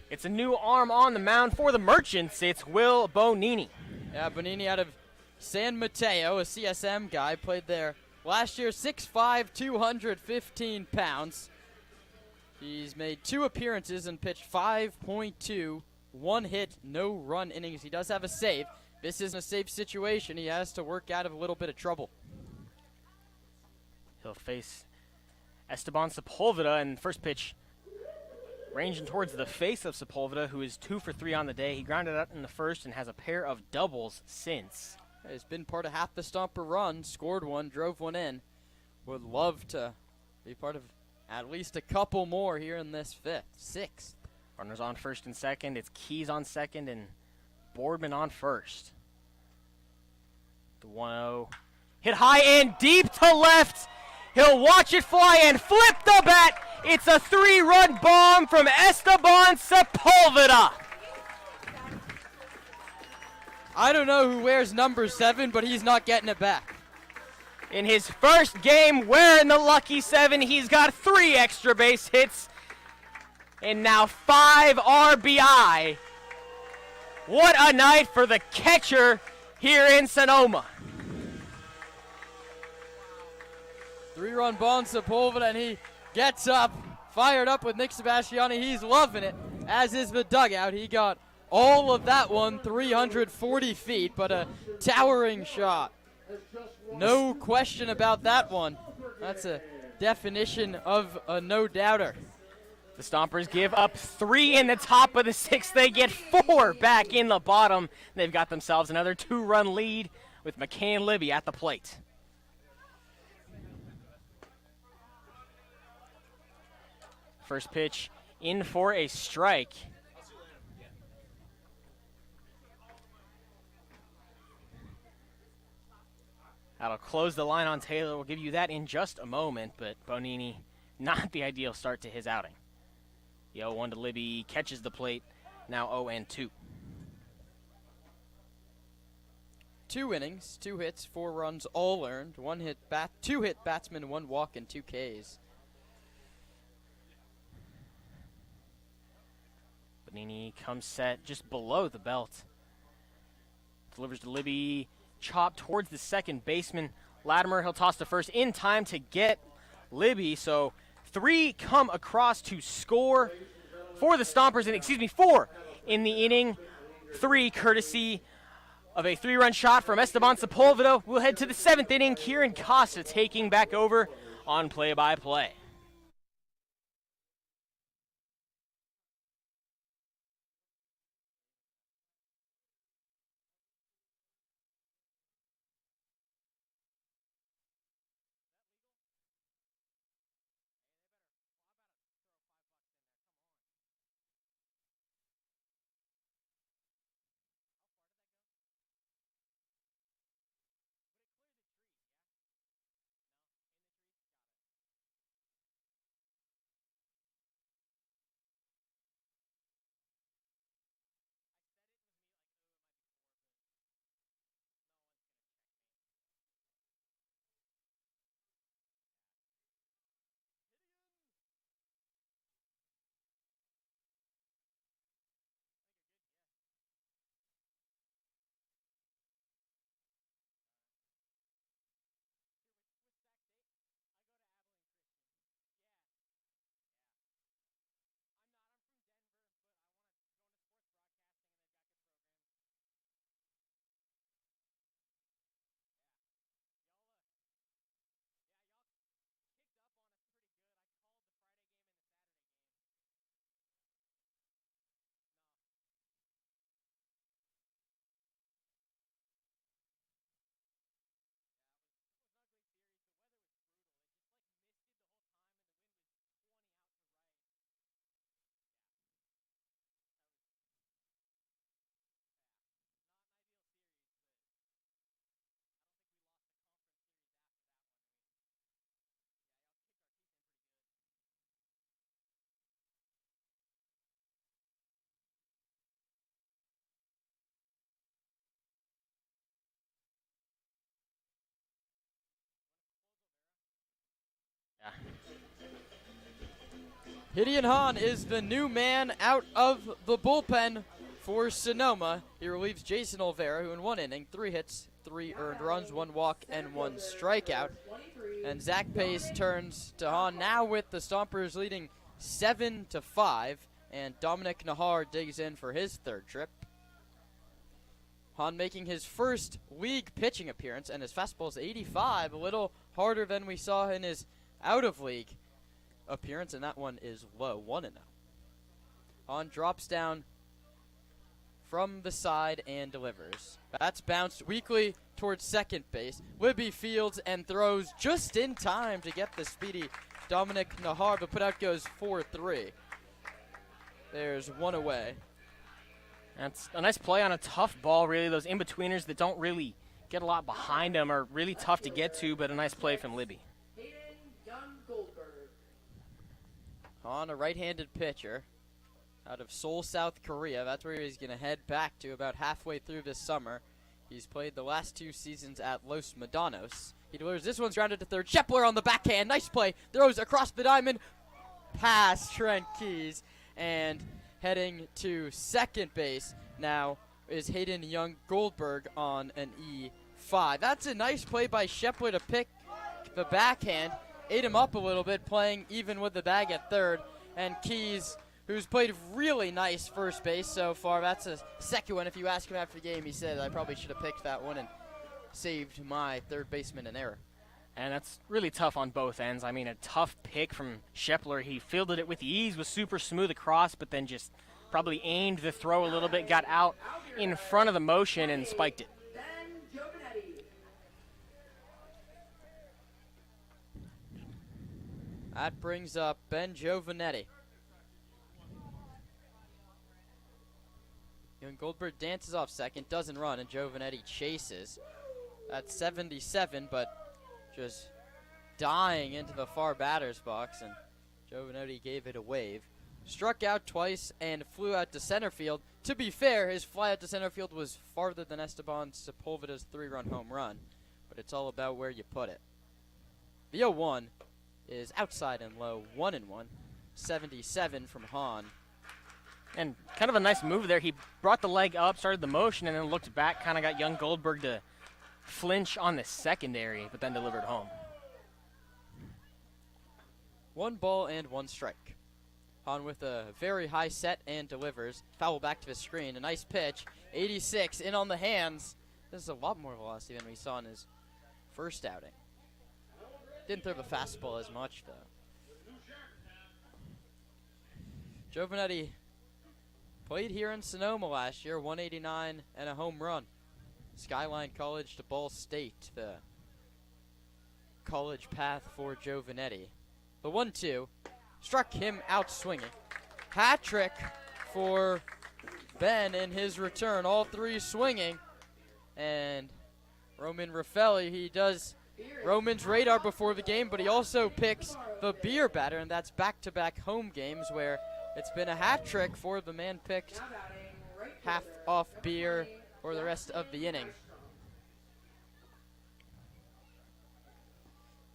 It's a new arm on the mound for the Merchants. It's Will Bonini. Yeah, Bonini out of San Mateo, a CSM guy, played there last year, 6'5", 215 pounds. He's made 2 appearances and pitched 5.2, 1 hit, no run innings. He does have a save. This isn't a safe situation. He has to work out of a little bit of trouble. He'll face Esteban Sepulva, and first pitch ranging towards the face of Sepulva, who is 2 for 3 on the day. He grounded out in the first and has a pair of doubles since. He's been part of half the Stomper run, scored 1, drove 1 in. Would love to be part of at least a couple more here in this 6th. Runners on first and second. It's Keys on second and Boardman on first. The 1-0. Hit high and deep to left. He'll watch it fly and flip the bat. It's a 3-run bomb from Esteban Sepulva. I don't know who wears number 7, but he's not getting it back. In his first game wearing the lucky 7, he's got 3 extra base hits and now 5 RBI. What a night for the catcher here in Sonoma. 3-run bomb, Sepulva, and he gets up, fired up with Nick Sebastiani. He's loving it, as is the dugout. He got all of that one, 340 feet, but a towering shot. No question about that one. That's a definition of a no-doubter. The Stompers give up 3 in the top of the 6th. They get 4 back in the bottom. They've got themselves another 2-run lead with McCann Libby at the plate. First pitch in for a strike. That'll close the line on Taylor. We'll give you that in just a moment, but Bonini, not the ideal start to his outing. The 0-1 to Libby, catches the plate, now 0-2. 2 innings, 2 hits, 4 runs, all earned. 2 hit batsman, 1 walk, and 2 Ks. Bonini comes set just below the belt. Delivers to Libby, chopped towards the second baseman. Latimer, he'll toss to first in time to get Libby. So 3 come across to score for the Stompers, and 4 in the inning. 3 courtesy of a 3-run shot from Esteban Sepulva. We'll head to the 7th inning. Kieran Costa taking back over on play-by-play. Gideon Hahn is the new man out of the bullpen for Sonoma. He relieves Jason Olvera, who in 1 inning, 3 hits, 3 earned runs, 1 walk, and 1 strikeout. And Zach Pace turns to Hahn now with the Stompers leading 7-5. And Dominic Nahar digs in for his 3rd trip. Hahn making his first league pitching appearance, and his fastball's 85, a little harder than we saw in his out-of-league appearance, and that one is low, 1-0. Hahn drops down from the side and delivers. That's bounced weakly towards second base. Libby fields and throws just in time to get the speedy Dominic Nahar, but put out goes 4-3. There's 1 away. That's a nice play on a tough ball, really. Those in-betweeners that don't really get a lot behind them are really tough to get to, but a nice play from Libby. On a right-handed pitcher out of Seoul, South Korea. That's where he's going to head back to about halfway through this summer. He's played the last 2 seasons at Los Medanos. He delivers. This one's grounded to third. Shepler on the backhand. Nice play. Throws across the diamond. Past Trent Keys. And heading to second base now is Hayden Young Goldberg on an E5. That's a nice play by Shepler to pick the backhand. Ate him up a little bit, playing even with the bag at third. And Keys, who's played really nice first base so far. That's a second one. If you ask him after the game, he said, I probably should have picked that one and saved my third baseman an error. And that's really tough on both ends. I mean, a tough pick from Shepler. He fielded it with ease, was super smooth across, but then just probably aimed the throw a little bit, got out in front of the motion and spiked it. That brings up Ben Giovanetti. Young Goldberg dances off second, doesn't run, and Giovanetti chases. at 77, but just dying into the far batter's box, and Giovanetti gave it a wave. Struck out twice and flew out to center field. To be fair, his fly out to center field was farther than Esteban Sepulveda's 3-run home run, but it's all about where you put it. The 0-1 is outside and low, 1-1, 77 from Hahn. And kind of a nice move there. He brought the leg up, started the motion, and then looked back, kind of got young Goldberg to flinch on the secondary, but then delivered home. 1 ball and 1 strike. Hahn with a very high set and delivers. Foul back to the screen. A nice pitch. 86 in on the hands. This is a lot more velocity than we saw in his first outing. Didn't throw the fastball as much, though. Giovanetti played here in Sonoma last year, 189 and a home run. Skyline College to Ball State, the college path for Giovanetti. The 1-2 struck him out swinging. Hat trick for Ben in his return, all 3 swinging. And Roman Raffelli, he does Roman's radar before the game, but he also picks the beer batter, and that's back-to-back home games where it's been a hat trick for the man picked half off beer for the rest of the inning.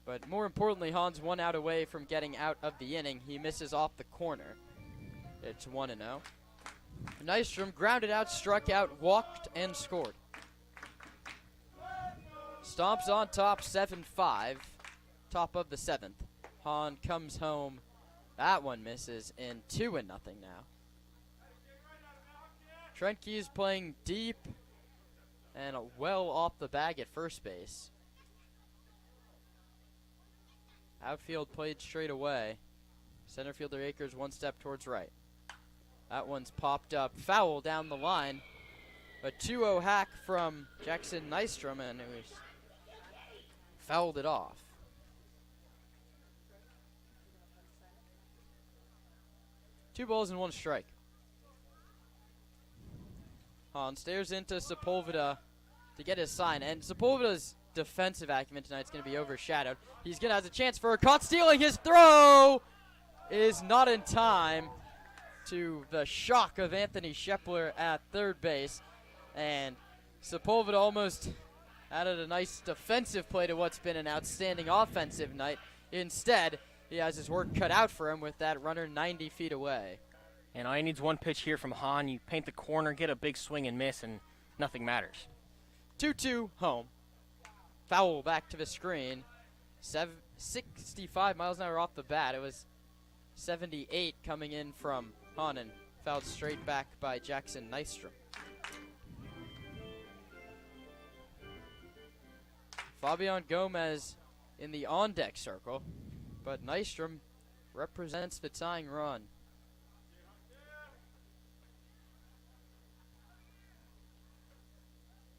But more importantly, Hahn's 1 out away from getting out of the inning. He misses off the corner. It's 1-0. Nystrom grounded out, struck out, walked, and scored. Stomps on top, 7-5. Top of the 7th. Hahn comes home. That one misses in 2-0 now. Trent Keyes playing deep and well off the bag at first base. Outfield played straight away. Center fielder Akers 1 step towards right. That one's popped up. Foul down the line. A 2-0 hack from Jackson Nystrom, and it was fouled it off. Two balls and 1 strike. Hahn stares into Sepulveda to get his sign, and Sepulveda's defensive acumen tonight is going to be overshadowed. He's going to have a chance for a caught stealing. His throw is not in time, to the shock of Anthony Schepler at third base. And Sepulveda almost added a nice defensive play to what's been an outstanding offensive night. Instead, he has his work cut out for him with that runner 90 feet away. And all he needs 1 pitch here from Hahn. You paint the corner, get a big swing and miss, and nothing matters. 2-2 home. Foul back to the screen. 65 miles an hour off the bat. It was 78 coming in from Hahn, and fouled straight back by Jackson Nystrom. Fabian Gomez in the on-deck circle, but Nystrom represents the tying run.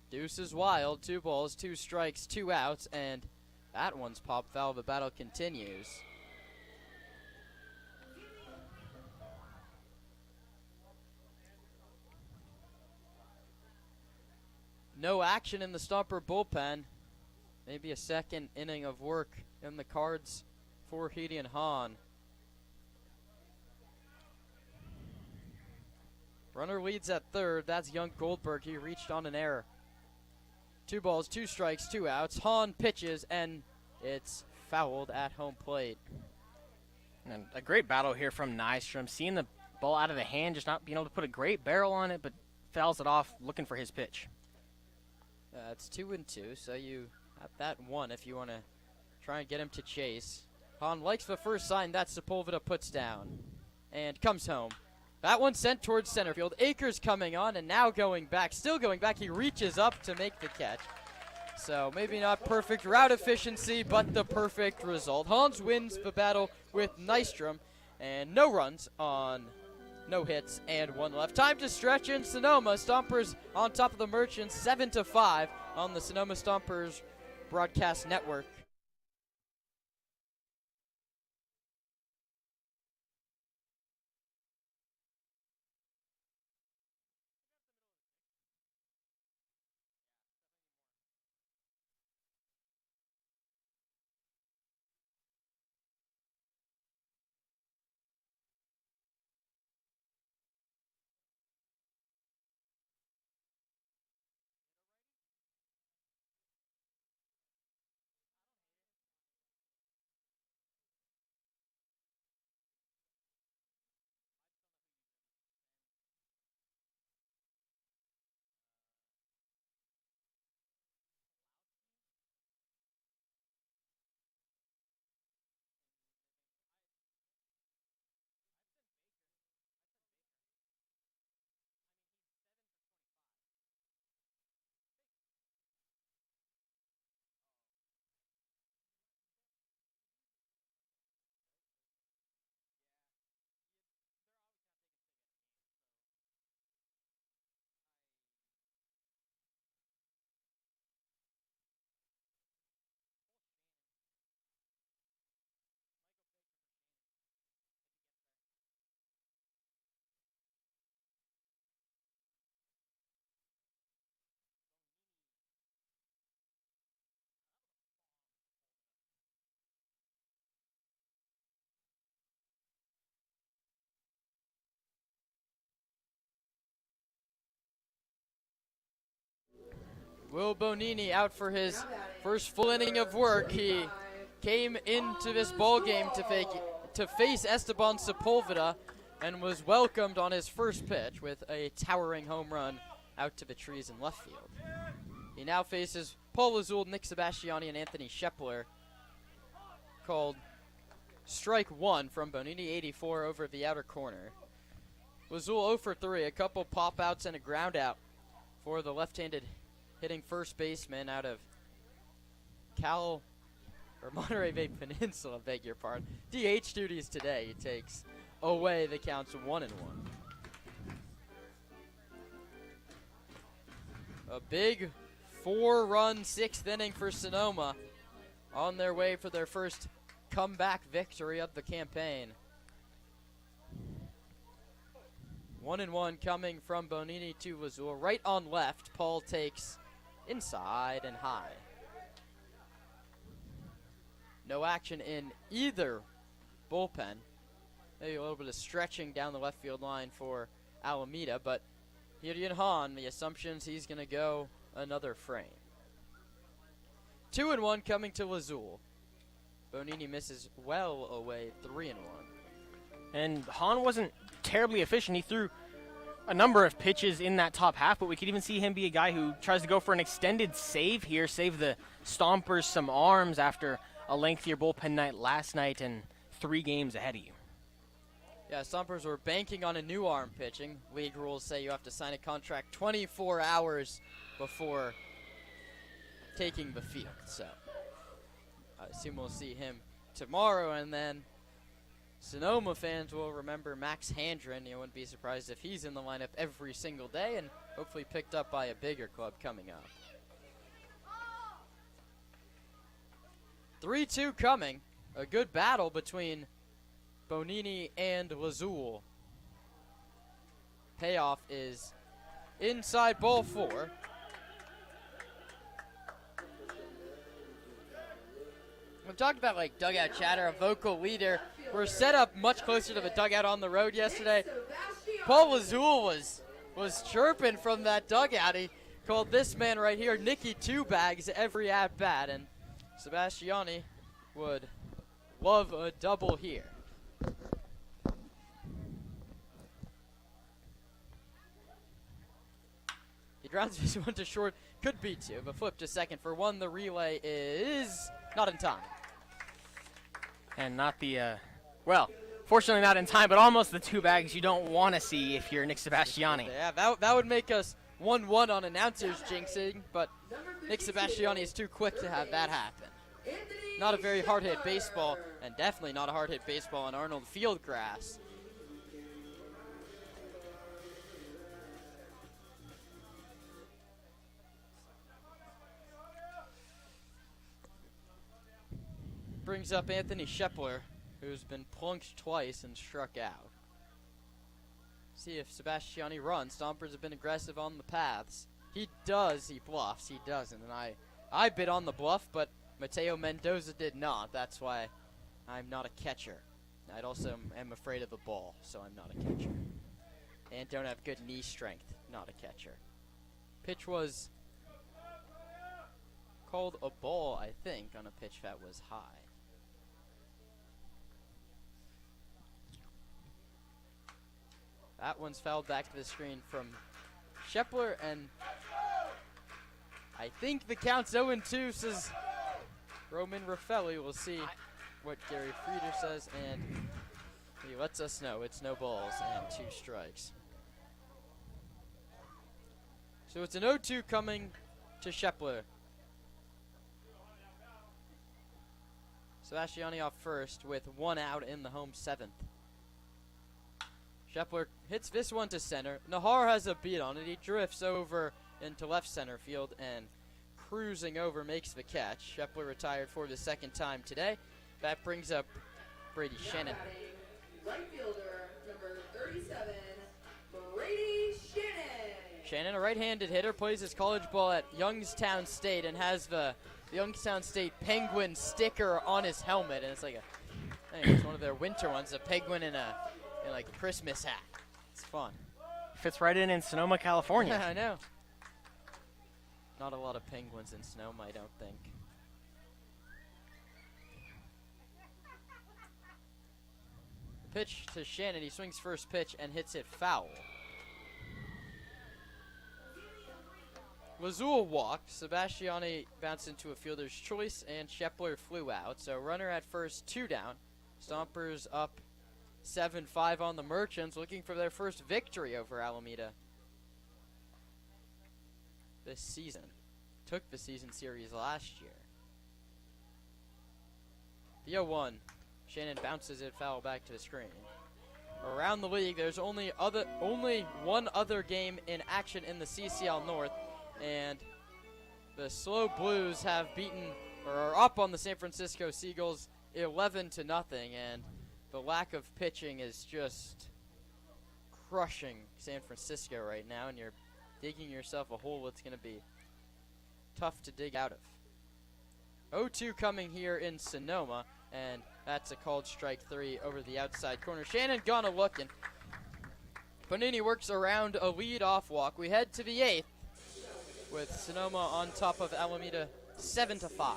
Deuce is wild, 2 balls, 2 strikes, 2 outs, and that one's popped foul. The battle continues. No action in the Stomper bullpen. Maybe a second inning of work in the cards for Gideon Hahn. Runner leads at third. That's young Goldberg. He reached on an error. 2 balls, 2 strikes, 2 outs. Hahn pitches, and it's fouled at home plate. And a great battle here from Nystrom. Seeing the ball out of the hand, just not being able to put a great barrel on it, but fouls it off, looking for his pitch. It's 2-2, so you have that 1 if you want to try and get him to chase. Hahn likes the first sign that Sepulveda puts down and comes home. That one sent towards center field. Akers coming on and now going back. Still going back. He reaches up to make the catch. So maybe not perfect route efficiency, but the perfect result. Hans wins the battle with Nystrom, and no runs on no hits and 1 left. Time to stretch in Sonoma. Stompers on top of the Merchants, 7-5 on the Sonoma Stompers Broadcast Network. Will Bonini out for his first full inning of work. He came into this ball game to face Esteban Sepulveda and was welcomed on his first pitch with a towering home run out to the trees in left field. He now faces Paul Azul, Nick Sebastiani, and Anthony Shepler. Called strike one from Bonini, 84 over the outer corner. Lazul 0 for 3, a couple pop outs and a ground out for the left-handed hitting first baseman out of Monterey Bay Peninsula, beg your pardon. DH duties today. He takes away the counts 1-1. A big 4-run 6th inning for Sonoma, on their way for their first comeback victory of the campaign. 1-1 coming from Bonini to Lazul. Right on left, Paul takes inside and high. No action in either bullpen. Maybe a little bit of stretching down the left field line for Alameda, but Hyun Han, the assumptions he's going to go another frame. 2-1 coming to Lazul. Bonini misses well away, 3-1. And Han wasn't terribly efficient. He threw a number of pitches in that top half, but we could even see him be a guy who tries to go for an extended save here, save the Stompers some arms after a lengthier bullpen night last night and 3 games ahead of you. Yeah, Stompers were banking on a new arm pitching. League rules say you have to sign a contract 24 hours before taking the field. So I assume we'll see him tomorrow, and then Sonoma fans will remember Max Handren. You wouldn't be surprised if he's in the lineup every single day and hopefully picked up by a bigger club coming up. 3-2 coming. A good battle between Bonini and Lazul. Payoff is inside ball 4. We've talked about like dugout chatter, a vocal leader. We're set up much closer to the dugout on the road yesterday. Paul Lazul was chirping from that dugout. He called this man right here Nicky Two Bags every at bat, and Sebastiani would love a double here. He grounds this one to short, could be 2, but flip to second for 1. The relay is not in time. And not the, well, fortunately not in time, but almost the 2 bags you don't want to see if you're Nick Sebastiani. Yeah, that would make us 1-1 on announcers jinxing, but Nick Sebastiani is too quick to have that happen. Not a very hard-hit baseball, and definitely not a hard-hit baseball on Arnold field grass. Brings up Anthony Shepler, who's been plunked twice and struck out. See if Sebastiani runs. Stompers have been aggressive on the paths. He does, he bluffs, he doesn't. And I bid on the bluff, but Mateo Mendoza did not. That's why I'm not a catcher. I also am afraid of the ball, so I'm not a catcher. And don't have good knee strength, not a catcher. Pitch was called a ball, I think, on a pitch that was high. That one's fouled back to the screen from Shepler, and I think the count's 0-2, says Roman Raffelli. We'll see what Gary Frieder says, and he lets us know it's no balls and 2 strikes. So it's an 0-2 coming to Shepler. Sebastiani off first with 1 out in the home 7th. Shepler hits this one to center. Nahar has a beat on it. He drifts over into left center field and cruising over makes the catch. Shepler retired for the 2nd time today. That brings up Brady Shannon. Right fielder, number 37, Brady Shannon. Shannon, a right-handed hitter, plays his college ball at Youngstown State and has the Youngstown State Penguin sticker on his helmet, and it's like I think it's one of their winter ones, a penguin in like a Christmas hat. It's fun. Fits right in Sonoma, California. I know. Not a lot of penguins in Sonoma, I don't think. Pitch to Shannon. He swings first pitch and hits it foul. Lazul walked. Sebastiani bounced into a fielder's choice, and Shepler flew out. So runner at first, 2 down. Stompers up 7-5 on the Merchants, looking for their first victory over Alameda this season. Took the season series last year. The 0-1. Shannon bounces it foul back to the screen. Around the league, there's only one other game in action in the CCL North, and the Slow Blues have beaten or are up on the San Francisco Seagulls 11-0, and the lack of pitching is just crushing San Francisco right now, and you're digging yourself a hole that's going to be tough to dig out of. 0-2 coming here in Sonoma, and that's a called strike 3 over the outside corner. Shannon gonna looking. Bonini works around a lead-off walk. We head to the 8th with Sonoma on top of Alameda 7-5.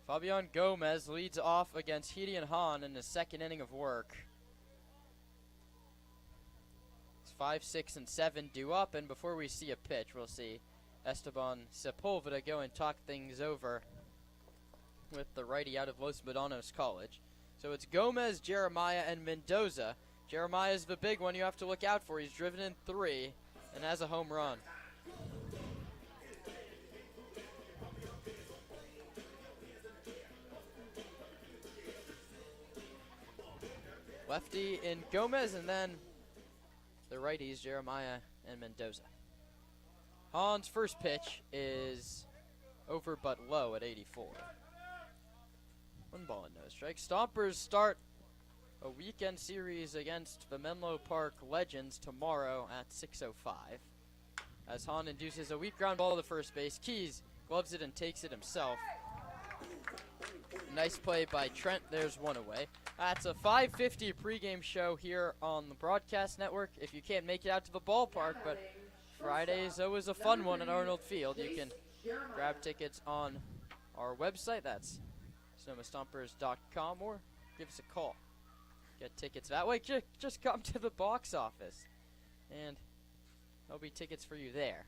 Fabian Gomez leads off against Gideon Hahn in the second inning of work. It's 5, 6, and 7 due up, and before we see a pitch, we'll see Esteban Sepulva to go and talk things over with the righty out of Los Medanos College. So it's Gomez, Jeremiah, and Mendoza. Jeremiah's the big one you have to look out for. He's driven in 3 and has a home run. Lefty in Gomez, and then the righties, Jeremiah and Mendoza. Hahn's first pitch is over but low at 84. 1 ball and no strike. Stompers start a weekend series against the Menlo Park Legends tomorrow at 6:05. As Hahn induces a weak ground ball to first base. Keys gloves it and takes it himself. Nice play by Trent. There's one away. That's a 5:50 pregame show here on the broadcast network. If you can't make it out to the ballpark, but Friday is always a fun one at Arnold Field. You can grab tickets on our website. That's sonomastompers.com, or give us a call. Get tickets that way. Just come to the box office, and there'll be tickets for you there.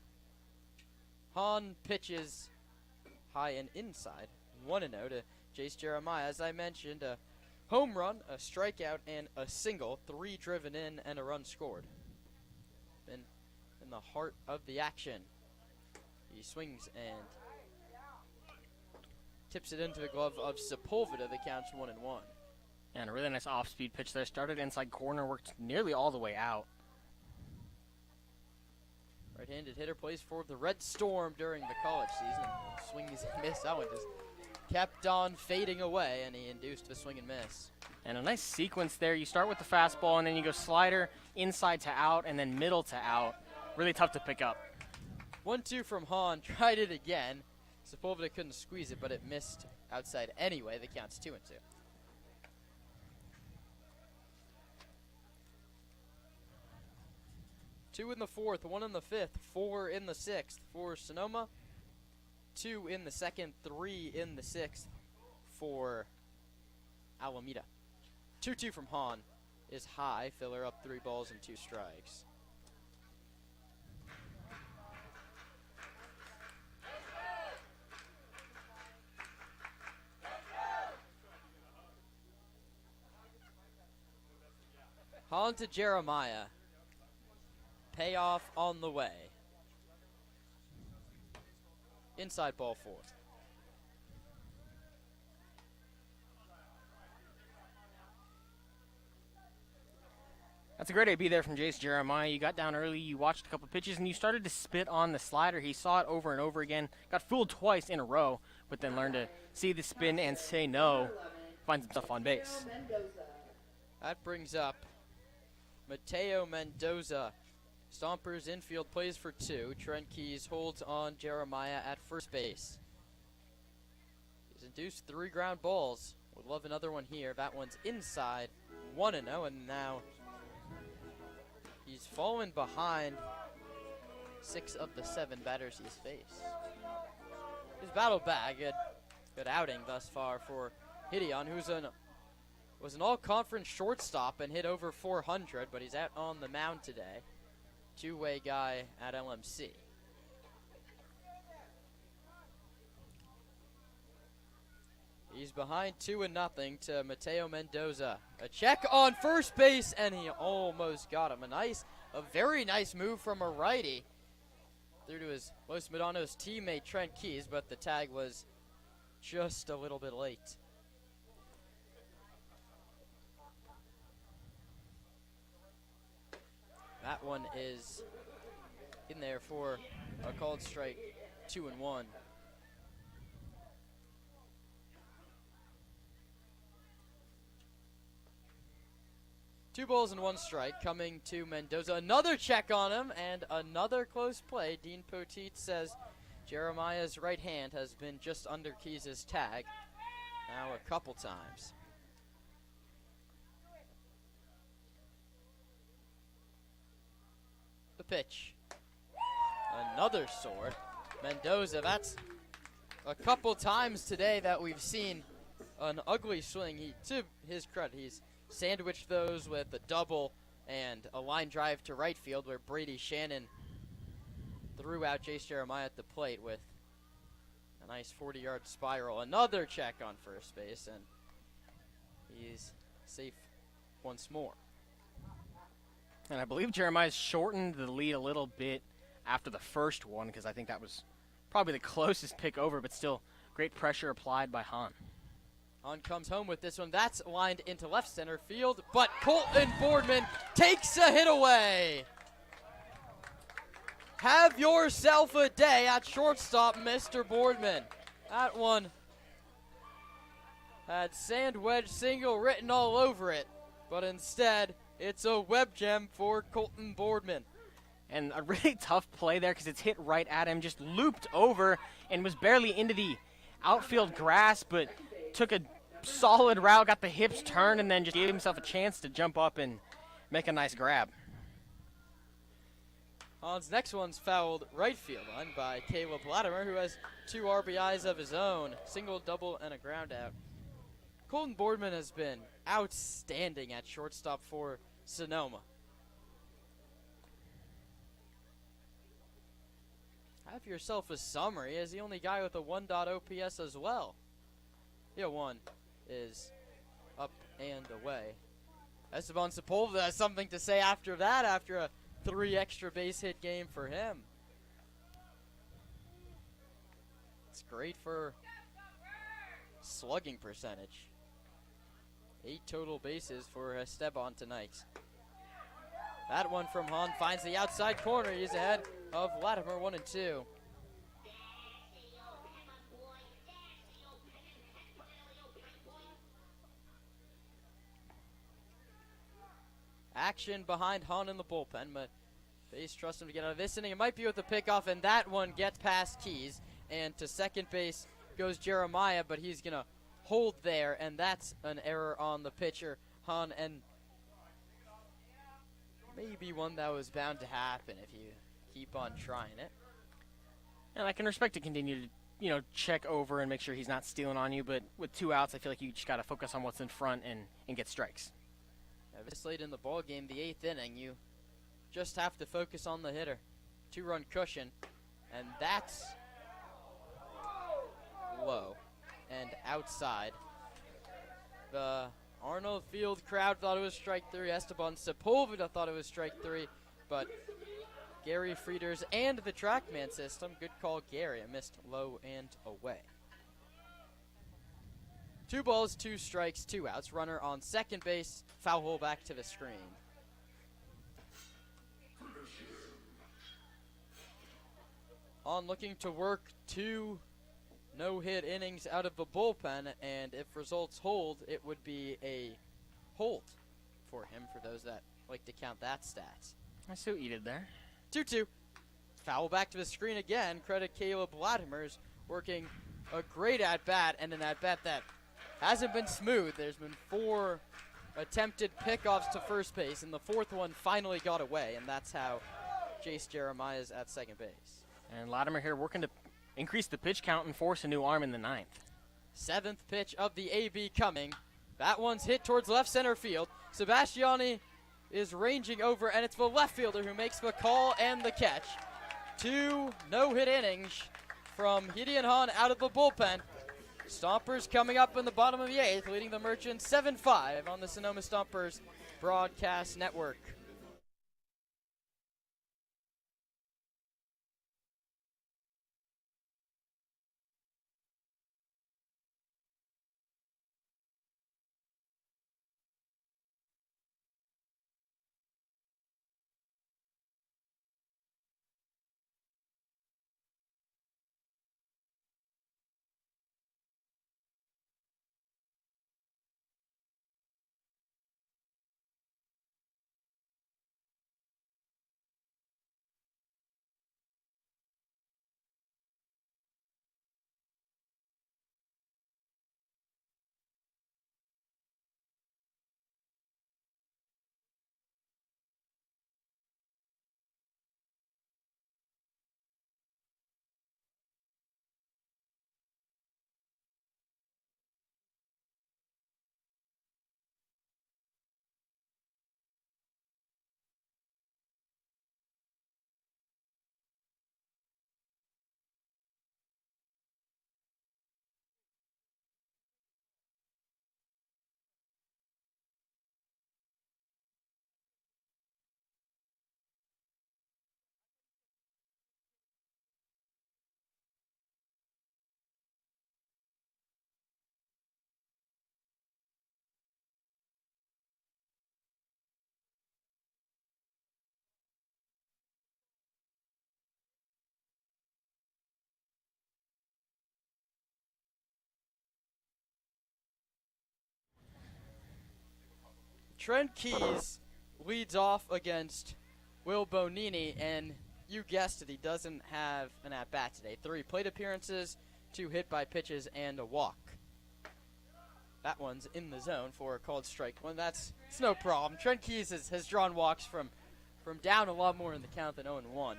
Hahn pitches high and inside. 1-0 to Jace Jeremiah. As I mentioned, a home run, a strikeout, and a single. 3 driven in and a run scored. Been in the heart of the action. He swings and tips it into the glove of Sepulva. The count's 1-1. And a really nice off-speed pitch there. Started inside corner, worked nearly all the way out. Right-handed hitter plays for the Red Storm during the college season. Swings and miss. That one just kept on fading away, and he induced a swing and miss. And a nice sequence there. You start with the fastball, and then you go slider, inside to out, and then middle to out. Really tough to pick up. 1-2 from Hahn. Tried it again. Sepulveda couldn't squeeze it, but it missed outside anyway. The count's 2-2. Two in the fourth, 1 in the fifth, 4 in the sixth for Sonoma. 2 in the second, 3 in the sixth for Alameda. 2-2 from Hahn is high. Filler up 3 balls and 2 strikes. Hahn to Jeremiah. Payoff on the way. Inside ball 4. That's a great AB there from Jace Jeremiah. You got down early, you watched a couple pitches, and you started to spit on the slider. He saw it over and over again. Got fooled twice in a row, but then learned to see the spin and say no. Finds himself on base. That brings up Mateo Mendoza. Stompers infield plays for 2. Trent Keys holds on Jeremiah at first base. He's induced 3 ground balls. Would love another one here. That one's inside. 1-0, and now he's fallen behind 6 of the 7 batters he's faced. He's battled back. Good outing thus far for Hideon, who's was an all-conference shortstop and hit over 400, but he's out on the mound today. Two-way guy at LMC. He's behind 2-0 to Mateo Mendoza. A check on first base, and he almost got him. A very nice move from a righty through to his Los Medanos teammate Trent Keys, but the tag was just a little bit late. That one is in there for a called strike, 2-1. Two balls and 1 strike coming to Mendoza. Another check on him and another close play. Dean Poteet says Jeremiah's right hand has been just under Keys' tag now a couple times. The pitch. Another sword. Mendoza, that's a couple times today that we've seen an ugly swing. To his credit, he's sandwiched those with a double and a line drive to right field where Brady Shannon threw out Jace Jeremiah at the plate with a nice 40-yard spiral. Another check on first base, and he's safe once more. And I believe Jeremiah's shortened the lead a little bit after the first one, because I think that was probably the closest pick over, but still great pressure applied by Hahn. Hahn comes home with this one. That's lined into left center field, but Colton Boardman takes a hit away. Have yourself a day at shortstop, Mr. Boardman. That one had sand wedge single written all over it, but instead it's a web gem for Colton Boardman. And a really tough play there because it's hit right at him, just looped over and was barely into the outfield grass, but took a solid route, got the hips turned, and then just gave himself a chance to jump up and make a nice grab. Hahn's next one's fouled right field line by Caleb Latimer, who has 2 RBIs of his own, single, double, and a ground out. Colton Boardman has been outstanding at shortstop for Sonoma. Have yourself a summer. He is the only guy with a 1.0 OPS as well. The 0-1 is up and away. Esteban Sepulva has something to say after that, after a 3 extra base hit game for him. It's great for slugging percentage. 8 total bases for Esteban tonight. That one from Hahn finds the outside corner. He's ahead of Latimer, 1-2. Action behind Hahn in the bullpen, but Base trusts him to get out of this inning. It might be with the pickoff, and that one gets past Keys. And to second base goes Jeremiah, but he's going to hold there, and that's an error on the pitcher, Hahn, and maybe one that was bound to happen if you keep on trying it. And I can respect to continue to, check over and make sure he's not stealing on you, but with 2 outs, I feel like you just got to focus on what's in front and get strikes. This late in the ball game, the 8th inning, you just have to focus on the hitter. 2-run cushion, and that's low and outside. The Arnold Field crowd thought it was strike 3. Esteban Sepulva thought it was strike 3, but Gary Frieders and the TrackMan system, good call Gary, missed low and away. 2 balls, 2 strikes, 2 outs. Runner on second base, foul hole back to the screen. On looking to work 2 no-hit innings out of the bullpen, and if results hold, it would be a hold for him, for those that like to count that stat. I see what you did there. 2-2. Foul back to the screen again. Credit Caleb Latimer's working a great at-bat, and an at-bat that hasn't been smooth. There's been 4 attempted pickoffs to first base, and the 4th one finally got away, and that's how Jace Jeremiah's at second base. And Latimer here working to increase the pitch count and force a new arm in the 9th. 7th pitch of the AB coming. That one's hit towards left center field. Sebastiani is ranging over, and it's the left fielder who makes the call and the catch. 2 no-hit innings from Gideon Hahn out of the bullpen. Stompers coming up in the bottom of the 8th, leading the Merchants 7-5 on the Sonoma Stompers broadcast network. Trent Keys leads off against Will Bonini, and you guessed it, he doesn't have an at-bat today. 3 plate appearances, 2 hit by pitches, and a walk. That one's in the zone for a called strike one. It's no problem. Trent Keys has drawn walks from down a lot more in the count than 0-1.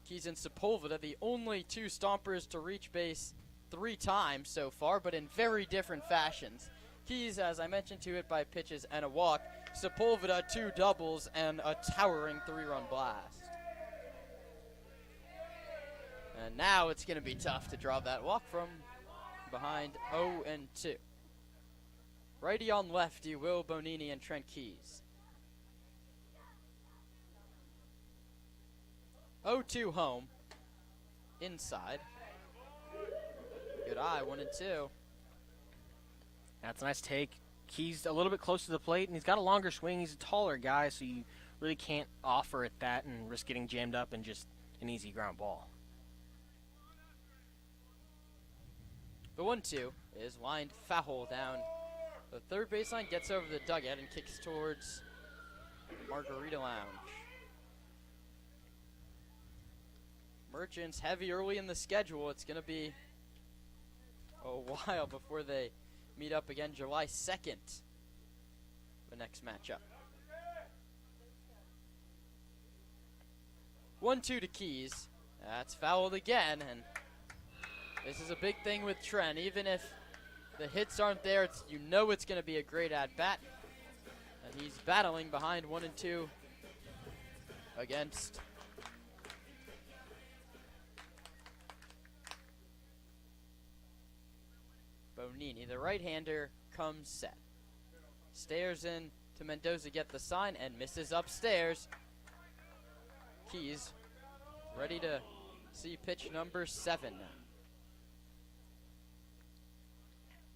Keys and Sepulva, the only 2 Stompers to reach base 3 times so far, but in very different fashions. Keys, as I mentioned, 2 hit by pitches and a walk. Sepulveda 2 doubles and a towering 3-run blast. And now it's going to be tough to draw that walk from behind 0-2. Righty on lefty, Will Bonini and Trent Keys. 0-2 home. Inside. Good eye, 1-2. That's a nice take. Keys a little bit close to the plate, and he's got a longer swing. He's a taller guy, so you really can't offer at that and risk getting jammed up and just an easy ground ball. The 1-2 is lined foul down the third baseline, gets over the dugout and kicks towards Margarita Lounge. Merchants heavy early in the schedule. It's going to be a while before they meet up again July 2nd, the next matchup. 1-2 to Keys. That's fouled again, and this is a big thing with Trent. Even if the hits aren't there, you know it's going to be a great at-bat. And he's battling behind 1-2 against Bonini. The right-hander comes set. Stares in to Mendoza, get the sign, and misses upstairs. Keys ready to see pitch number 7 now.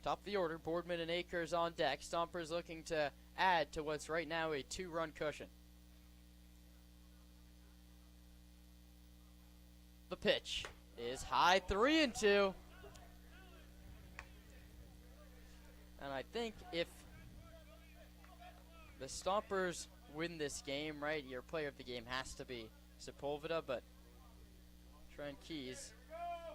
Top of the order, Boardman and Akers on deck. Stompers looking to add to what's right now a 2-run cushion. The pitch is high, 3-2. And I think if the Stompers win this game, right, your player of the game has to be Sepulva, but Trent Keys,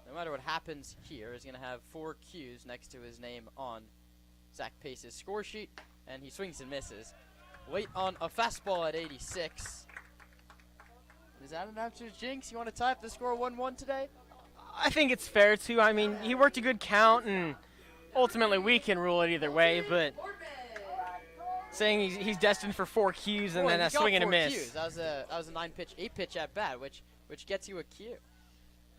no matter what happens here, is going to have 4 Qs next to his name on Zach Pace's score sheet, and he swings and misses. Late on a fastball at 86. Is that an absolute jinx? You want to tie up the score 1-1 today? I think it's fair to. I mean, he worked a good count, and ultimately we can rule it either way, but saying he's destined for 4 Qs and then a swing and a miss. Qs. That was a 8-pitch at bat, which gets you a Q.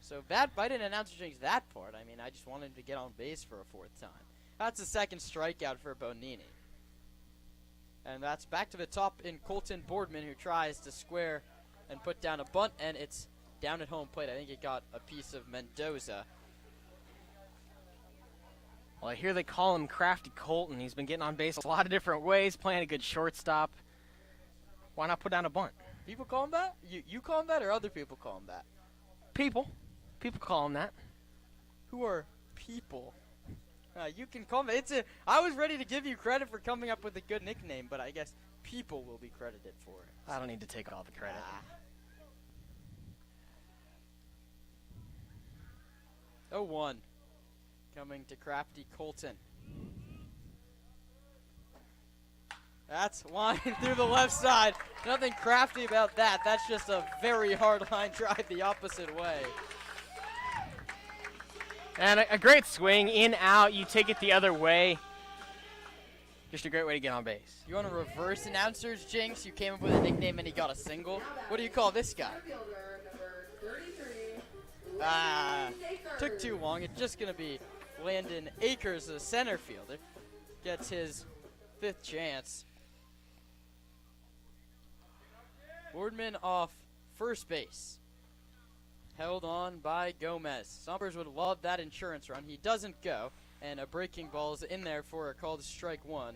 So bad. I didn't announce jinx that part. I mean, I just wanted him to get on base for a 4th time. That's the 2nd strikeout for Bonini. And that's back to the top in Colton Boardman, who tries to square and put down a bunt, and it's down at home plate. I think it got a piece of Mendoza. Well, I hear they call him Crafty Colton. He's been getting on base a lot of different ways, playing a good shortstop. Why not put down a bunt? People call him that? You call him that, or other people call him that? People call him that. Who are people? You can call me. I was ready to give you credit for coming up with a good nickname, but I guess people will be credited for it. I don't need to take all the credit. 0-1 coming to Crafty Colton. That's line through the left side. Nothing crafty about that. That's just a very hard line drive the opposite way. And a great swing, in, out. You take it the other way. Just a great way to get on base. You want to reverse announcer's jinx? You came up with a nickname and he got a single. What do you call this guy? Took too long. It's just going to be Landon Akers, the center fielder. Gets his 5th chance. Boardman off first base. Held on by Gomez. Stompers would love that insurance run. He doesn't go. And a breaking ball is in there for a called strike 1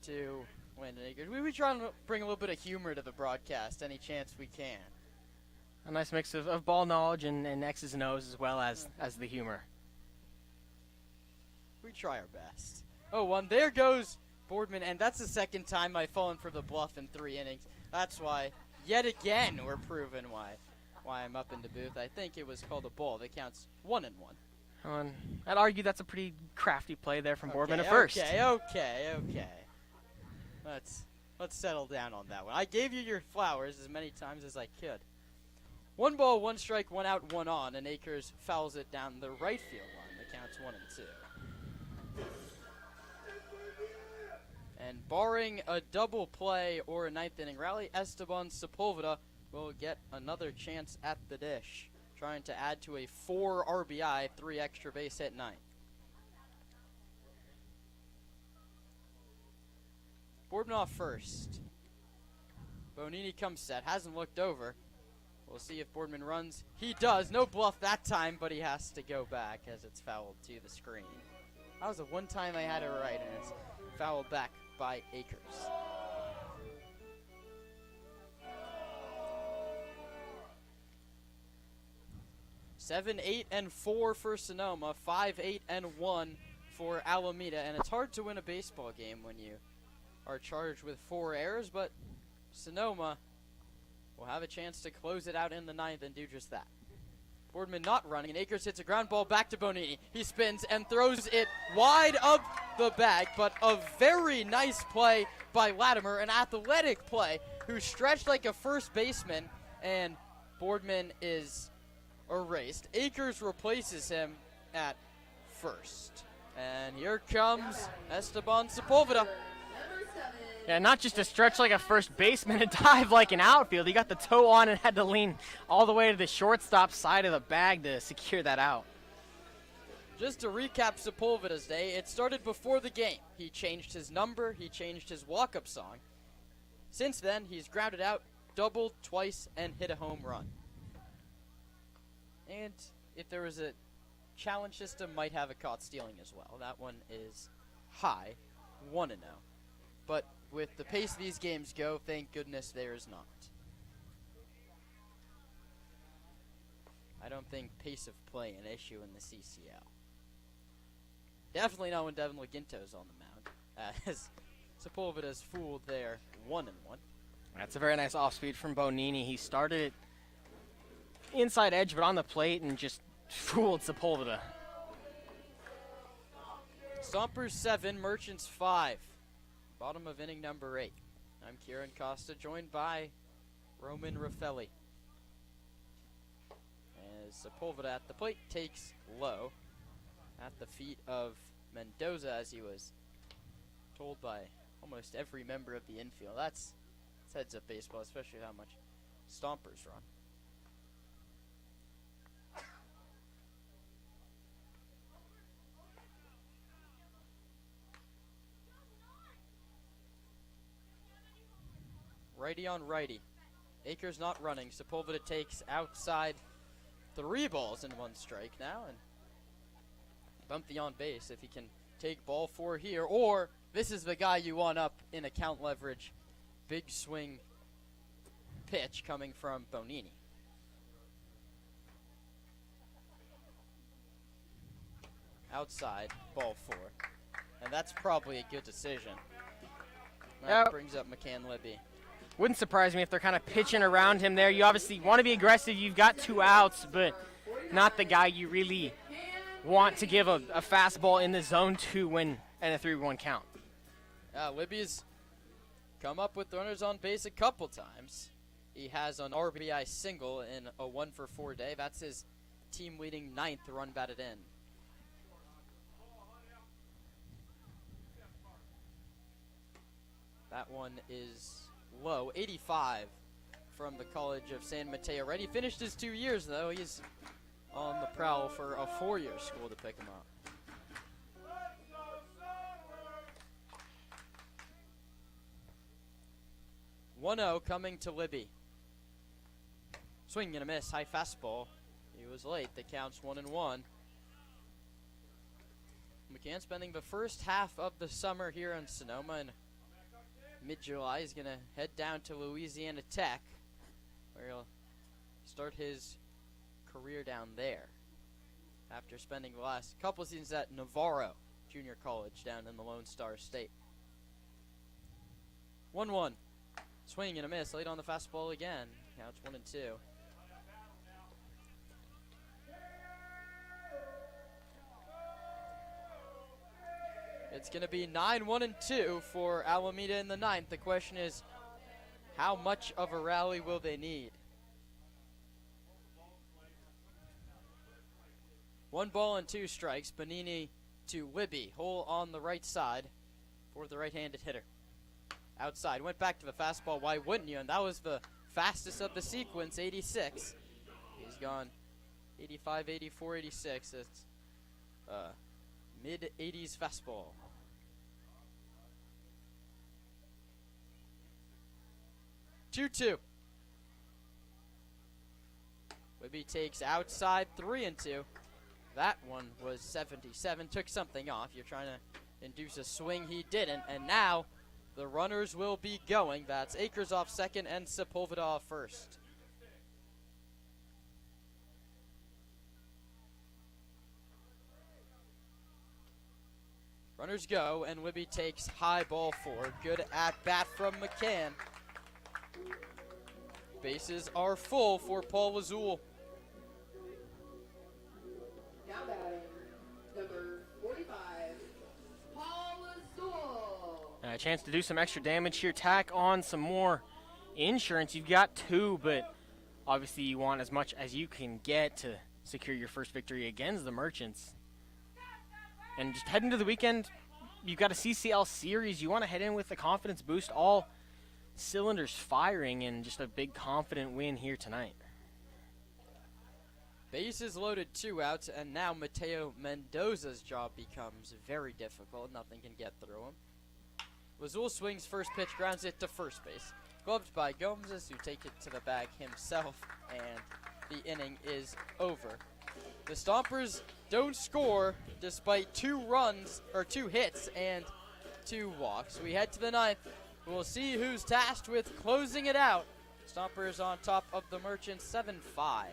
to Landon Akers. We try to bring a little bit of humor to the broadcast any chance we can. A nice mix of ball knowledge and X's and O's as well as the humor. We try our best. 0-1. There goes Boardman, and that's the 2nd time I've fallen for the bluff in 3 innings. That's why, yet again, we're proven why I'm up in the booth. I think it was called a ball that counts 1-1. I'd argue that's a pretty crafty play there from Boardman at first. Okay. Let's settle down on that one. I gave you your flowers as many times as I could. 1 ball, 1 strike, 1 out, 1 on, and Akers fouls it down the right field line. That counts 1-2. And barring a double play or a 9th inning rally, Esteban Sepulveda will get another chance at the dish. trying to add to a 4 RBI, 3 extra base hit night. Boardman off first. Bonini comes set, hasn't looked over. We'll see if Boardman runs. He does. No bluff that time, but he has to go back as it's fouled to the screen. That was the one time I had it right, and it's fouled back by Akers. Seven, 8, and 4 for Sonoma. 5, 8, and 1 for Alameda. And it's hard to win a baseball game when you are charged with 4 errors, but Sonoma will have a chance to close it out in the 9th and do just that. Boardman not running, and Akers hits a ground ball back to Bonini. He spins and throws it wide up the bag, but a very nice play by Latimer, an athletic play, who stretched like a first baseman, and Boardman is erased. Akers replaces him at first. And here comes Esteban Sepulva. Yeah, not just to stretch like a first baseman and dive like an outfield. He got the toe on and had to lean all the way to the shortstop side of the bag to secure that out. Just to recap Sepulveda's day, it started before the game. He changed his number, he changed his walk-up song. Since then, he's grounded out, doubled twice, and hit a home run. And if there was a challenge system, might have a caught stealing as well. That one is high, 1-0. But with the pace these games go, thank goodness there is not. I don't think pace of play an issue in the CCL. Definitely not when Devin Laginto's on the mound, as Sepulveda's fooled there, 1-1. That's a very nice off-speed from Bonini. He started inside edge, but on the plate, and just fooled Sepulveda. Stompers 7, Merchants 5. Bottom of inning number 8. I'm Kieran Costa, joined by Roman Raffelli. As Sepulveda at the plate takes low at the feet of Mendoza, as he was told by almost every member of the infield. That's heads up baseball, especially how much Stompers run. Righty on righty. Akers not running. Sepulveda takes outside 3 balls and 1 strike now, and bump the on base if he can take ball 4 here, or this is the guy you want up in account leverage. Big swing pitch coming from Bonini. Outside, ball 4. And that's probably a good decision. That brings up McCann Libby. Wouldn't surprise me if they're kind of pitching around him there. You obviously want to be aggressive. You've got 2 outs, but not the guy you really want to give a fastball in the zone to win and a 3-1 count. Libby's come up with runners on base a couple times. He has an RBI single in a 1-for-4 day. That's his team-leading 9th run batted in. That one is low, 85 from the College of San Mateo. Already finished his 2 years, though. He's on the prowl for a 4-year school to pick him up. (1-0) coming to Libby. Swing and a miss, high fastball. He was late. The count's 1-1. McCann spending the first half of the summer here in Sonoma, and mid-July he's going to head down to Louisiana Tech, where he'll start his career down there after spending the last couple seasons at Navarro Junior College down in the Lone Star State. 1-1. Swing and a miss, late on the fastball again. Now it's 1-2. It's going to be 9-1-2 for Alameda in the 9th. The question is, how much of a rally will they need? 1 ball and 2 strikes. Bonini to Libby. Hole on the right side for the right-handed hitter. Outside. Went back to the fastball. Why wouldn't you? And that was the fastest of the sequence, 86. He's gone 85, 84, 86. It's mid-80s fastball. 2-2. Whibby takes outside 3-2. That one was 77. Took something off. You're trying to induce a swing. He didn't. And now the runners will be going. That's Akers off second and Sepulva off first. Runners go, and Whibby takes high ball forward. Good at bat from McCann. Bases are full for Paul Wazul. Now batting, number 45, Paul Azul. A chance to do some extra damage here. Tack on some more insurance. You've got 2, but obviously you want as much as you can get to secure your first victory against the Merchants. And just heading to the weekend, you've got a CCL series. You want to head in with a confidence boost, all cylinders firing, and just a big confident win here tonight. Bases loaded, 2 outs, and now Mateo Mendoza's job becomes very difficult. Nothing can get through him. Wazul swings first pitch, grounds it to first base. Gloved by Gomez, who takes it to the bag himself, and the inning is over. The Stompers don't score despite 2 hits and 2 walks. We head to the 9th. We'll see who's tasked with closing it out. Stompers on top of the Merchants 7-5.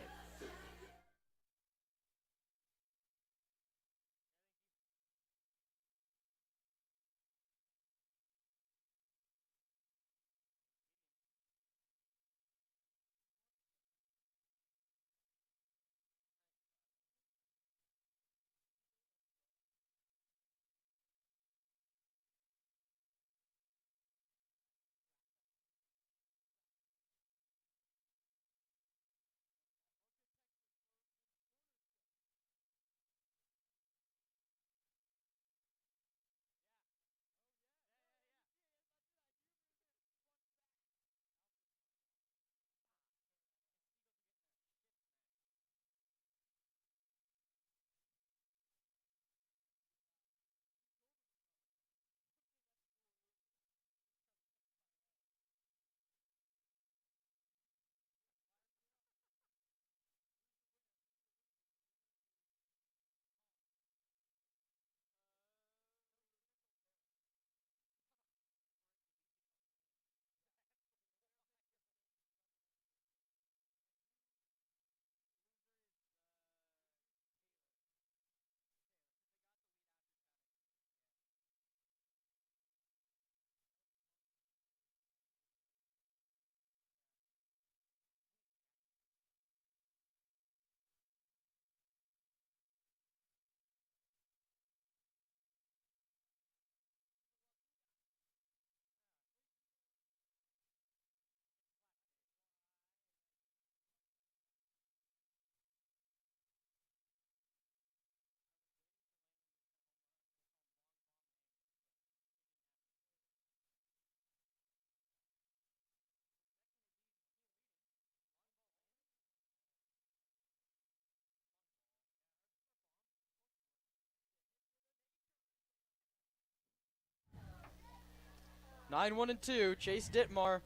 Nine, 1 and 2. Chase Dittmar,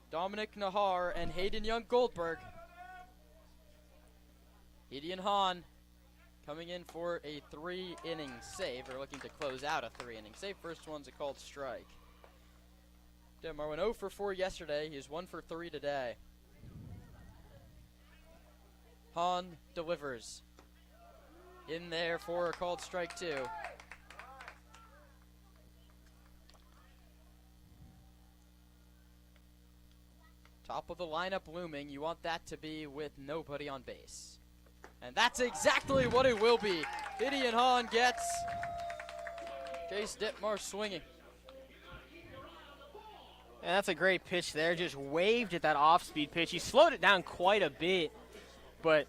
Dominic Nahar, and Hayden Young Goldberg. Gideon Hahn coming in for a 3-inning save, or looking to close out a 3-inning save. First one's a called strike. Dittmar went 0 for 4 yesterday. He's 1 for 3 today. Hahn delivers. In there for a called strike 2. Top of the lineup looming. You want that to be with nobody on base. And that's exactly what it will be. Gideon Hahn gets Chase Dittmar swinging. And that's a great pitch there. Just waved at that off-speed pitch. He slowed it down quite a bit, but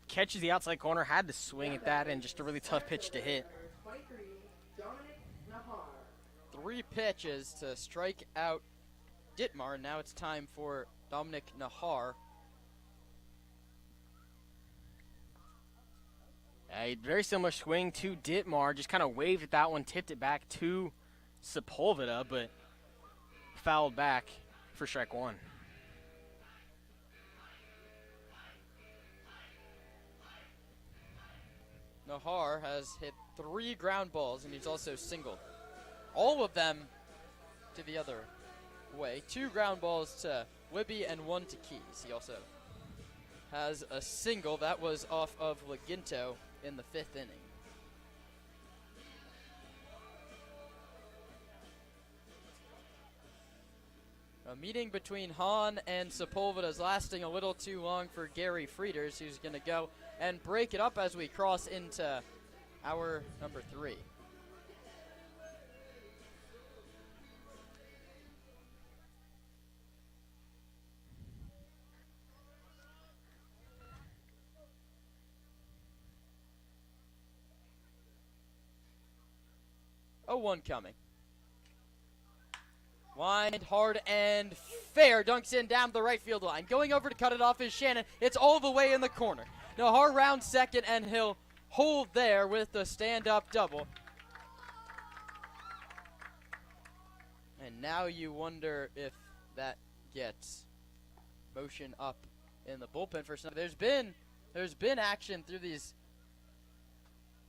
catches the outside corner, had to swing at that, and just a really tough pitch to hit. 23, Dominic Nahar. 3 pitches to strike out Dittmar. Now it's time for Dominic Nahar. A very similar swing to Ditmar, just kind of waved at that one, tipped it back to Sepulva, but fouled back for strike one. Nahar has hit 3 ground balls, and he's also singled. All of them to the other way. 2 ground balls to Libby and 1 to Keys. He also has a single that was off of Laginto in the 5th inning. A meeting between Hahn and Sepulva is lasting a little too long for Gary Frieders, who's going to go and break it up as we cross into hour number 3. A 1 coming. Lined hard and fair. Dunks in down the right field line. Going over to cut it off is Shannon. It's all the way in the corner. Nahar rounds second, and he'll hold there with the stand-up double. And now you wonder if that gets motion up in the bullpen for some. There's been action through these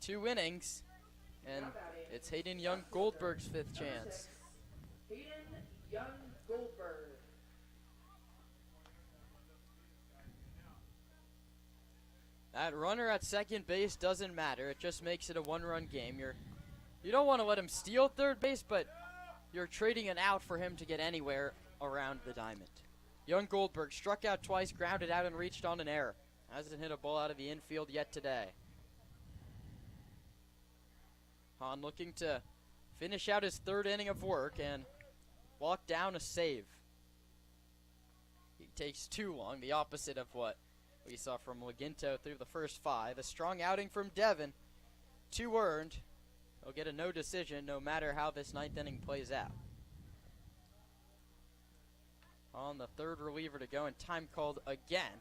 2 innings, and it's Hayden Young Goldberg's 5th chance. Hayden Young Goldberg. That runner at second base doesn't matter. It just makes it a 1-run game. You don't want to let him steal third base, but you're trading an out for him to get anywhere around the diamond. Young Goldberg struck out twice, grounded out, and reached on an error. Hasn't hit a ball out of the infield yet today. Hahn looking to finish out his 3rd inning of work and walk down a save. He takes too long, the opposite of what we saw from Laginto through the first 5. A strong outing from Devin. 2 earned. He'll get a no decision no matter how this 9th inning plays out. On the 3rd reliever to go, and time called again.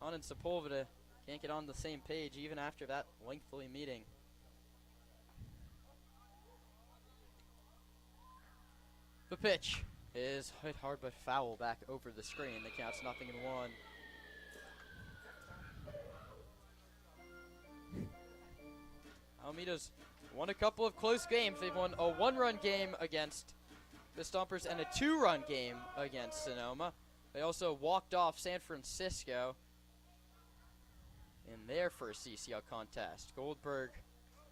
Hahn and Sepulva can't get on the same page even after that lengthy meeting. The pitch is hit hard but foul back over the screen. The count's 0-1. Alameda's won a couple of close games. They've won a 1-run game against the Stompers and a 2-run game against Sonoma. They also walked off San Francisco in their first CCL contest. Goldberg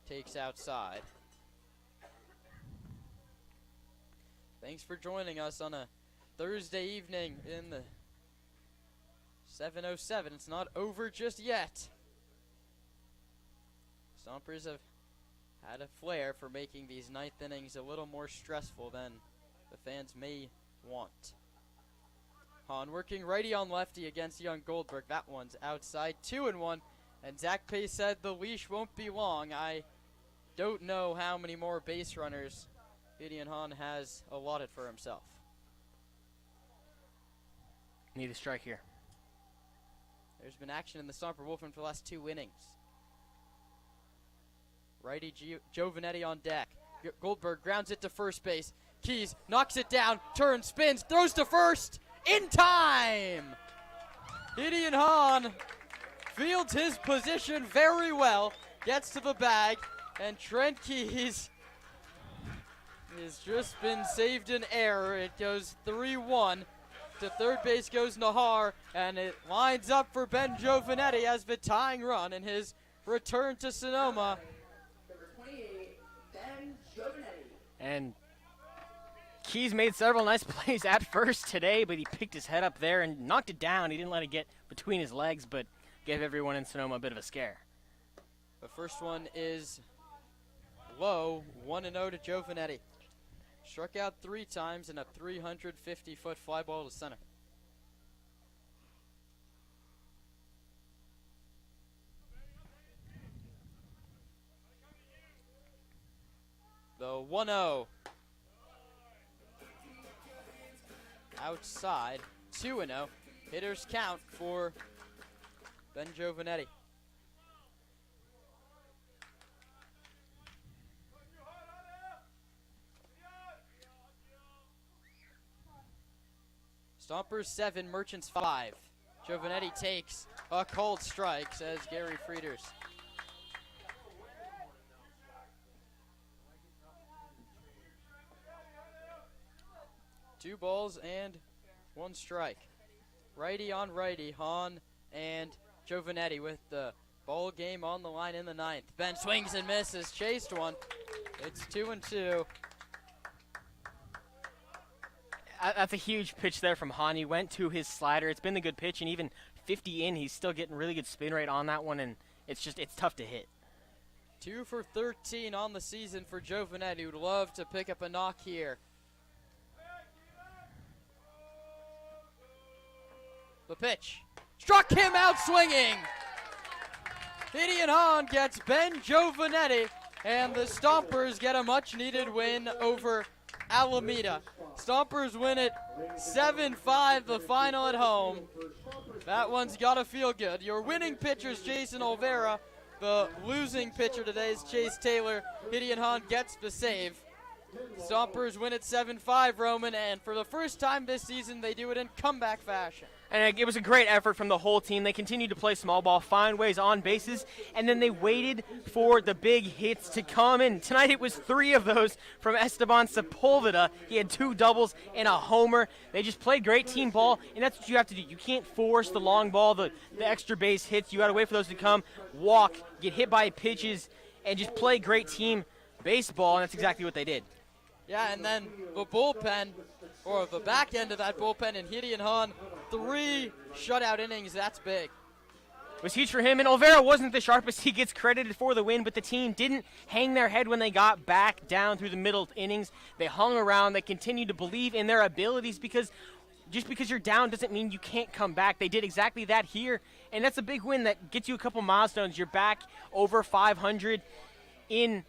takes outside. Thanks for joining us on a Thursday evening in the 7:07. It's not over just yet. Stompers have had a flair for making these 9th innings a little more stressful than the fans may want. Hahn working righty on lefty against Young Goldberg. That one's outside, 2-1. And Zach Pace said the leash won't be long. I don't know how many more base runners Gideon Hahn has allotted for himself. Need a strike here. There's been action in the Stomper Wolfman for the last 2 innings. Righty Giovanetti on deck. Goldberg grounds it to first base. Keys knocks it down, turns, spins, throws to first, in time! Gideon Hahn fields his position very well, gets to the bag, and Trent Keys has just been saved in error. It goes 3-1. To third base goes Nahar, and it lines up for Ben Giovanetti as the tying run in his return to Sonoma. Number 28, Ben Giovanetti. And Keys made several nice plays at first today, but he picked his head up there and knocked it down. He didn't let it get between his legs, but gave everyone in Sonoma a bit of a scare. The first one is low, 1-0 to Giovanetti. Struck out 3 times and a 350-foot fly ball to center. The 1-0. Outside, 2-0. Hitters count for Ben Giovanetti. Stompers 7, Merchants 5. Giovanetti takes a cold strike, says Gary Frieders. Two balls and one strike. Righty on righty, Hahn and Giovanetti with the ball game on the line in the 9th. Ben swings and misses, chased one. It's 2-2. That's a huge pitch there from Hahn. He went to his slider. It's been a good pitch, and even 50 in, he's still getting really good spin rate on that one, and it's tough to hit. 2 for 13 on the season for Giovanetti, who'd love to pick up a knock here. The pitch struck him out swinging. Gideon Hahn gets Ben Giovanetti, and the Stompers get a much-needed win over Alameda. Stompers win it 7-5, the final at home. That one's got to feel good. Your winning pitcher's Jason Olvera. The losing pitcher today is Chase Taylor. Gideon Hahn gets the save. Stompers win it 7-5, Roman, and for the first time this season, they do it in comeback fashion. And it was a great effort from the whole team. They continued to play small ball, find ways on bases, and then they waited for the big hits to come in. Tonight it was 3 of those from Esteban Sepulva. He had 2 doubles and a homer. They just played great team ball, and that's what you have to do. You can't force the long ball, the extra base hits. You got to wait for those to come, walk, get hit by pitches, and just play great team baseball, and that's exactly what they did. Yeah, and then the bullpen, or the back end of that bullpen, and Gideon Hahn, 3 shutout innings. That's big. It was huge for him, and Olvera wasn't the sharpest. He gets credited for the win, but the team didn't hang their head when they got back down through the middle innings. They hung around. They continued to believe in their abilities, because just because you're down doesn't mean you can't come back. They did exactly that here, and that's a big win that gets you a couple milestones. You're back over 500 in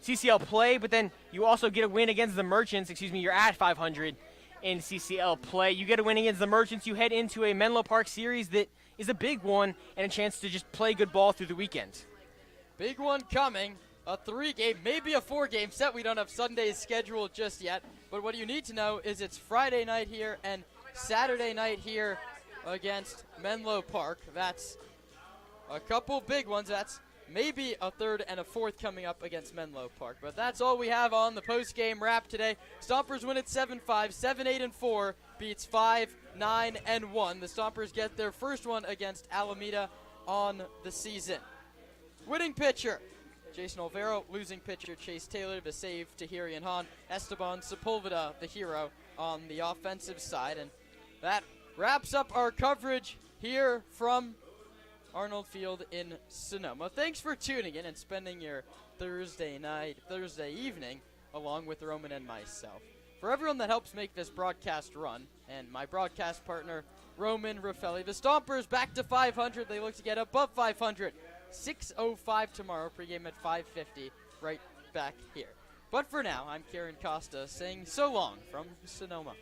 CCL play, but then you also get a win against the Merchants. You're at 500 in CCL play. You get a win against the Merchants. You head into a Menlo Park series that is a big one and a chance to just play good ball through the weekend. Big one coming. A 3-game, maybe a 4-game set. We don't have Sunday's scheduled just yet, but what you need to know is it's Friday night here and Saturday night here against Menlo Park. That's a couple big ones. That's maybe a 3rd and a 4th coming up against Menlo Park. But that's all we have on the post-game wrap today. Stompers win it 7-5, 7-8-4, beats 5-9-1. The Stompers get their first one against Alameda on the season. Winning pitcher, Jason Olvera. Losing pitcher, Chase Taylor. The save to Gideon Hahn. Esteban Sepulva, the hero on the offensive side. And that wraps up our coverage here from Arnold Field in Sonoma. Thanks for tuning in and spending your Thursday evening along with Roman and myself. For everyone that helps make this broadcast run, and my broadcast partner, Roman Raffelli, the Stompers back to 500. They look to get above 500. 6:05 tomorrow, pregame at 5:50, right back here. But for now, I'm Kieran Costa saying so long from Sonoma.